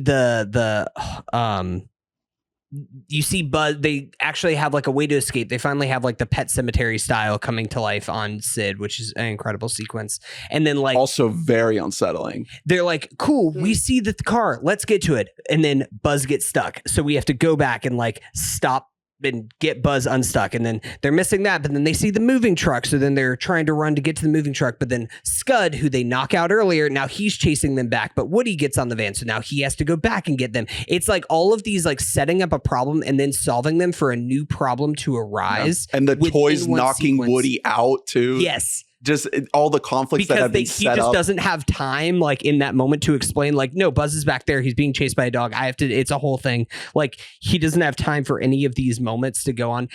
you see Buzz, they actually have like a way to escape. They finally have like the Pet Cemetery style coming to life on Sid, which is an incredible sequence. And then like also very unsettling. They're like, cool, we see the car, let's get to it. And then Buzz gets stuck. So we have to go back and like stop and get Buzz unstuck. And then they're missing that, but then they see the moving truck. So then they're trying to run to get to the moving truck. But then Scud, who they knock out earlier, now he's chasing them back. But Woody gets on the van. So now he has to go back and get them. It's like all of these like setting up a problem and then solving them for a new problem to arise. Yeah. And the toys knocking Woody out too. Yes. Just all the conflicts that have been set up. He just doesn't have time, like in that moment, to explain, like, no, Buzz is back there. He's being chased by a dog. It's a whole thing. Like, he doesn't have time for any of these moments to go on.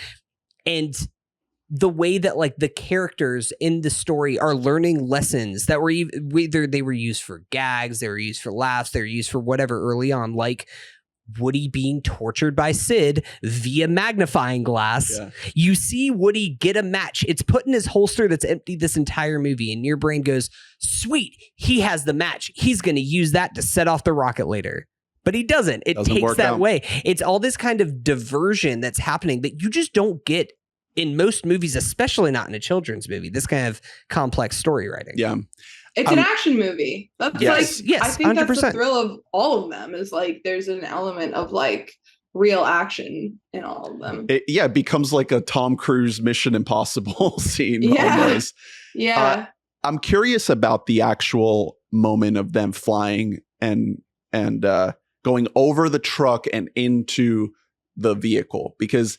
And the way that, like, the characters in the story are learning lessons that were either they were used for gags, they were used for laughs, they were used for whatever early on, like Woody being tortured by Sid via magnifying glass. Yeah. You see Woody get a match. It's put in his holster that's empty this entire movie. And your brain goes, sweet, he has the match. He's going to use that to set off the rocket later. But he doesn't. It takes that way. It's all this kind of diversion that's happening that you just don't get in most movies, especially not in a children's movie. This kind of complex story writing. Yeah. It's an action movie. That's yes, I think 100%. That's the thrill of all of them is like there's an element of like real action in all of them. It becomes like a Tom Cruise Mission Impossible scene almost. Yeah. I'm curious about the actual moment of them flying and going over the truck and into the vehicle, because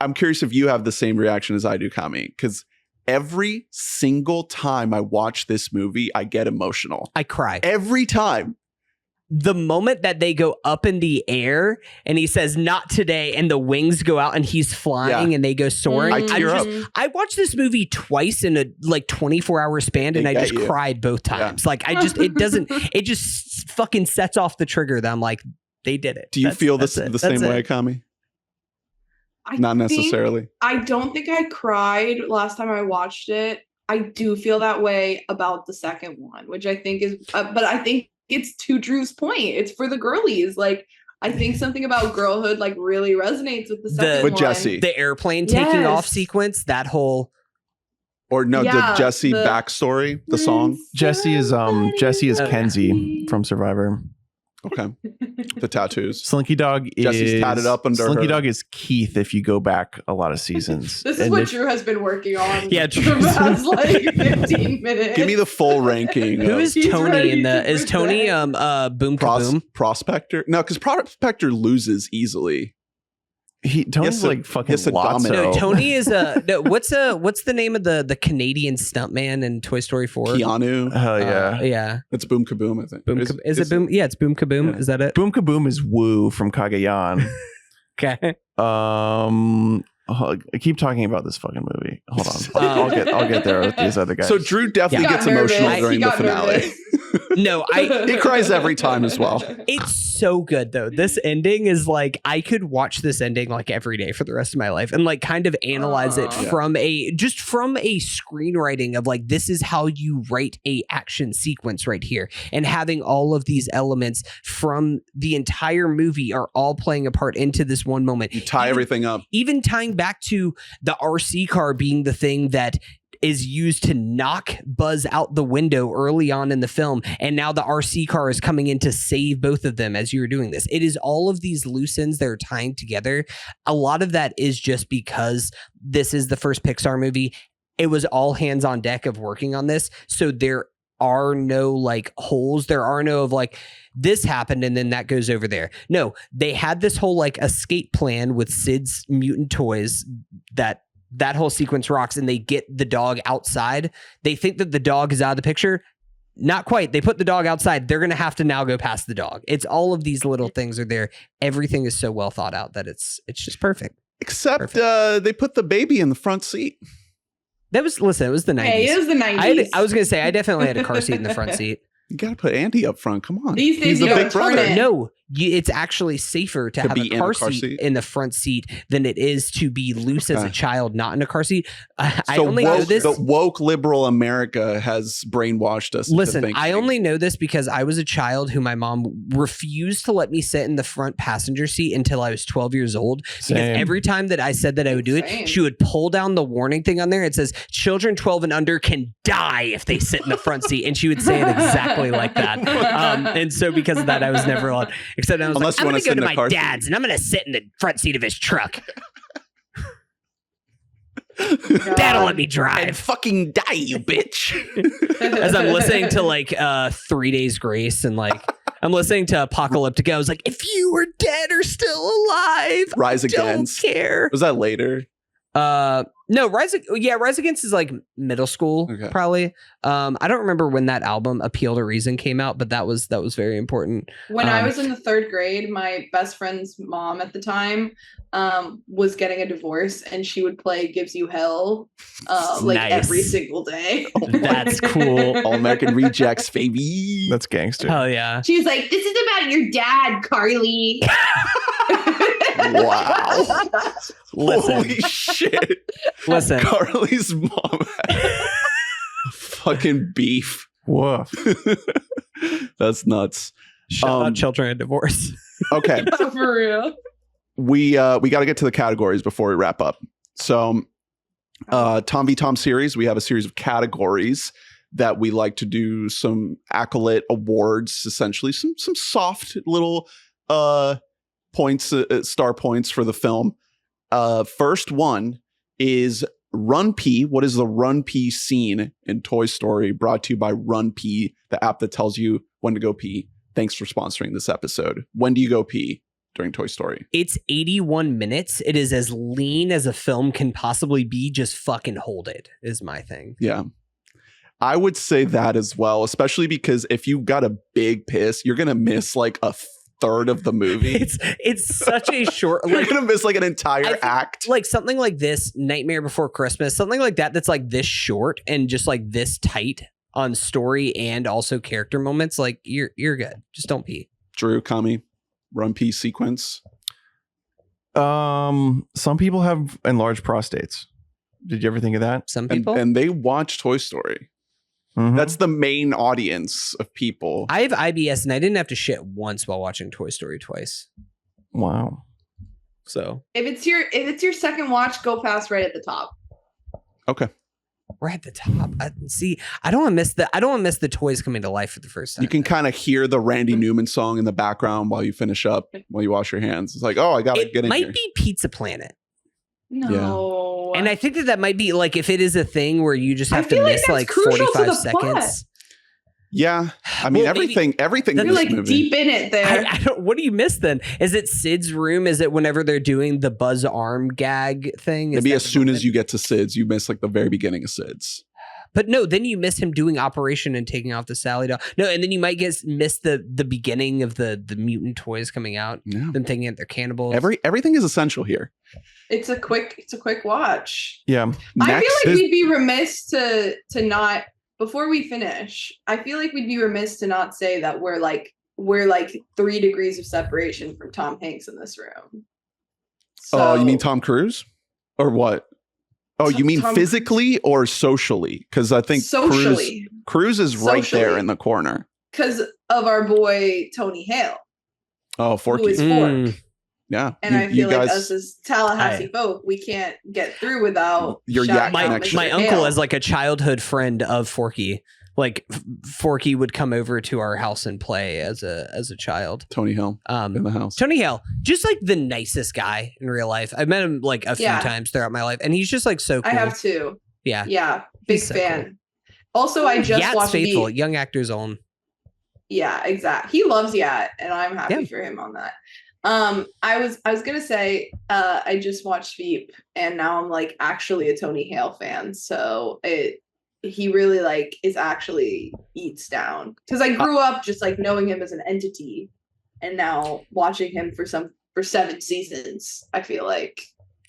I'm curious if you have the same reaction as I do, Kami, because every single time I watch this movie, I get emotional. I cry. Every time. The moment that they go up in the air and he says, not today, and the wings go out and he's flying and they go soaring. I tear up. I watched this movie twice in a like 24-hour span and I just cried both times. Like it just fucking sets off the trigger that I'm like, they did it. Do you feel the same way, Kami? Not necessarily. I don't think I cried last time I watched it. I do feel that way about the second one, which I think is, but I think it's to Drew's point. It's for the girlies. Like, I think something about girlhood like really resonates with the second one. With Jesse. The airplane taking off sequence, that whole. Or no, the Jesse backstory, the song. Jesse is Kenzie from Survivor. Okay. The tattoos. Slinky Dog Jesse's is tatted up under Slinky her. Dog is Keith if you go back a lot of seasons. This is And what if- Drew has been working on. Yeah, for the past like 15 minutes. Give me the full ranking. Who of is He's Tony ready in the? to Is Tony present. Boom Kaboom? Prospector? No, because Prospector loses easily. Tony's Yes, a- like fucking yes, a Lotso. domino. No, Tony is no, what's the name of the Canadian stuntman in Toy Story 4? Keanu. Hell yeah. Yeah. It's Boom Kaboom, I think. Boom. Is it Boom? Yeah, it's Boom Kaboom. Yeah. Is that it? Boom Kaboom is Woo from Kagayan. Okay. I keep talking about this fucking movie. Hold on. I'll get there with these other guys. So Drew definitely He got gets emotional nervous. during He the got finale. nervous. No, He cries every time as well. it's so good though. This ending is like I could watch this ending like every day for the rest of my life and like kind of analyze it Yeah. from a screenwriting of like this is how you write a action sequence right here, and having all of these elements from the entire movie are all playing a part into this one moment. You tie everything up. Even tying back to the RC car being the thing that is used to knock Buzz out the window early on in the film, and now the RC car is coming in to save both of them as you're doing this. It is all of these loose ends that are tying together. A lot of that is just because this is the first Pixar movie. It was all hands on deck of working on this, so there are no like holes. There are no of like this happened and then that goes over there. No, they had this whole like escape plan with Sid's mutant toys that whole sequence rocks, and they get the dog outside. They think that the dog is out of the picture. Not quite. They put the dog outside. They're going to have to now go past the dog. It's all of these little things are there. Everything is so well thought out that it's just perfect. Except they put the baby in the front seat. It was the 90s. Hey, it was the 90s. I was going to say, I definitely had a car seat in the front seat. You got to put Andy up front. Come on. These days He's you the don't big turn brother. it. No, it's actually safer to have be a in car a car seat seat? in the front seat than it is to be loose as a Okay. child, not in a car seat. I So only know this. the woke liberal America has brainwashed us. into Listen, thinking- I only know this because I was a child who my mom refused to let me sit in the front passenger seat until I was 12 years old. Because Same. every time that I said that I would do it, Same. she would pull down the warning thing on there. It says children 12 and under can die if they sit in the front seat. And she would say it exactly like that. And so because of that, I was never allowed. Except I was Unless like, you I'm wanna going to go sit to in my the car seat. dad's and I'm going to sit in the front seat of his truck. Dad'll let me and drive. fucking die, you bitch. As I'm listening to like 3 Days Grace and like I'm listening to Apocalyptica. I was like, if you were dead or still alive, Rise I don't Against. care. Was that later? No, Rise Against is like middle school, Okay. probably. I don't remember when that album Appeal to Reason came out, but that was very important. When I was in the 3rd grade, my best friend's mom at the time was getting a divorce, and she would play Gives You Hell like Nice. every single day. That's cool. All American Rejects, baby. That's gangster. Hell yeah. She was like, "This is about your dad, Carly." Wow. Listen. Holy shit. Listen. Carly's mom had fucking beef. Woof. That's nuts. Shout out Children of Divorce. Okay. For real. We got to get to the categories before we wrap up. So, Tom v. Tom series, we have a series of categories that we like to do some accolade awards, essentially some soft little points, star points for the film. First one is Run P. What is the Run P scene in Toy Story? Brought to you by Run P, the app that tells you when to go pee. Thanks for sponsoring this episode. When do you go pee during Toy Story? It's 81 minutes. It is as lean as a film can possibly be. Just fucking hold it is my thing. Yeah. I would say that as well, especially because if you got a big piss, you're going to miss like a third of the movie. It's such a short, You're like, going to miss like an entire think, act. like something like this, Nightmare Before Christmas, something like that that's like this short and just like this tight on story and also character moments. Like you're good. Just don't pee. Drew, Kami, Run P sequence. Some people have enlarged prostates. Did you ever think of that? Some And, people. and they watch Toy Story. Mhm. That's the main audience of people. I have IBS and I didn't have to shit once while watching Toy Story twice. Wow. So If it's your second watch, go fast right at the top. Okay. We're at the top. I don't want to miss the toys coming to life for the first time. You can kind of hear the Randy Newman song in the background while you finish up, while you wash your hands. It's like, oh, I gotta get in here. It might be Pizza Planet. No. And I think that might be like, if it is a thing where you just have to miss like 45 seconds. Yeah, I mean, everything in You're this like movie. deep in it there. I don't. What do you miss then? Is it Sid's room? Is it whenever they're doing the Buzz arm gag thing? Maybe as soon as you get to Sid's, you miss like the very beginning of Sid's. But no, then you miss him doing Operation and taking off the Sally doll. No, and then you might miss the beginning of the mutant toys coming out. Yeah. Them thinking that they're cannibals. Everything is essential here. It's a quick watch. Yeah. I feel like we'd be remiss to not, before we finish, I feel like we'd be remiss to not say that we're like 3 degrees of separation from Tom Hanks in this room. Oh, you mean Tom Cruise? Or what? Oh, you mean Tom physically or socially? Because I think socially. Cruise is right Socially. there in the corner. Because of our boy Tony Hale, Oh, Forky. who is Fork. Yeah. And I feel like us as Tallahassee folk, we can't get through without Your shouting yak out connection. My Mr. uncle, Hale. as like a childhood friend of Forky, like Forky would come over to our house and play as a child. Tony Hill in the house. Tony Hale, just like the nicest guy in real life. I've met him like a few times throughout my life, and he's just like so cool. I have too. Yeah. Yeah. Big He's so fan. cool. Also, I just Yat's watched faithful, Veep. young actors own. Yeah, exactly. He loves Yat, and I'm happy Yeah. for him on that. I was gonna say, I just watched Veep, and now I'm like actually a Tony Hale fan. So he really like is actually eats down, because I grew up just like knowing him as an entity, and now watching him for 7 seasons, I feel like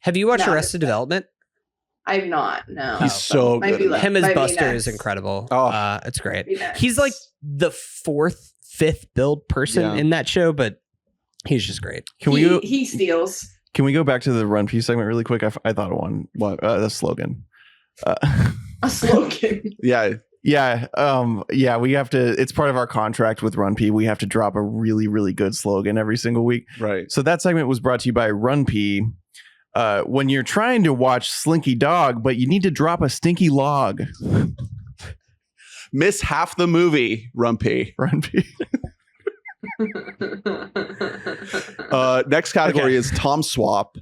Have you watched No, Arrested Development? I've not. No, He's so Might good. be in like- that. Him as might be Buster next. is incredible. Oh. It's great. Be next. He's like the 4th, 5th build person Yeah. in that show, but he's just great. Can we go? he steals. Can we go back to the Run P segment really quick? I thought of one. What? The slogan. A slogan. Yeah. Yeah. Yeah. We have to. It's part of our contract with Run P. We have to drop a really, really good slogan every single week. Right. So that segment was brought to you by Run P. When you're trying to watch Slinky Dog, but you need to drop a stinky log. Miss half the movie, Rumpy. Run P. Next category is Tom Swap.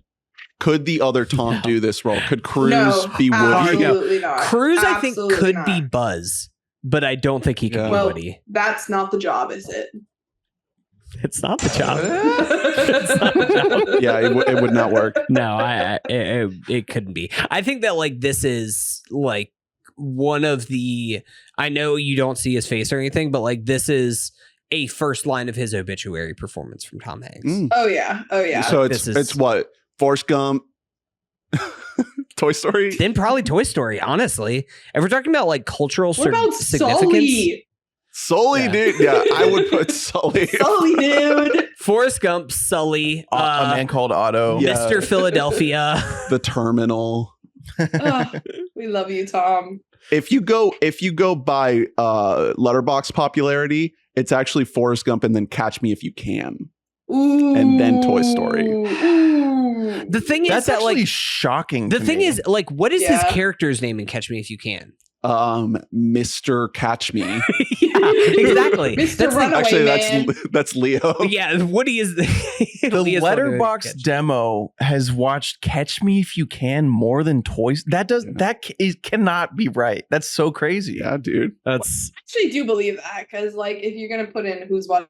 Could the other Tom do this role? Could Cruise No, be Woody? absolutely not. Cruz, I think, Absolutely could not. be Buzz, but I don't think he could Yeah. be Well, Woody. that's not the job, is it? It's not the job. It's not the job. Yeah, it would not work. No, it couldn't be. I think that like this is like one of the. I know you don't see his face or anything, but like this is a first line of his obituary performance from Tom Hanks. Mm. Oh yeah. Oh yeah. So This is- it's what? Forrest Gump, Toy Story. Then probably Toy Story. Honestly, if we're talking about like cultural what about significance, Sully? Sully, Yeah. dude. Yeah, I would put Sully. Sully, dude. Forrest Gump, Sully, A Man Called Otto. Yeah. Mr. Philadelphia. The Terminal. Oh, we love you, Tom. If you go by Letterboxd popularity, it's actually Forrest Gump and then Catch Me If You Can. Ooh. And then Toy Story. Ooh. The thing is That's that actually like shocking. the to thing me. is like what is his Yeah. character's name in Catch Me If You Can? Mr. Catch Me. Yeah, exactly. Mr. That's the- Runaway Actually, Man. that's Leo. yeah, Woody is the Leo's Letterbox Catch. demo has watched Catch Me If You Can more than Toys. That cannot be right. That's so crazy. Yeah, dude. That's I actually do believe that, because like if you're gonna put in who's watching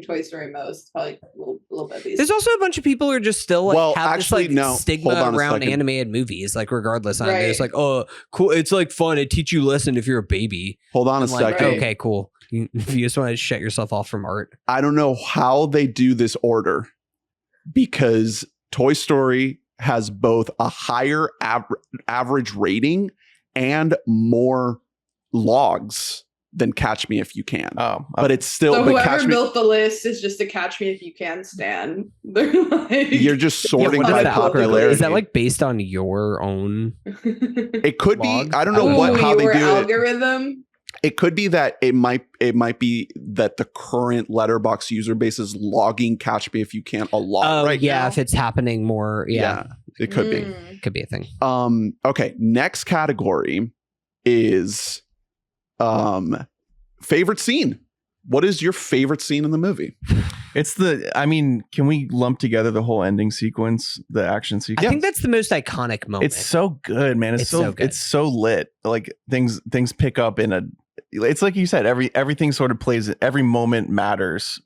Toy Story most, it's probably a little bit of these. there's also a bunch of people who are just still like Well, have actually, this like no. stigma Hold on a around second. animated movies, like regardless on it. Right. It's like, oh, cool. It's like fun. It teach you a lesson if you're a baby. Hold on a I'm like, second. okay, cool. If you just want to shut yourself off from art. I don't know how they do this order, because Toy Story has both a higher average rating and more logs than Catch Me If You Can. Oh, But it's still, so but whoever Catch Me, built the list is just a Catch Me If You Can stan. They're like, you're just sorting what is by that? popularity. Is that like based on your own? It could logs? be. I don't know Ooh, how they your do it. algorithm. It could be that it might be that the current Letterboxd user base is logging Catch Me If You Can a lot Oh, right yeah, now. if it's happening more, yeah, It could be. Mm. could be a thing. Okay, next category is favorite scene. What is your favorite scene in the movie? Can we lump together the whole ending sequence, the action sequence? I think that's the most iconic moment. It's so good, man. It's so good. It's so lit. Like things pick up it's like you said, everything sort of plays, every moment matters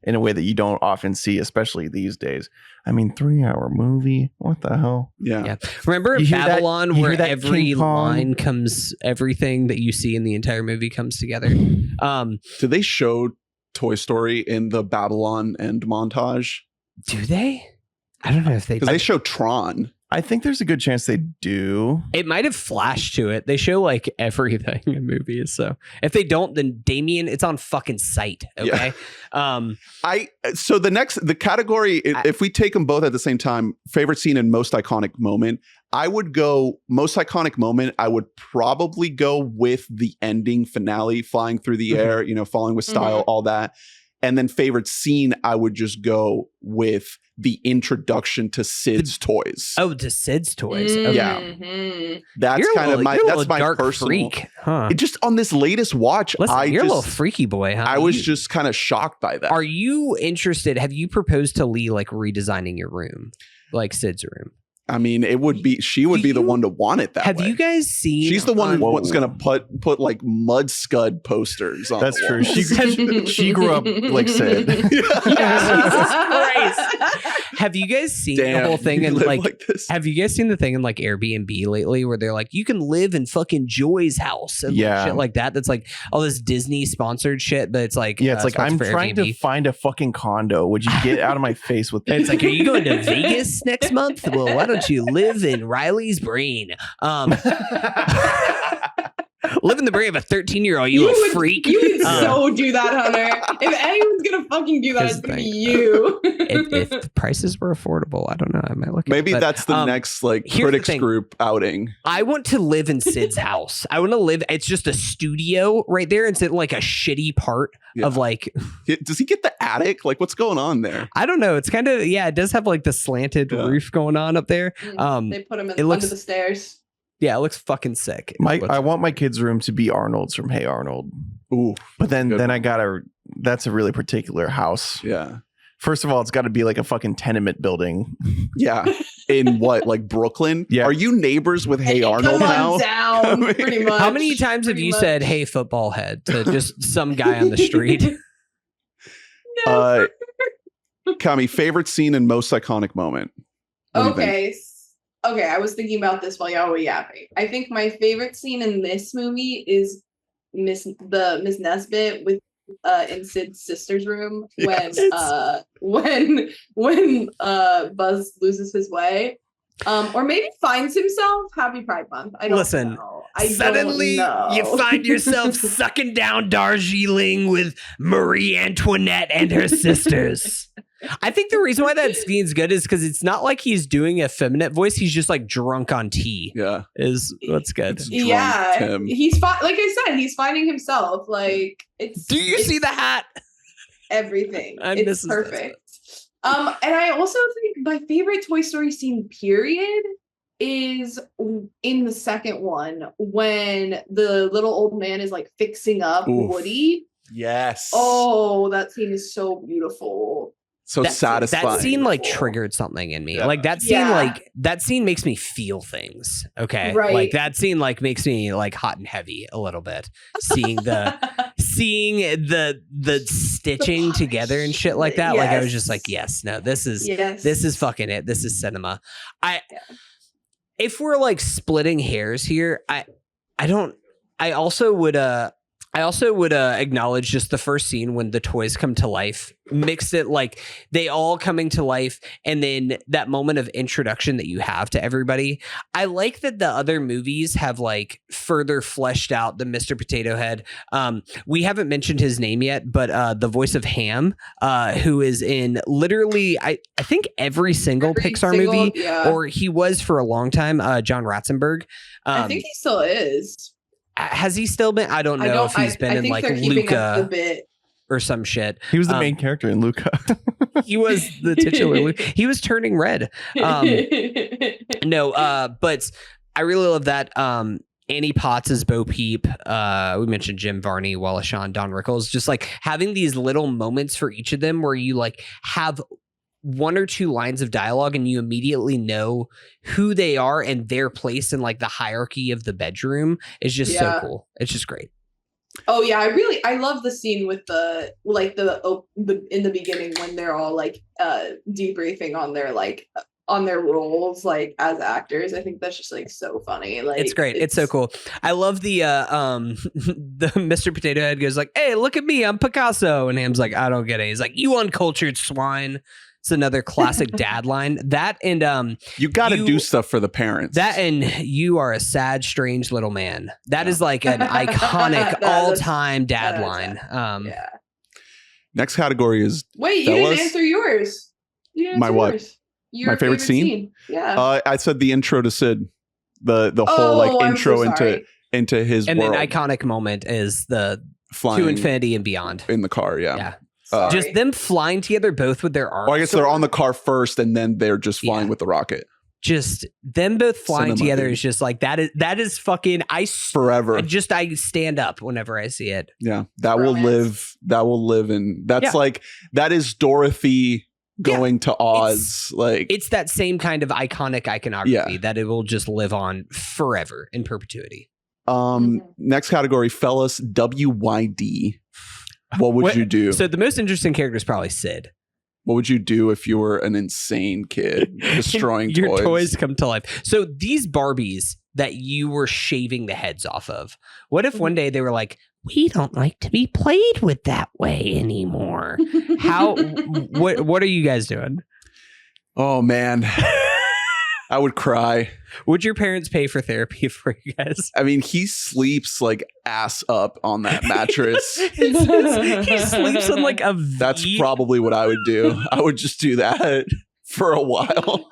in a way that you don't often see, especially these days. I mean, 3-hour movie. What the hell? Yeah. Remember in Babylon where that every line comes, everything that you see in the entire movie comes together? Do they show Toy Story in the Babylon end montage? Do they? I don't know if they do. Because they show Tron. I think there's a good chance they do. It might have flashed to it. They show like everything in movies. So if they don't, then Damien, it's on fucking sight. Okay. Yeah. So the category, if we take them both at the same time, favorite scene and most iconic moment, I would go most iconic moment. I would probably go with the ending finale, flying through the air, falling with style, all that. And then favorite scene, I would just go with the introduction to Sid's toys. Oh, to Sid's toys. Okay. Yeah. That's kind of my dark personal freak, huh? It just on this latest watch, Listen, you're a little freaky boy, huh? I was just kind of shocked by that. Are you interested? Have you proposed to Lee like redesigning your room, like Sid's room? I mean, she would be the one to want it that way. Have you guys seen? She's the one who's going to put like mud scud posters on. That's the true. walls. She grew up like Sid. Jesus Christ. Have you guys seen the whole thing and like have you guys seen the thing in like Airbnb lately where they're like, you can live in fucking Joy's house and shit like that? That's like all this Disney sponsored shit, but it's like it's like I'm trying to find a fucking condo. Would you get out of my face with this? It's like, are you going to Vegas next month? Well, why don't you live in Riley's brain? Live in the brain of a 13-year-old, you a freak. You would so do that, Hunter. If anyone's gonna fucking do that, it's gonna be you. if the prices were affordable, I don't know. I might look. Maybe that's the next like critics group outing. I want to live in Sid's house. I want to live. It's just a studio right there. It's in like a shitty part of like. Does he get the attic? Like, what's going on there? I don't know. It's kind of it does have like the slanted roof going on up there. They put him under the stairs. Yeah, it looks fucking sick. I want my kid's room to be Arnold's from Hey Arnold. Ooh, but then that's a really particular house. Yeah. First of all, it's got to be like a fucking tenement building. Yeah. In what, like Brooklyn? Yeah. Are you neighbors with Hey Arnold now? Down, pretty much. How many times have you said, "Hey, football head" to just some guy on the street? Cami, favorite scene and most iconic moment. Okay, I was thinking about this while y'all were yapping. I think my favorite scene in this movie is Miss Nesbit with in Sid's sister's room when Buzz loses his way. Or maybe finds himself. Happy Pride Month. I don't know. Suddenly you find yourself sucking down Darjeeling with Marie Antoinette and her sisters. I think the reason why that scene's good is because it's not like he's doing a feminine voice. He's just like drunk on tea. Yeah. Is what's good. Yeah. Tim. He's like I said, he's finding himself. Like Do you see the hat? Everything. It's perfect. And I also think my favorite Toy Story scene, period, is in the second one when the little old man is like fixing up Woody. Yes. Oh, that scene is so beautiful. So satisfying. That scene like triggered something in me. Yeah. Like that scene makes me feel things. Okay. Right. Like that scene like makes me like hot and heavy a little bit. Seeing the stitching together and shit like that. Like I was just like, this is fucking it. This is cinema. If we're like splitting hairs here, I also would acknowledge just the first scene when the toys come to life, mixed it like they all coming to life. And then that moment of introduction that you have to everybody. I like that the other movies have like further fleshed out the Mr. Potato Head. We haven't mentioned his name yet, but the voice of Ham, who is in literally, I think every single Pixar movie, or he was for a long time, John Ratzenberger. I think he still is. Has he still been? I don't know if he's been in like Luca or some shit. He was the main character in Luca. He was the titular Luca. He was turning red. But I really love that. Annie Potts as Bo Peep. We mentioned Jim Varney, Wallace Shawn, Don Rickles. Just like having these little moments for each of them where you like have one or two lines of dialogue and you immediately know who they are and their place in like the hierarchy of the bedroom is just so cool. It's just great. Oh yeah, I love the scene with the in the beginning when they're all like debriefing on their roles like as actors. I think that's just like so funny. Like it's great. It's so cool. I love the the Mr. Potato Head goes like, "Hey, look at me, I'm Picasso," and Ham's like, "I don't get it." He's like, "You uncultured swine." It's another classic dad line. That and you got to do stuff for the parents. That and "You are a sad, strange little man." That is like an iconic all-time dad line. Next category is wait, you didn't answer yours. You didn't my answer what? yours. Your my favorite scene? Yeah. I said the intro to Sid. The whole like intro into his and world. then iconic moment is the flying to infinity and beyond in the car. Yeah. Just them flying together, both with their arms. Well, I guess they're on the car first, and then they're just flying with the rocket. Just them both flying together is just like that is fucking forever. I stand up whenever I see it. Yeah, that will live. That will live in. That's like that is Dorothy going to Oz. It's that same kind of iconic iconography that it will just live on forever in perpetuity. Next category, fellas, WYD. What would you do? So the most interesting character is probably Sid. What would you do if you were an insane kid destroying your toys? toys come to life? So these Barbies that you were shaving the heads off of, what if one day they were like, "We don't like to be played with that way anymore"? What are you guys doing? Oh man. I would cry. Would your parents pay for therapy for you guys? I mean, he sleeps like ass up on that mattress. He sleeps on like a V. That's probably what I would do. I would just do that for a while.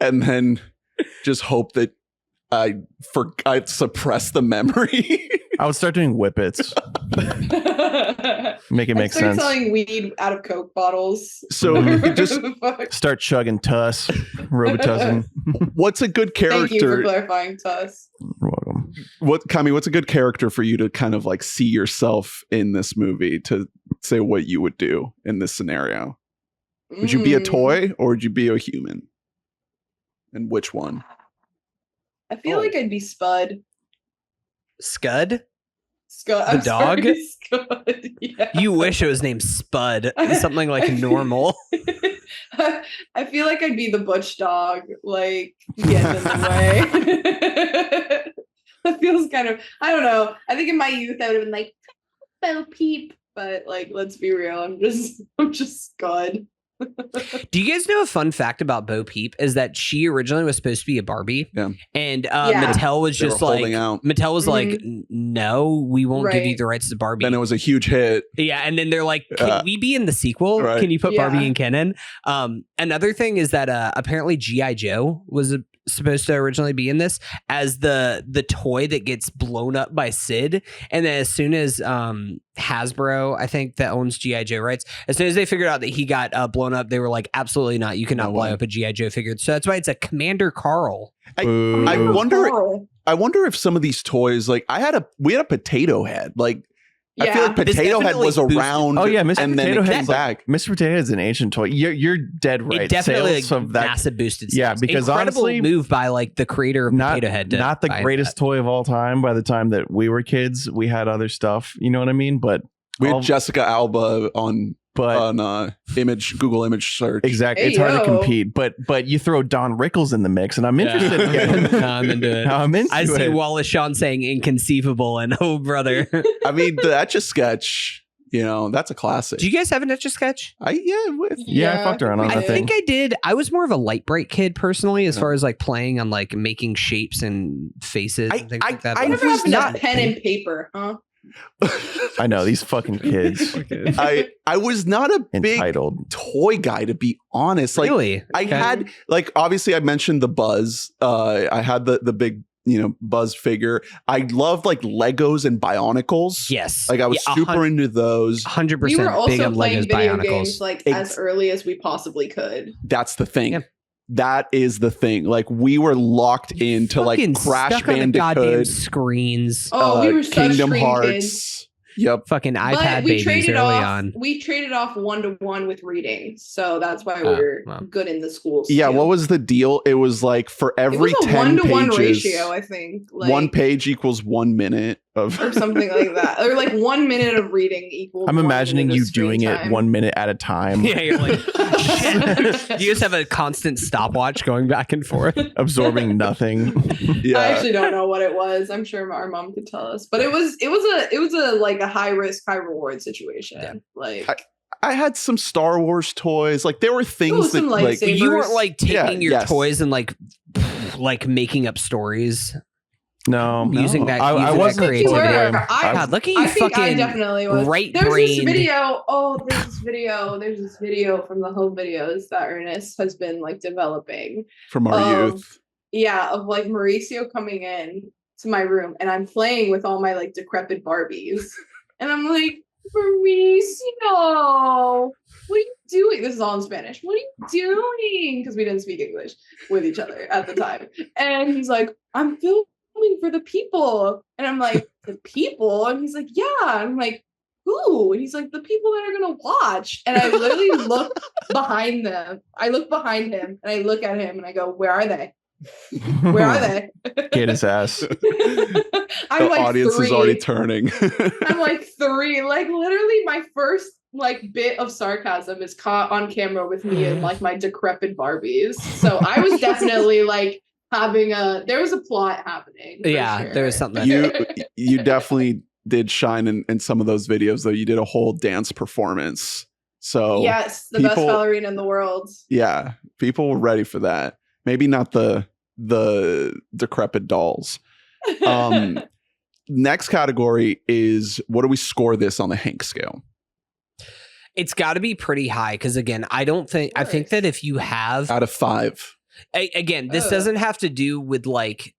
And then just hope that I'd suppress the memory. I would start doing whippets. Make it make sense. Selling weed out of Coke bottles. So you just start chugging Tuss, Robitussin. What's a good character? Thank you for clarifying Tuss. You're welcome. What's a good character for you to kind of like see yourself in this movie, to say what you would do in this scenario? Would you be a toy or would you be a human? And which one? I feel like I'd be Spud. Scud? Scud. The dog? Scud. Yeah. You wish it was named Spud. Something like normal. I feel like I'd be the butch dog, like getting in the way. That feels kind of, I don't know. I think in my youth I would have been like, Bo Peep, but like, let's be real. I'm just Scud. Do you guys know a fun fact about Bo Peep is that she originally was supposed to be a Barbie, and Mattel was just like, Mattel was like, no, we won't give you the rights to Barbie. Then it was a huge hit. Yeah, and then they're like, can we be in the sequel? Right. Can you put Barbie and Ken in? Another thing is that apparently G.I. Joe was supposed to originally be in this as the toy that gets blown up by Sid, and then as soon as Hasbro, I think that owns G.I. Joe rights, as soon as they figured out that he got blown up, they were like, absolutely not, you cannot blow up a G.I. Joe figure. So that's why it's a Commander Carl. I wonder if some of these toys, like we had a Potato Head, like I feel like Potato Head was around. Oh yeah, Mr. And Potato then it Head came back. Mr. Potato Head is an ancient toy. You're dead right. It definitely Sales of that massive boosted sales. Yeah, because incredible honestly, move by like the creator of Potato Head. Not the greatest toy of all time. By the time that we were kids, we had other stuff. You know what I mean? But we had Jessica Alba on Google image search. Exactly. It's hard to compete. But you throw Don Rickles in the mix, and I'm interested in I'm into it. I see Wallace Shawn saying inconceivable, and oh brother. I mean, the Etch-a-Sketch, that's a classic. Do you guys have an Etch-a-Sketch? I fucked around on that thing. I think I did. I was more of a light bright kid personally, as far as like playing on like making shapes and faces and things like that. I never have enough pen and paper, huh? I know these fucking kids. I was not a big toy guy, to be honest. Like, really? I had obviously I mentioned the Buzz. I had the big Buzz figure. I loved like Legos and Bionicles. Yes, like I was super into those. 100%. We were also big on playing Legos, video Bionicles. games like as early as we possibly could. That's the thing. that is the thing. Like we were locked into like Fucking Crash stuck on the goddamn Bandicoot, screens. Oh, we were such Kingdom screen Hearts. kids. Yep. Fucking But iPad we babies traded early off. on. We traded off 1-to-1 with reading, so that's why we're good in the schools. Yeah. too. What was the deal? It was like for It every was a 10 1-to-1 pages, ratio, I think. Like, one page equals 1 minute of or something like that, or like 1 minute of reading equals. I'm 1 imagining minute you of screen doing it time. 1 minute at a time. Yeah, you're like, shit. You just have a constant stopwatch going back and forth. Absorbing nothing. yeah. I actually don't know what it was. I'm sure our mom could tell us, but it was a like a high risk, high reward situation. Yeah. Like I had some Star Wars toys. Like there were things that some like lightsabers. You weren't like taking your yes. toys and like making up stories. No, Using that- I using that wasn't a creativity. toy boy. God, look at you I think I fucking definitely was. There's this right-brained. video. Oh, there's this video from the home videos that Ernest has been like developing. from our youth. Yeah, of like Mauricio coming in to my room and I'm playing with all my like decrepit Barbies. And I'm like, Mauricio, what are you doing? This is all in Spanish. What are you doing? Because we didn't speak English with each other at the time. And he's like, I'm filming for the people. And I'm like, the people? And he's like, yeah. And I'm like, who? And he's like, the people that are gonna watch. And I literally look behind them. I look behind him and I look at him and I go, where are they? Where are they? Get his ass. I'm The like audience 3. is already turning. I'm like 3. Like literally my first like bit of sarcasm is caught on camera with me and like my decrepit Barbies. So I was definitely like there was a plot happening. for Yeah, sure. there was something. you definitely did shine in some of those videos though. You did a whole dance performance. So Yes, the best people- ballerina in the world. yeah, people were ready for that. Maybe not the decrepit dolls. Next category is what do we score this on the Hank scale? It's got to be pretty high because again, I think that if you have Out of 5. again, this doesn't have to do with like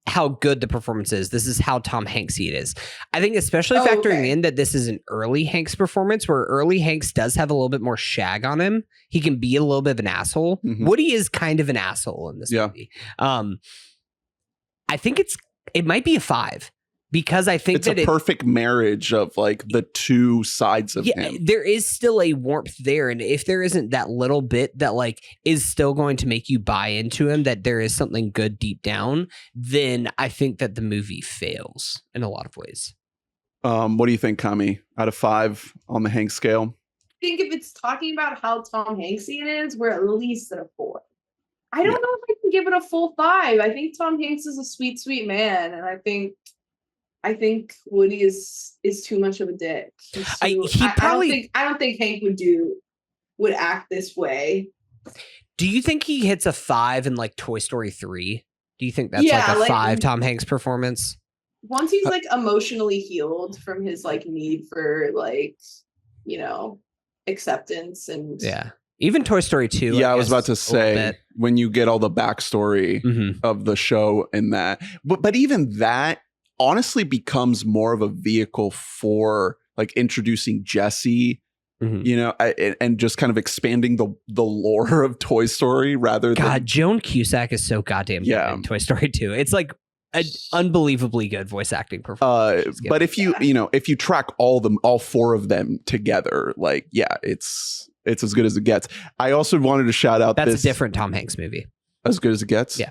how good the performance is. This is how Tom Hanksy it is. I think especially factoring in that this is an early Hanks performance where early Hanks does have a little bit more shag on him. He can be a little bit of an asshole. Mhm. Woody is kind of an asshole in this movie. I think it might be a 5 because I think It's that a perfect marriage of like the two sides of him. there is still a warmth there. And if there isn't that little bit that like is still going to make you buy into him, that there is something good deep down, then I think that the movie fails in a lot of ways. What do you think, Kami? Out of 5 on the Hank scale? I think if it's talking about how Tom Hanksy it is, we're at least at a 4. I don't know if I can give it a full 5. I think Tom Hanks is a sweet, sweet man, and I think Woody is too much of a dick. I don't think Hank would act this way. Do you think he hits a 5 in like Toy Story 3? Do you think that's Yeah, like a like- 5 Tom Hanks performance? Once he's like emotionally healed from his like need for like, you know, acceptance and Yeah. Even Toy Story 2. Yeah, I was about to guess, a little say bit. when you get all the backstory of the show and that, but even that honestly becomes more of a vehicle for like introducing Jesse, you know, and just kind of expanding the lore of Toy Story rather than God, Joan Cusack is so goddamn good in Toy Story 2. It's like an unbelievably good voice acting performance. But if you track all 4 of them together, like it's as good as it gets. I also wanted to shout out That's this a different Tom Hanks movie. As good as it gets. Yeah.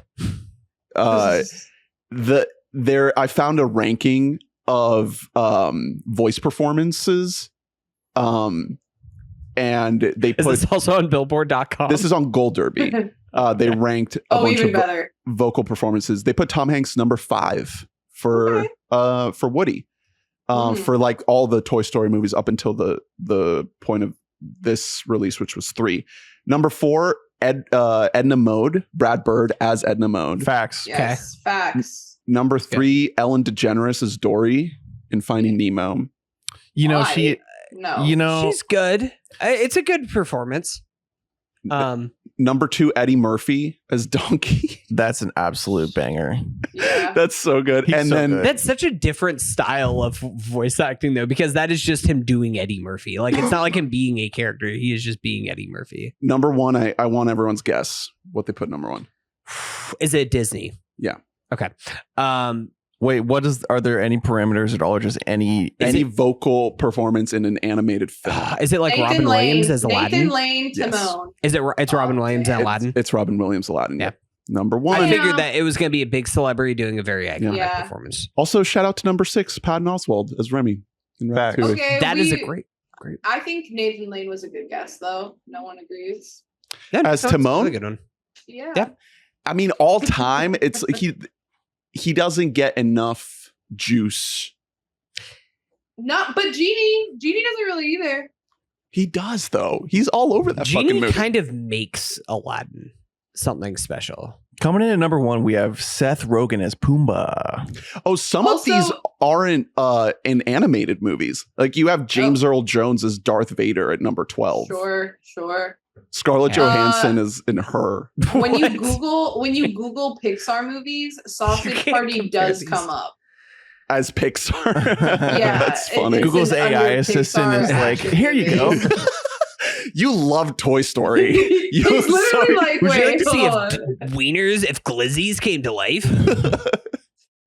I found a ranking of voice performances. And they put this also on billboard.com. This is on Gold Derby. They ranked a bunch even of better. vocal performances. They put Tom Hanks number 5 for Woody. For like all the Toy Story movies up until the point of this release, which was 3. Number 4, Edna Mode, Brad Bird as Edna Mode. Facts. Yes, facts. Number 3, Ellen DeGeneres as Dory in Finding Nemo. You know, Why? No. you know, she's good. It's a good performance. Number 2, Eddie Murphy as Donkey. That's an absolute banger. Yeah. That's so good. He's and so then good. That's such a different style of voice acting, though, because that is just him doing Eddie Murphy. Like, it's not like him being a character. He is just being Eddie Murphy. number 1, I want everyone's guess what they put number 1. Is it Disney? Yeah. Okay. Wait, are there any parameters at all, or just any vocal performance in an animated film? Is it like Nathan Robin Lane, Williams as Aladdin? Nathan Lane, Yes. Timon. Is it? It's Robin Williams and Okay. Aladdin. It's Robin Williams Aladdin. Yeah. Number 1. I Yeah. figured that it was going to be a big celebrity doing a very iconic Yeah. performance. Also, shout out to number 6, Patton Oswalt as Remy. In Facts. Ratatouille. Okay, That is a great. I think Nathan Lane was a good guess, though. No one agrees. Yeah, As that's Timon? a good one. Yeah. Yeah. I mean, all time, it's he doesn't get enough juice. Not, but Genie doesn't really either. He does, though. He's all over that fucking Genie movie. kind of makes Aladdin something special. Coming in at number 1, we have Seth Rogen as Pumbaa. Oh, some of Also- these aren't in animated movies. Like you have James Earl Jones as Darth Vader at number 12. Sure. Scarlett Yeah. Johansson is in Her. When you What? Google Pixar movies, Sausage can't Party compare does these. come up. As Pixar. Yeah, That's funny. it's Google's an AI under assistant Pixar is like, action here you go. movie. You love Toy Story. It's literally like, Would you like wait, to see hold on. if Glizzies came to life?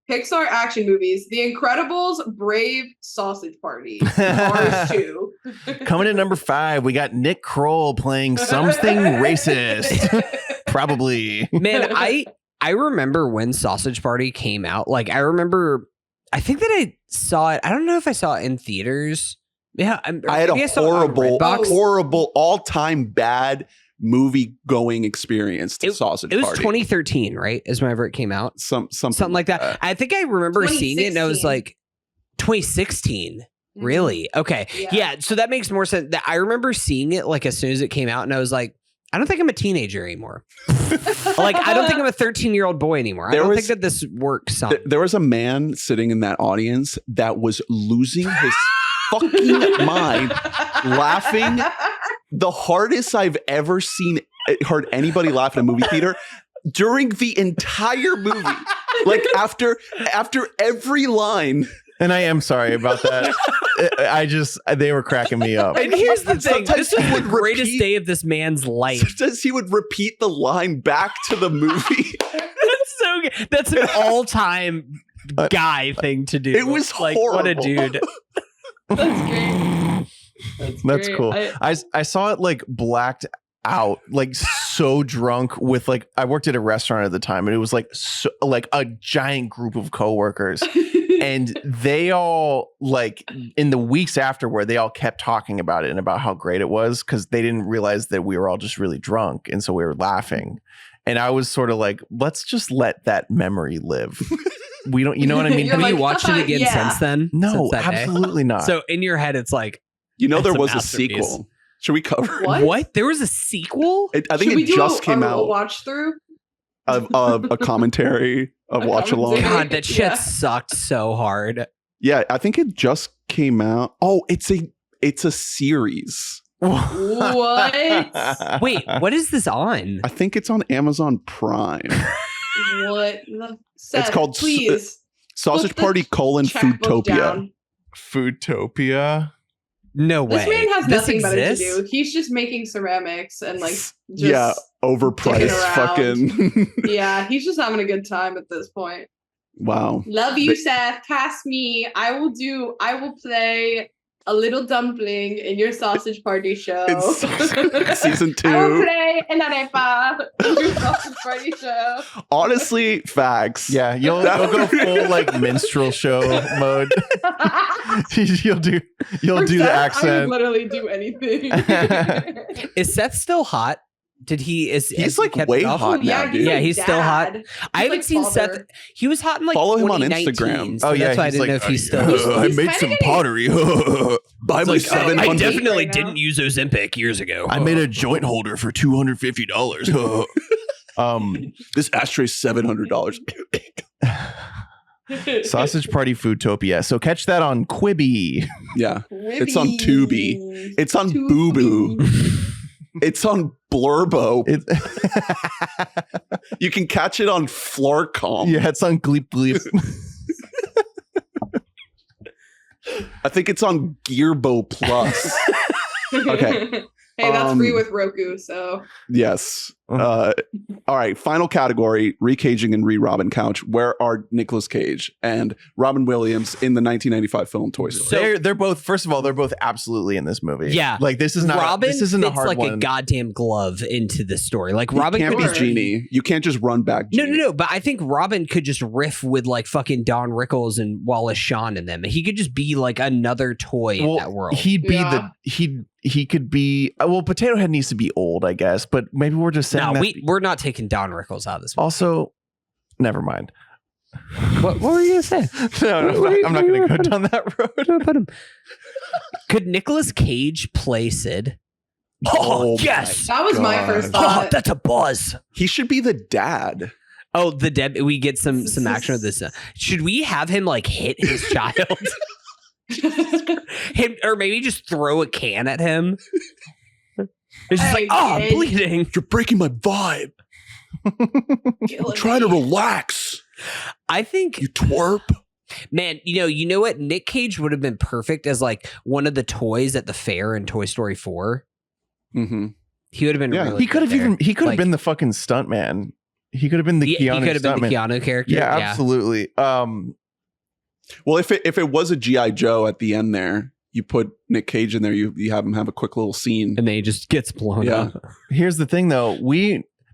Pixar action movies: The Incredibles, Brave, Sausage Party, Cars 2. Coming in number 5, we got Nick Kroll playing something racist. Probably. Man, I remember when Sausage Party came out. Like, I think that I saw it. I don't know if I saw it in theaters. Yeah, I had maybe a saw it on Redbox. horrible, all-time bad movie-going experience to Sausage It was Party. 2013, right? Is whenever it came out. Something Like that. I think I remember seeing it and I was 2016. like, 2016. Really? Okay. Yeah. So that makes more sense. I remember seeing it like as soon as it came out and I was like, I don't think I'm a teenager anymore. Like, I don't think I'm a 13-year-old boy anymore. I don't think that this works. There was a man sitting in that audience that was losing his fucking mind, laughing the hardest I've ever heard anybody laugh in a movie theater during the entire movie. Like after every line. And I am sorry about that. They were cracking me up. And here's the thing. Sometimes This he is the would greatest repeat- day of this man's life. Sometimes he would repeat the line back to the movie. That's so good. That's an all-time guy thing to do. It was like, what a horrible. dude. That's great. That's great. cool. I saw it like blacked out, like so drunk with like, I worked at a restaurant at the time and it was like like a giant group of coworkers. And they all, like, in the weeks afterward, they all kept talking about it and about how great it was because they didn't realize that we were all just really drunk. And so we were laughing. And I was sort of like, let's just let that memory live. We don't, you know what I mean? You're Have you like, watched it again yeah. since then? No, Since that day? absolutely not. So in your head, it's like, You know, there That's a was a masterpiece. sequel. Should we cover it? What? There was a sequel? I think Should we it do just came a out watch through? of a commentary, a A watch along. commentary. God, that shit Yeah. sucked so hard. Yeah, I think it just came out. Oh, it's a series. What? Wait, what is this on? I think it's on Amazon Prime. What the Seth, called please. Sausage Put the Party : checkbook Foodtopia. down. Foodtopia. No way. This man has This nothing better to exists? do. He's just making ceramics and like just Yeah, overpriced dicking fucking. yeah, he's just having a good time at this point. Wow. Love you, They- Seth. Cast me. I will play a little dumpling in your sausage party show. It's season I will 2. play an arepa in your sausage party show. Honestly, facts. Yeah, you'll go full like minstrel show mode. you'll do For the Seth, I would accent. literally do anything. Is Seth still hot? Has He's he like kept way it off? hot now, dude. Yeah, he's still hot. dad. I haven't like seen father. Seth. He was hot in like Follow him on 2019, Instagram. So Oh, yeah, that's why I he's didn't like, know if he's still. He's I made kinda some getting- pottery. Buy It's my like, 700. I definitely right now. didn't use Ozempic years ago. I made a joint holder for $250. This ashtray is $700. Sausage Party Foodtopia. So catch that on Quibi. Yeah. It's on Tubi. It's on Boo Boo. It's on Blurbo. It, You can catch it on Flarcom. yeah, it's on Gleep Gleep. I think it's on Gearbo Plus. Okay. Hey, that's free with Roku, so Yes. All right. Final category: recaging and re-Robin Couch. Where are Nicolas Cage and Robin Williams in the 1995 film Toy Story? They're both. First of all, they're both absolutely in this movie. Yeah. like this is not. Robin This isn't a fits hard like one. a goddamn glove into the story. Like You Robin can't could be just Genie. You can't just run back. No, Genie. no. But I think Robin could just riff with like fucking Don Rickles and Wallace Shawn in them. He could just be like another toy in that world. He'd be Yeah. he could be. Well, Potato Head needs to be old, I guess. But maybe we're just saying No, that. we're not taking Don Rickles out of this movie. Also, never mind. What were you gonna say? No, I'm not going to go down that road. Could Nicolas Cage play Sid? Oh, yes. that was my first Oh, thought. that's a buzz. He should be the dad. Oh, the dead. We get some action with this. Should we have him like hit his child? Him, or maybe just throw a can at him. It's just like, oh, I'm bleeding. You're breaking my vibe. I'm trying to relax. I think, You twerp. man, you know what? Nick Cage would have been perfect as like one of the toys at the fair in Toy Story 4. Mm-hmm. He would have been. Yeah. Really He could have good there. even. He could have Like, been the fucking stunt man. He could have been the he Keanu could have been the stuntman. Keanu character. Yeah, absolutely. Well, if it was a G.I. Joe at the end there, you put Nick Cage in there, you have him have a quick little scene. And then he just gets blown Yeah. up. Here's the thing, though.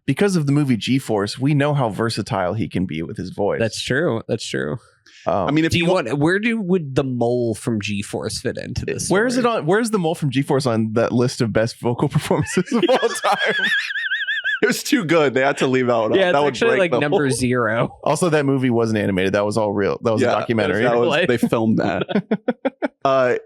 Because of the movie G-Force, we know how versatile he can be with his voice. That's true. That's true. I mean, if Do you you want? Would the mole from G-Force fit into this? Where is it story? on? Where's the mole from G-Force on that list of best vocal performances of all time? it was too good, they had to leave out. Yeah, it's that would actually break like the number whole- 0. Also, that movie wasn't animated. That was all real. That was a documentary. They filmed that.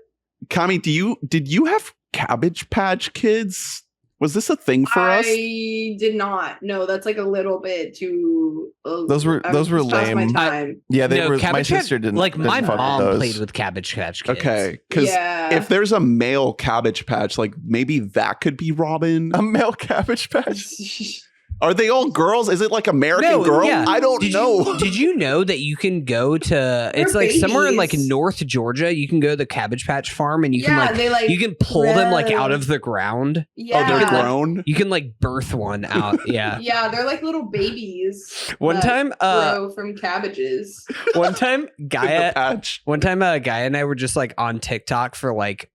Kami, did you have Cabbage Patch Kids? Was this a thing for us? I did not. No, that's like a little bit too. Those were past lame. my time. Yeah, they No, were. My Cabbage Patch- sister didn't. Like my didn't fuck with mom those. played with Cabbage Patch Kids. Okay, because Yeah. if there's a male Cabbage Patch, like maybe that could be Robin. a male Cabbage Patch. Are they all girls? Is it like American No, Girl? yeah. I don't know. Did you know that you can go to? It's like somewhere in like babies. North Georgia. You can go to the Cabbage Patch Farm and you can like they like you can pull them like out grow. of the ground. Yeah. Oh, they're like- grown. You can like birth one out. Yeah. Yeah, they're like little babies. One that time, grow from cabbages. one time, Gaia Patch. Gaia and I were just like on TikTok for like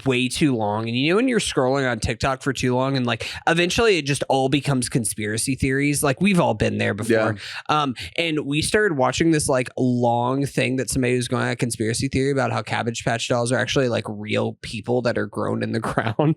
way too long. And when you're scrolling on TikTok for too long and like eventually it just all becomes conspiracy theories. Like we've all been there before. And we started watching this like long thing that somebody was going on a conspiracy theory about how Cabbage Patch dolls are actually like real people that are grown in the ground.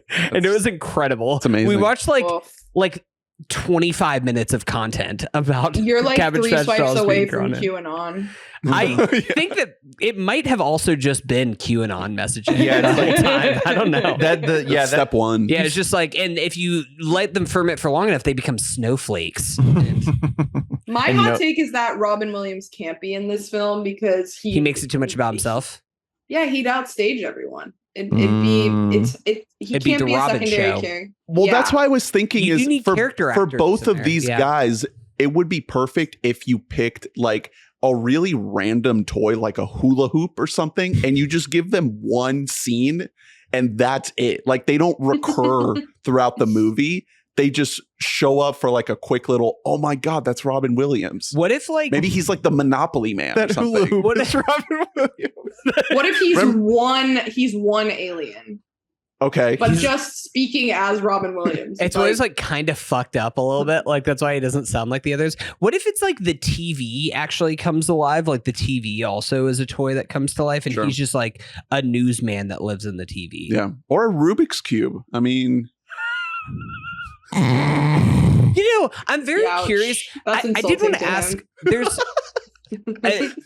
And it was incredible. It's amazing. We watched Oof. like 25 minutes of content about You're like Cabbage 3 Patch swipes dolls away being from grown in. QAnon. I think that it might have also just been QAnon messaging. Yeah, the it's whole like- time. I don't know. That's step one. Yeah, it's just like, and if you let them ferment for long enough, they become snowflakes. And My And you hot know- take is that Robin Williams can't be in this film because he makes it too much about himself. Yeah, he'd outstage everyone. He It'd be can't the be a Robin secondary show. character. Well, Yeah. that's why I was thinking You is do need for character actors both in of there. these Yeah. guys, it would be perfect if you picked like a really random toy like a hula hoop or something and you just give them one scene and that's it. Like they don't recur throughout the movie. They just show up for like a quick little, oh my God, that's Robin Williams. What if like Maybe he's like the Monopoly man or That hula something. hoop is Robin Williams. What if he's Remember- he's one alien, Okay. but just speaking as Robin Williams? it's always like kind of fucked up a little bit. Like that's why he doesn't sound like the others. What if it's like the TV actually comes alive? Like the TV also is a toy that comes to life and Sure. he's just like a newsman that lives in the TV. Yeah. Or a Rubik's Cube. I mean, I'm very Ouch. curious. That's I did insulting want to ask. him. There's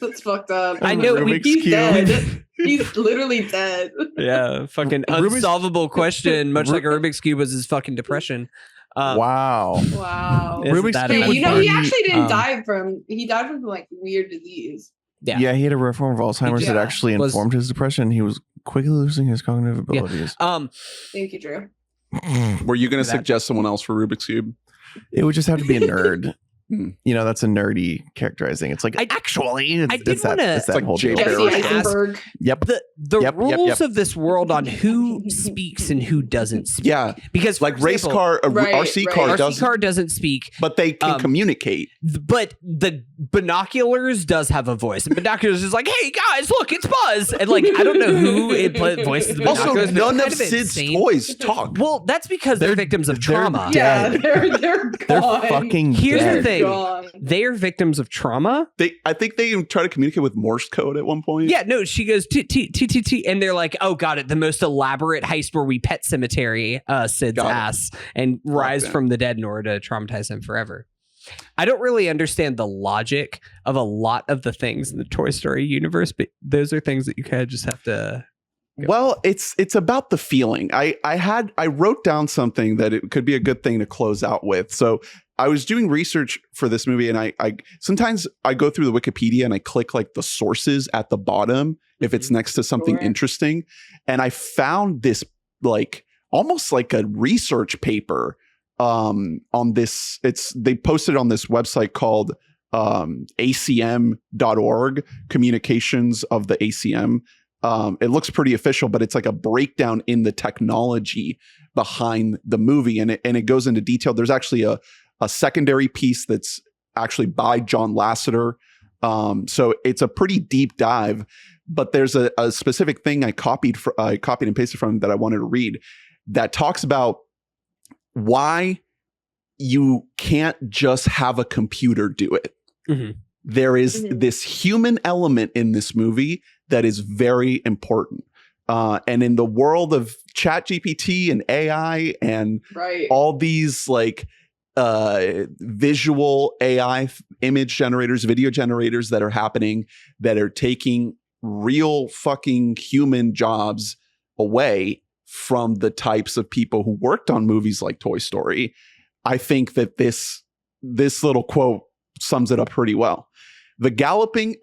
That's fucked up. I know Rubik's he's Cube. dead. He's literally dead. yeah, fucking Rubik's- unsolvable question, much like a Rubik's Cube was his fucking depression. Wow. Wow. Isn't Rubik's that Cube Hey, would you know, he be, actually didn't um, die from. He died from like weird disease. Yeah. Yeah, he had a rare form of Alzheimer's that Yeah. actually Was- informed his depression. He was quickly losing his cognitive abilities. Thank you, Drew. Were you going to That- suggest someone else for Rubik's Cube? It would just have to be a nerd. Hmm. You know, that's a nerdy characterizing. It's like, actually, it's, I did it's that, wanna- it's that It's like whole Jay deal. Barrow. Jesse Barrow. Eisenberg. Yep. the Yep, rules of this world on who speaks and who doesn't speak. Yeah, Because, for like race example, car, Right, RC right. car RC doesn't, car doesn't speak, but they can communicate. but the binoculars does have a voice. And binoculars is like, hey guys, look, it's Buzz. And like, I don't know who it voices the Also, binoculars. but none it's of kind Sid's insane. toys talk. Well, that's because they're victims of they're trauma. Yeah, Dead. they're They're gone. fucking Here's dead. the thing. Gone. They are victims of trauma. I think they even try to communicate with Morse code at one point. Yeah, no, she goes T T T T T, and they're like, "Oh, got it! The most elaborate heist where we pet cemetery Sid's Got it. ass and rise that. from the dead in order to traumatize him forever." I don't really understand the logic of a lot of the things in the Toy Story universe, but those are things that you kind of just have to. Well, it's about the feeling. I wrote down something that it could be a good thing to close out with. So I was doing research for this movie, and I sometimes I go through the Wikipedia and I click like the sources at the bottom if it's next to something Sure. interesting, and I found this like almost like a research paper on this. They posted on this website called acm.org, Communications of the ACM. It looks pretty official, but it's like a breakdown in the technology behind the movie, and it goes into detail. There's actually a secondary piece that's actually by John Lasseter. So it's a pretty deep dive, but there's a specific thing I copied and pasted from that I wanted to read that talks about why you can't just have a computer do it. Mhm. There is this human element in this movie that is very important. And in the world of ChatGPT and AI and Right. all these like visual AI image generators, video generators that are happening that are taking real fucking human jobs away from the types of people who worked on movies like Toy Story. I think that this little quote sums it up pretty well. The galloping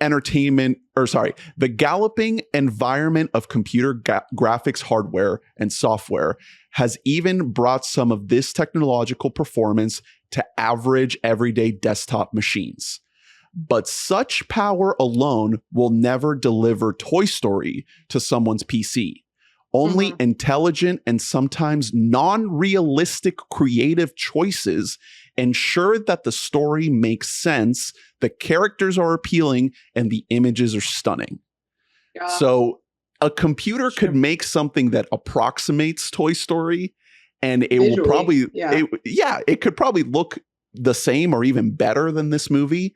environment of computer graphics hardware and software has even brought some of this technological performance to average everyday desktop machines. But such power alone will never deliver Toy Story to someone's PC. Only intelligent and sometimes non-realistic creative choices ensure that the story makes sense, the characters are appealing, and the images are stunning. Yeah. So a computer could make something that approximates Toy Story, and it will Visually, probably, yeah. it could probably look the same or even better than this movie.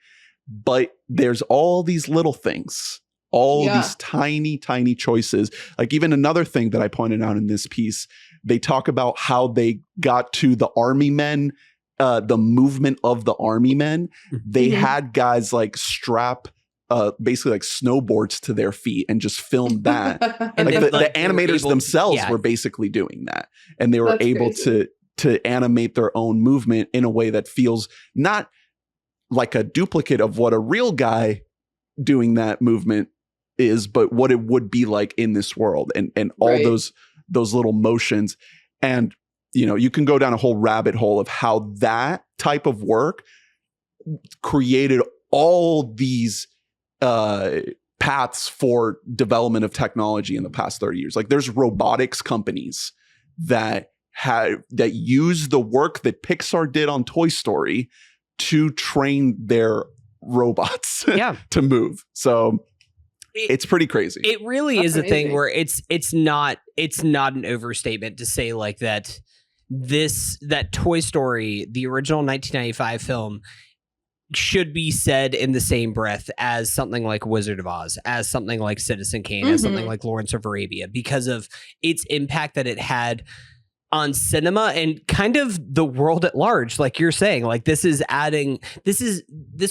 But there's all these little things, these tiny, tiny choices. Like even another thing that I pointed out in this piece, they talk about how they got to the army men, the movement of the army men. They had guys like strap basically like snowboards to their feet and just film that. And Like then, the like, they were animators able- themselves yeah. were basically doing that. And they were That's able crazy. to animate their own movement in a way that feels not like a duplicate of what a real guy doing that movement is, but what it would be like in this world, and all Right. those little motions. And you know, you can go down a whole rabbit hole of how that type of work created all these paths for development of technology in the past 30 years. Like there's robotics companies that use the work that Pixar did on Toy Story to train their robots to move. So it's pretty crazy. It really That's is a thing amazing. where it's not an overstatement to say like that that Toy Story, the original 1995 film, should be said in the same breath as something like Wizard of Oz, as something like Citizen Kane, as something like Lawrence of Arabia, because of its impact that it had on cinema and kind of the world at large. Like you're saying, like this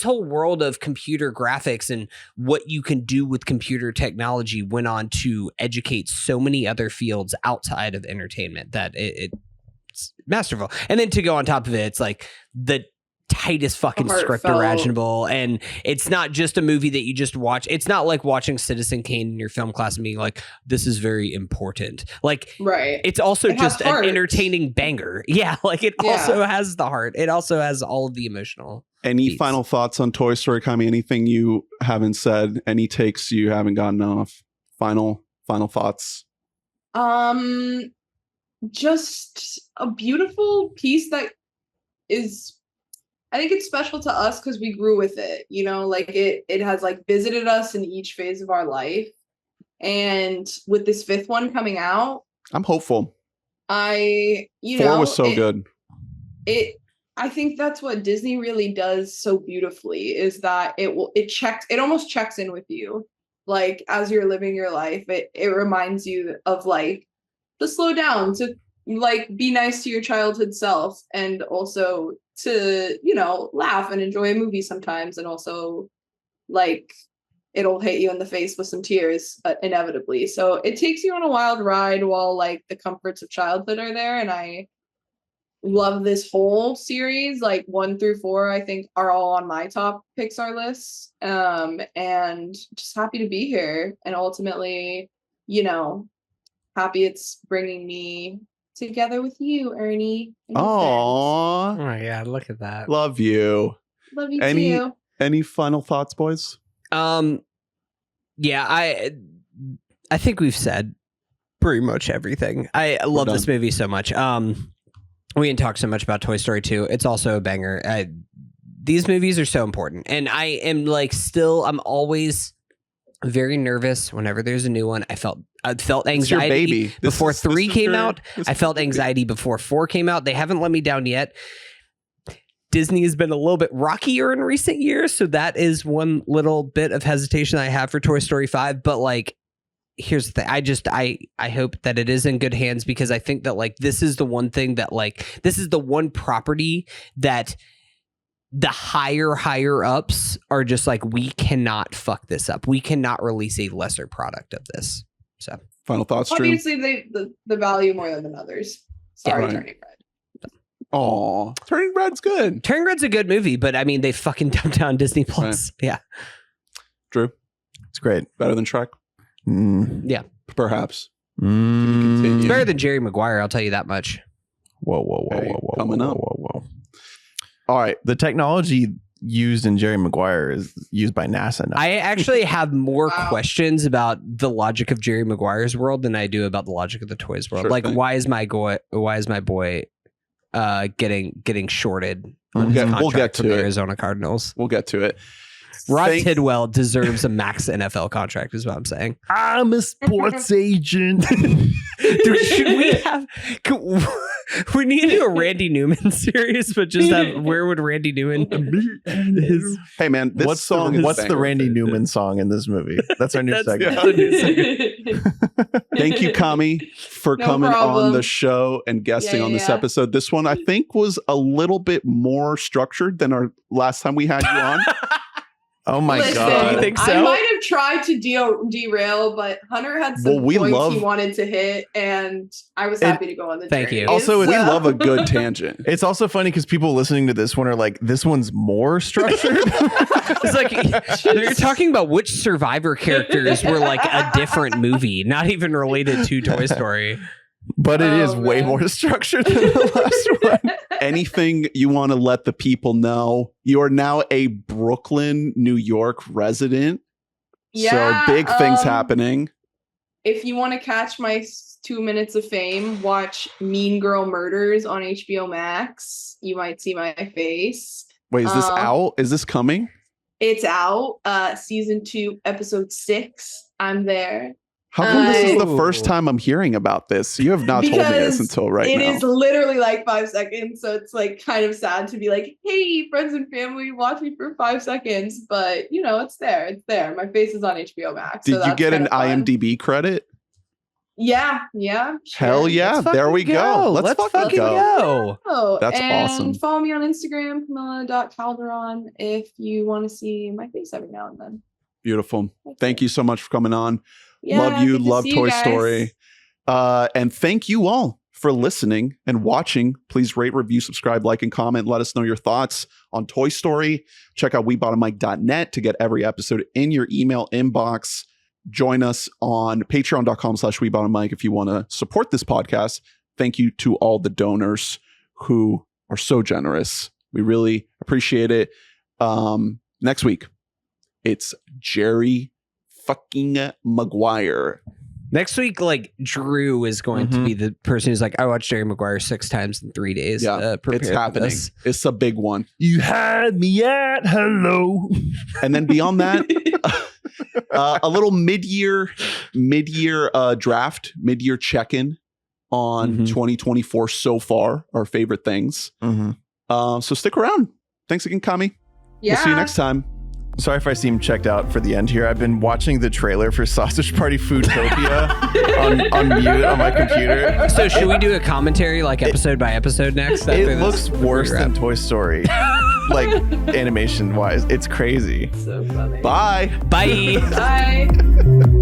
whole world of computer graphics and what you can do with computer technology went on to educate so many other fields outside of entertainment that it's masterful. And then to go on top of it, it's like the tightest fucking script Heartfelt. imaginable, and it's not just a movie that you just watch. It's not like watching Citizen Kane in your film class and being like, this is very important. Like, Right. it's also It has just an heart. entertaining banger. Yeah, like it Yeah. also has the heart. It also has all of the emotional. Any beats. final thoughts on Toy Story, Kami? Anything you haven't said? Any takes you haven't gotten off? Final thoughts. Just a beautiful piece that is, I think it's special to us because we grew with it, you know, like it has like visited us in each phase of our life. And with this 5th one coming out, I'm hopeful. you 4 know, was so good. I think that's what Disney really does so beautifully, is that it almost checks in with you. Like as you're living your life, it reminds you of like to slow down, to like be nice to your childhood self, and also to, you know, laugh and enjoy a movie sometimes, and also like it'll hit you in the face with some tears inevitably. So it takes you on a wild ride while like the comforts of childhood are there. And I love this whole series. Like 1 through 4, I think, are all on my top Pixar lists. And just happy to be here, and ultimately, you know, happy it's bringing me together with you, Ernie. and your friends. Aww. Oh my god, look at that. Love you. Love you Any- too. Any final thoughts, boys? Yeah, I think we've said pretty much everything. I love this done. movie so much. We didn't talk so much about Toy Story 2. It's also a banger. These movies are so important, and I am like I'm always very nervous whenever there's a new one. I felt It's your anxiety baby. before This 3 is came your- out. this I is felt your baby. anxiety before 4 came out. They haven't let me down yet. Disney has been a little bit rockier in recent years, so that is one little bit of hesitation I have for Toy Story 5. But like, here's the thing. I hope that it is in good hands, because I think that like this is the one thing that like this is the one property that the higher ups are just like, we cannot fuck this up. We cannot release a lesser product of this. So Final thoughts, Drew? Obviously, the value more than others. Sorry, right. Turning Red. Aw, Turning Red's good. Turning Red's a good movie, but I mean they fucking dumped down Disney Plus. Yeah. Drew, It's great. better than Shrek? Perhaps. Mm. It's better than Jerry Maguire, I'll tell you that much. Whoa, Hey, whoa. coming up. Whoa. All right. The technology used in Jerry Maguire is used by NASA now. I actually have more Wow. questions about the logic of Jerry Maguire's world than I do about the logic of the toys world. Sure Like, thing. why is my boy getting shorted on his We'll contract get from to the it. Arizona Cardinals? We'll get to it. Rod Thank- Tidwell deserves a max NFL contract, is what I'm saying. I'm a sports agent. Dude, should we have? We need to do a Randy Newman series, but just have where would Randy Newman? Hey, man, this What's song the, is what's the banger. Randy Newman song in this movie? That's our new That's- segment. that's a new segment. Thank you, Kami, for No coming on problem. the show and guesting Yeah, on this yeah. episode. This one, I think, was a little bit more structured than our last time we had you on. Oh my Listen, god! You think so? I might have tried to derail, but Hunter had some Well, we points love- he wanted to hit, and I was happy to go on the Thank journey. you. Also, We So- love a good tangent. It's also funny because people listening to this one are like, "This one's more structured." It's like you're talking about which Survivor characters were like a different movie, not even related to Toy Story. But it is Oh, way man. more structured than the last one. Anything you want to let the people know? You are now a Brooklyn, New York resident. Yeah, so big things happening. If you want to catch my 2 minutes of fame, watch Mean Girl Murders on HBO Max. You might see my face. Wait, is this out? Is this coming? It's out. Season 2, episode 6. I'm there. How come this is the Ooh. first time I'm hearing about this? You have not told me this Because until right It now. is literally like 5 seconds, so it's like kind of sad to be like, "Hey, friends and family, watch me for 5 seconds." But you know, it's there. It's there. My face is on HBO Max. so Did you that's get an kinda fun. IMDb credit? Yeah. Hell sure. yeah! Let's There we fucking go. Let's fucking go. go. Oh, That's and awesome. Follow me on Instagram, Camila.Calderon, if you want to see my face every now and then. Beautiful. Thank you so much for coming on. Yeah, love you. good to Love see Toy guys. Story. And thank you all for listening and watching. Please rate, review, subscribe, like, and comment. Let us know your thoughts on Toy Story. Check out weboughtamic.net to get every episode in your email inbox. Join us on patreon.com/weboughtamic if you want to support this podcast. Thank you to all the donors who are so generous. We really appreciate it. Next week, it's Jerry fucking Maguire. Next week, like Drew is going to be the person who's like, I watched Jerry Maguire 6 times in 3 days. Yeah, it's happening. It's a big one. You had me at hello. And then beyond that, a little mid-year draft, mid-year check-in on 2024 so far, our favorite things. So stick around. Thanks again, Kami. Yeah. We'll see you next time. Sorry if I seem checked out for the end here. I've been watching the trailer for Sausage Party Foodtopia on mute on my computer. So should we do a commentary like episode by episode next? It looks worse than Toy Story, like animation wise. It's crazy. So funny. Bye. Bye. Bye.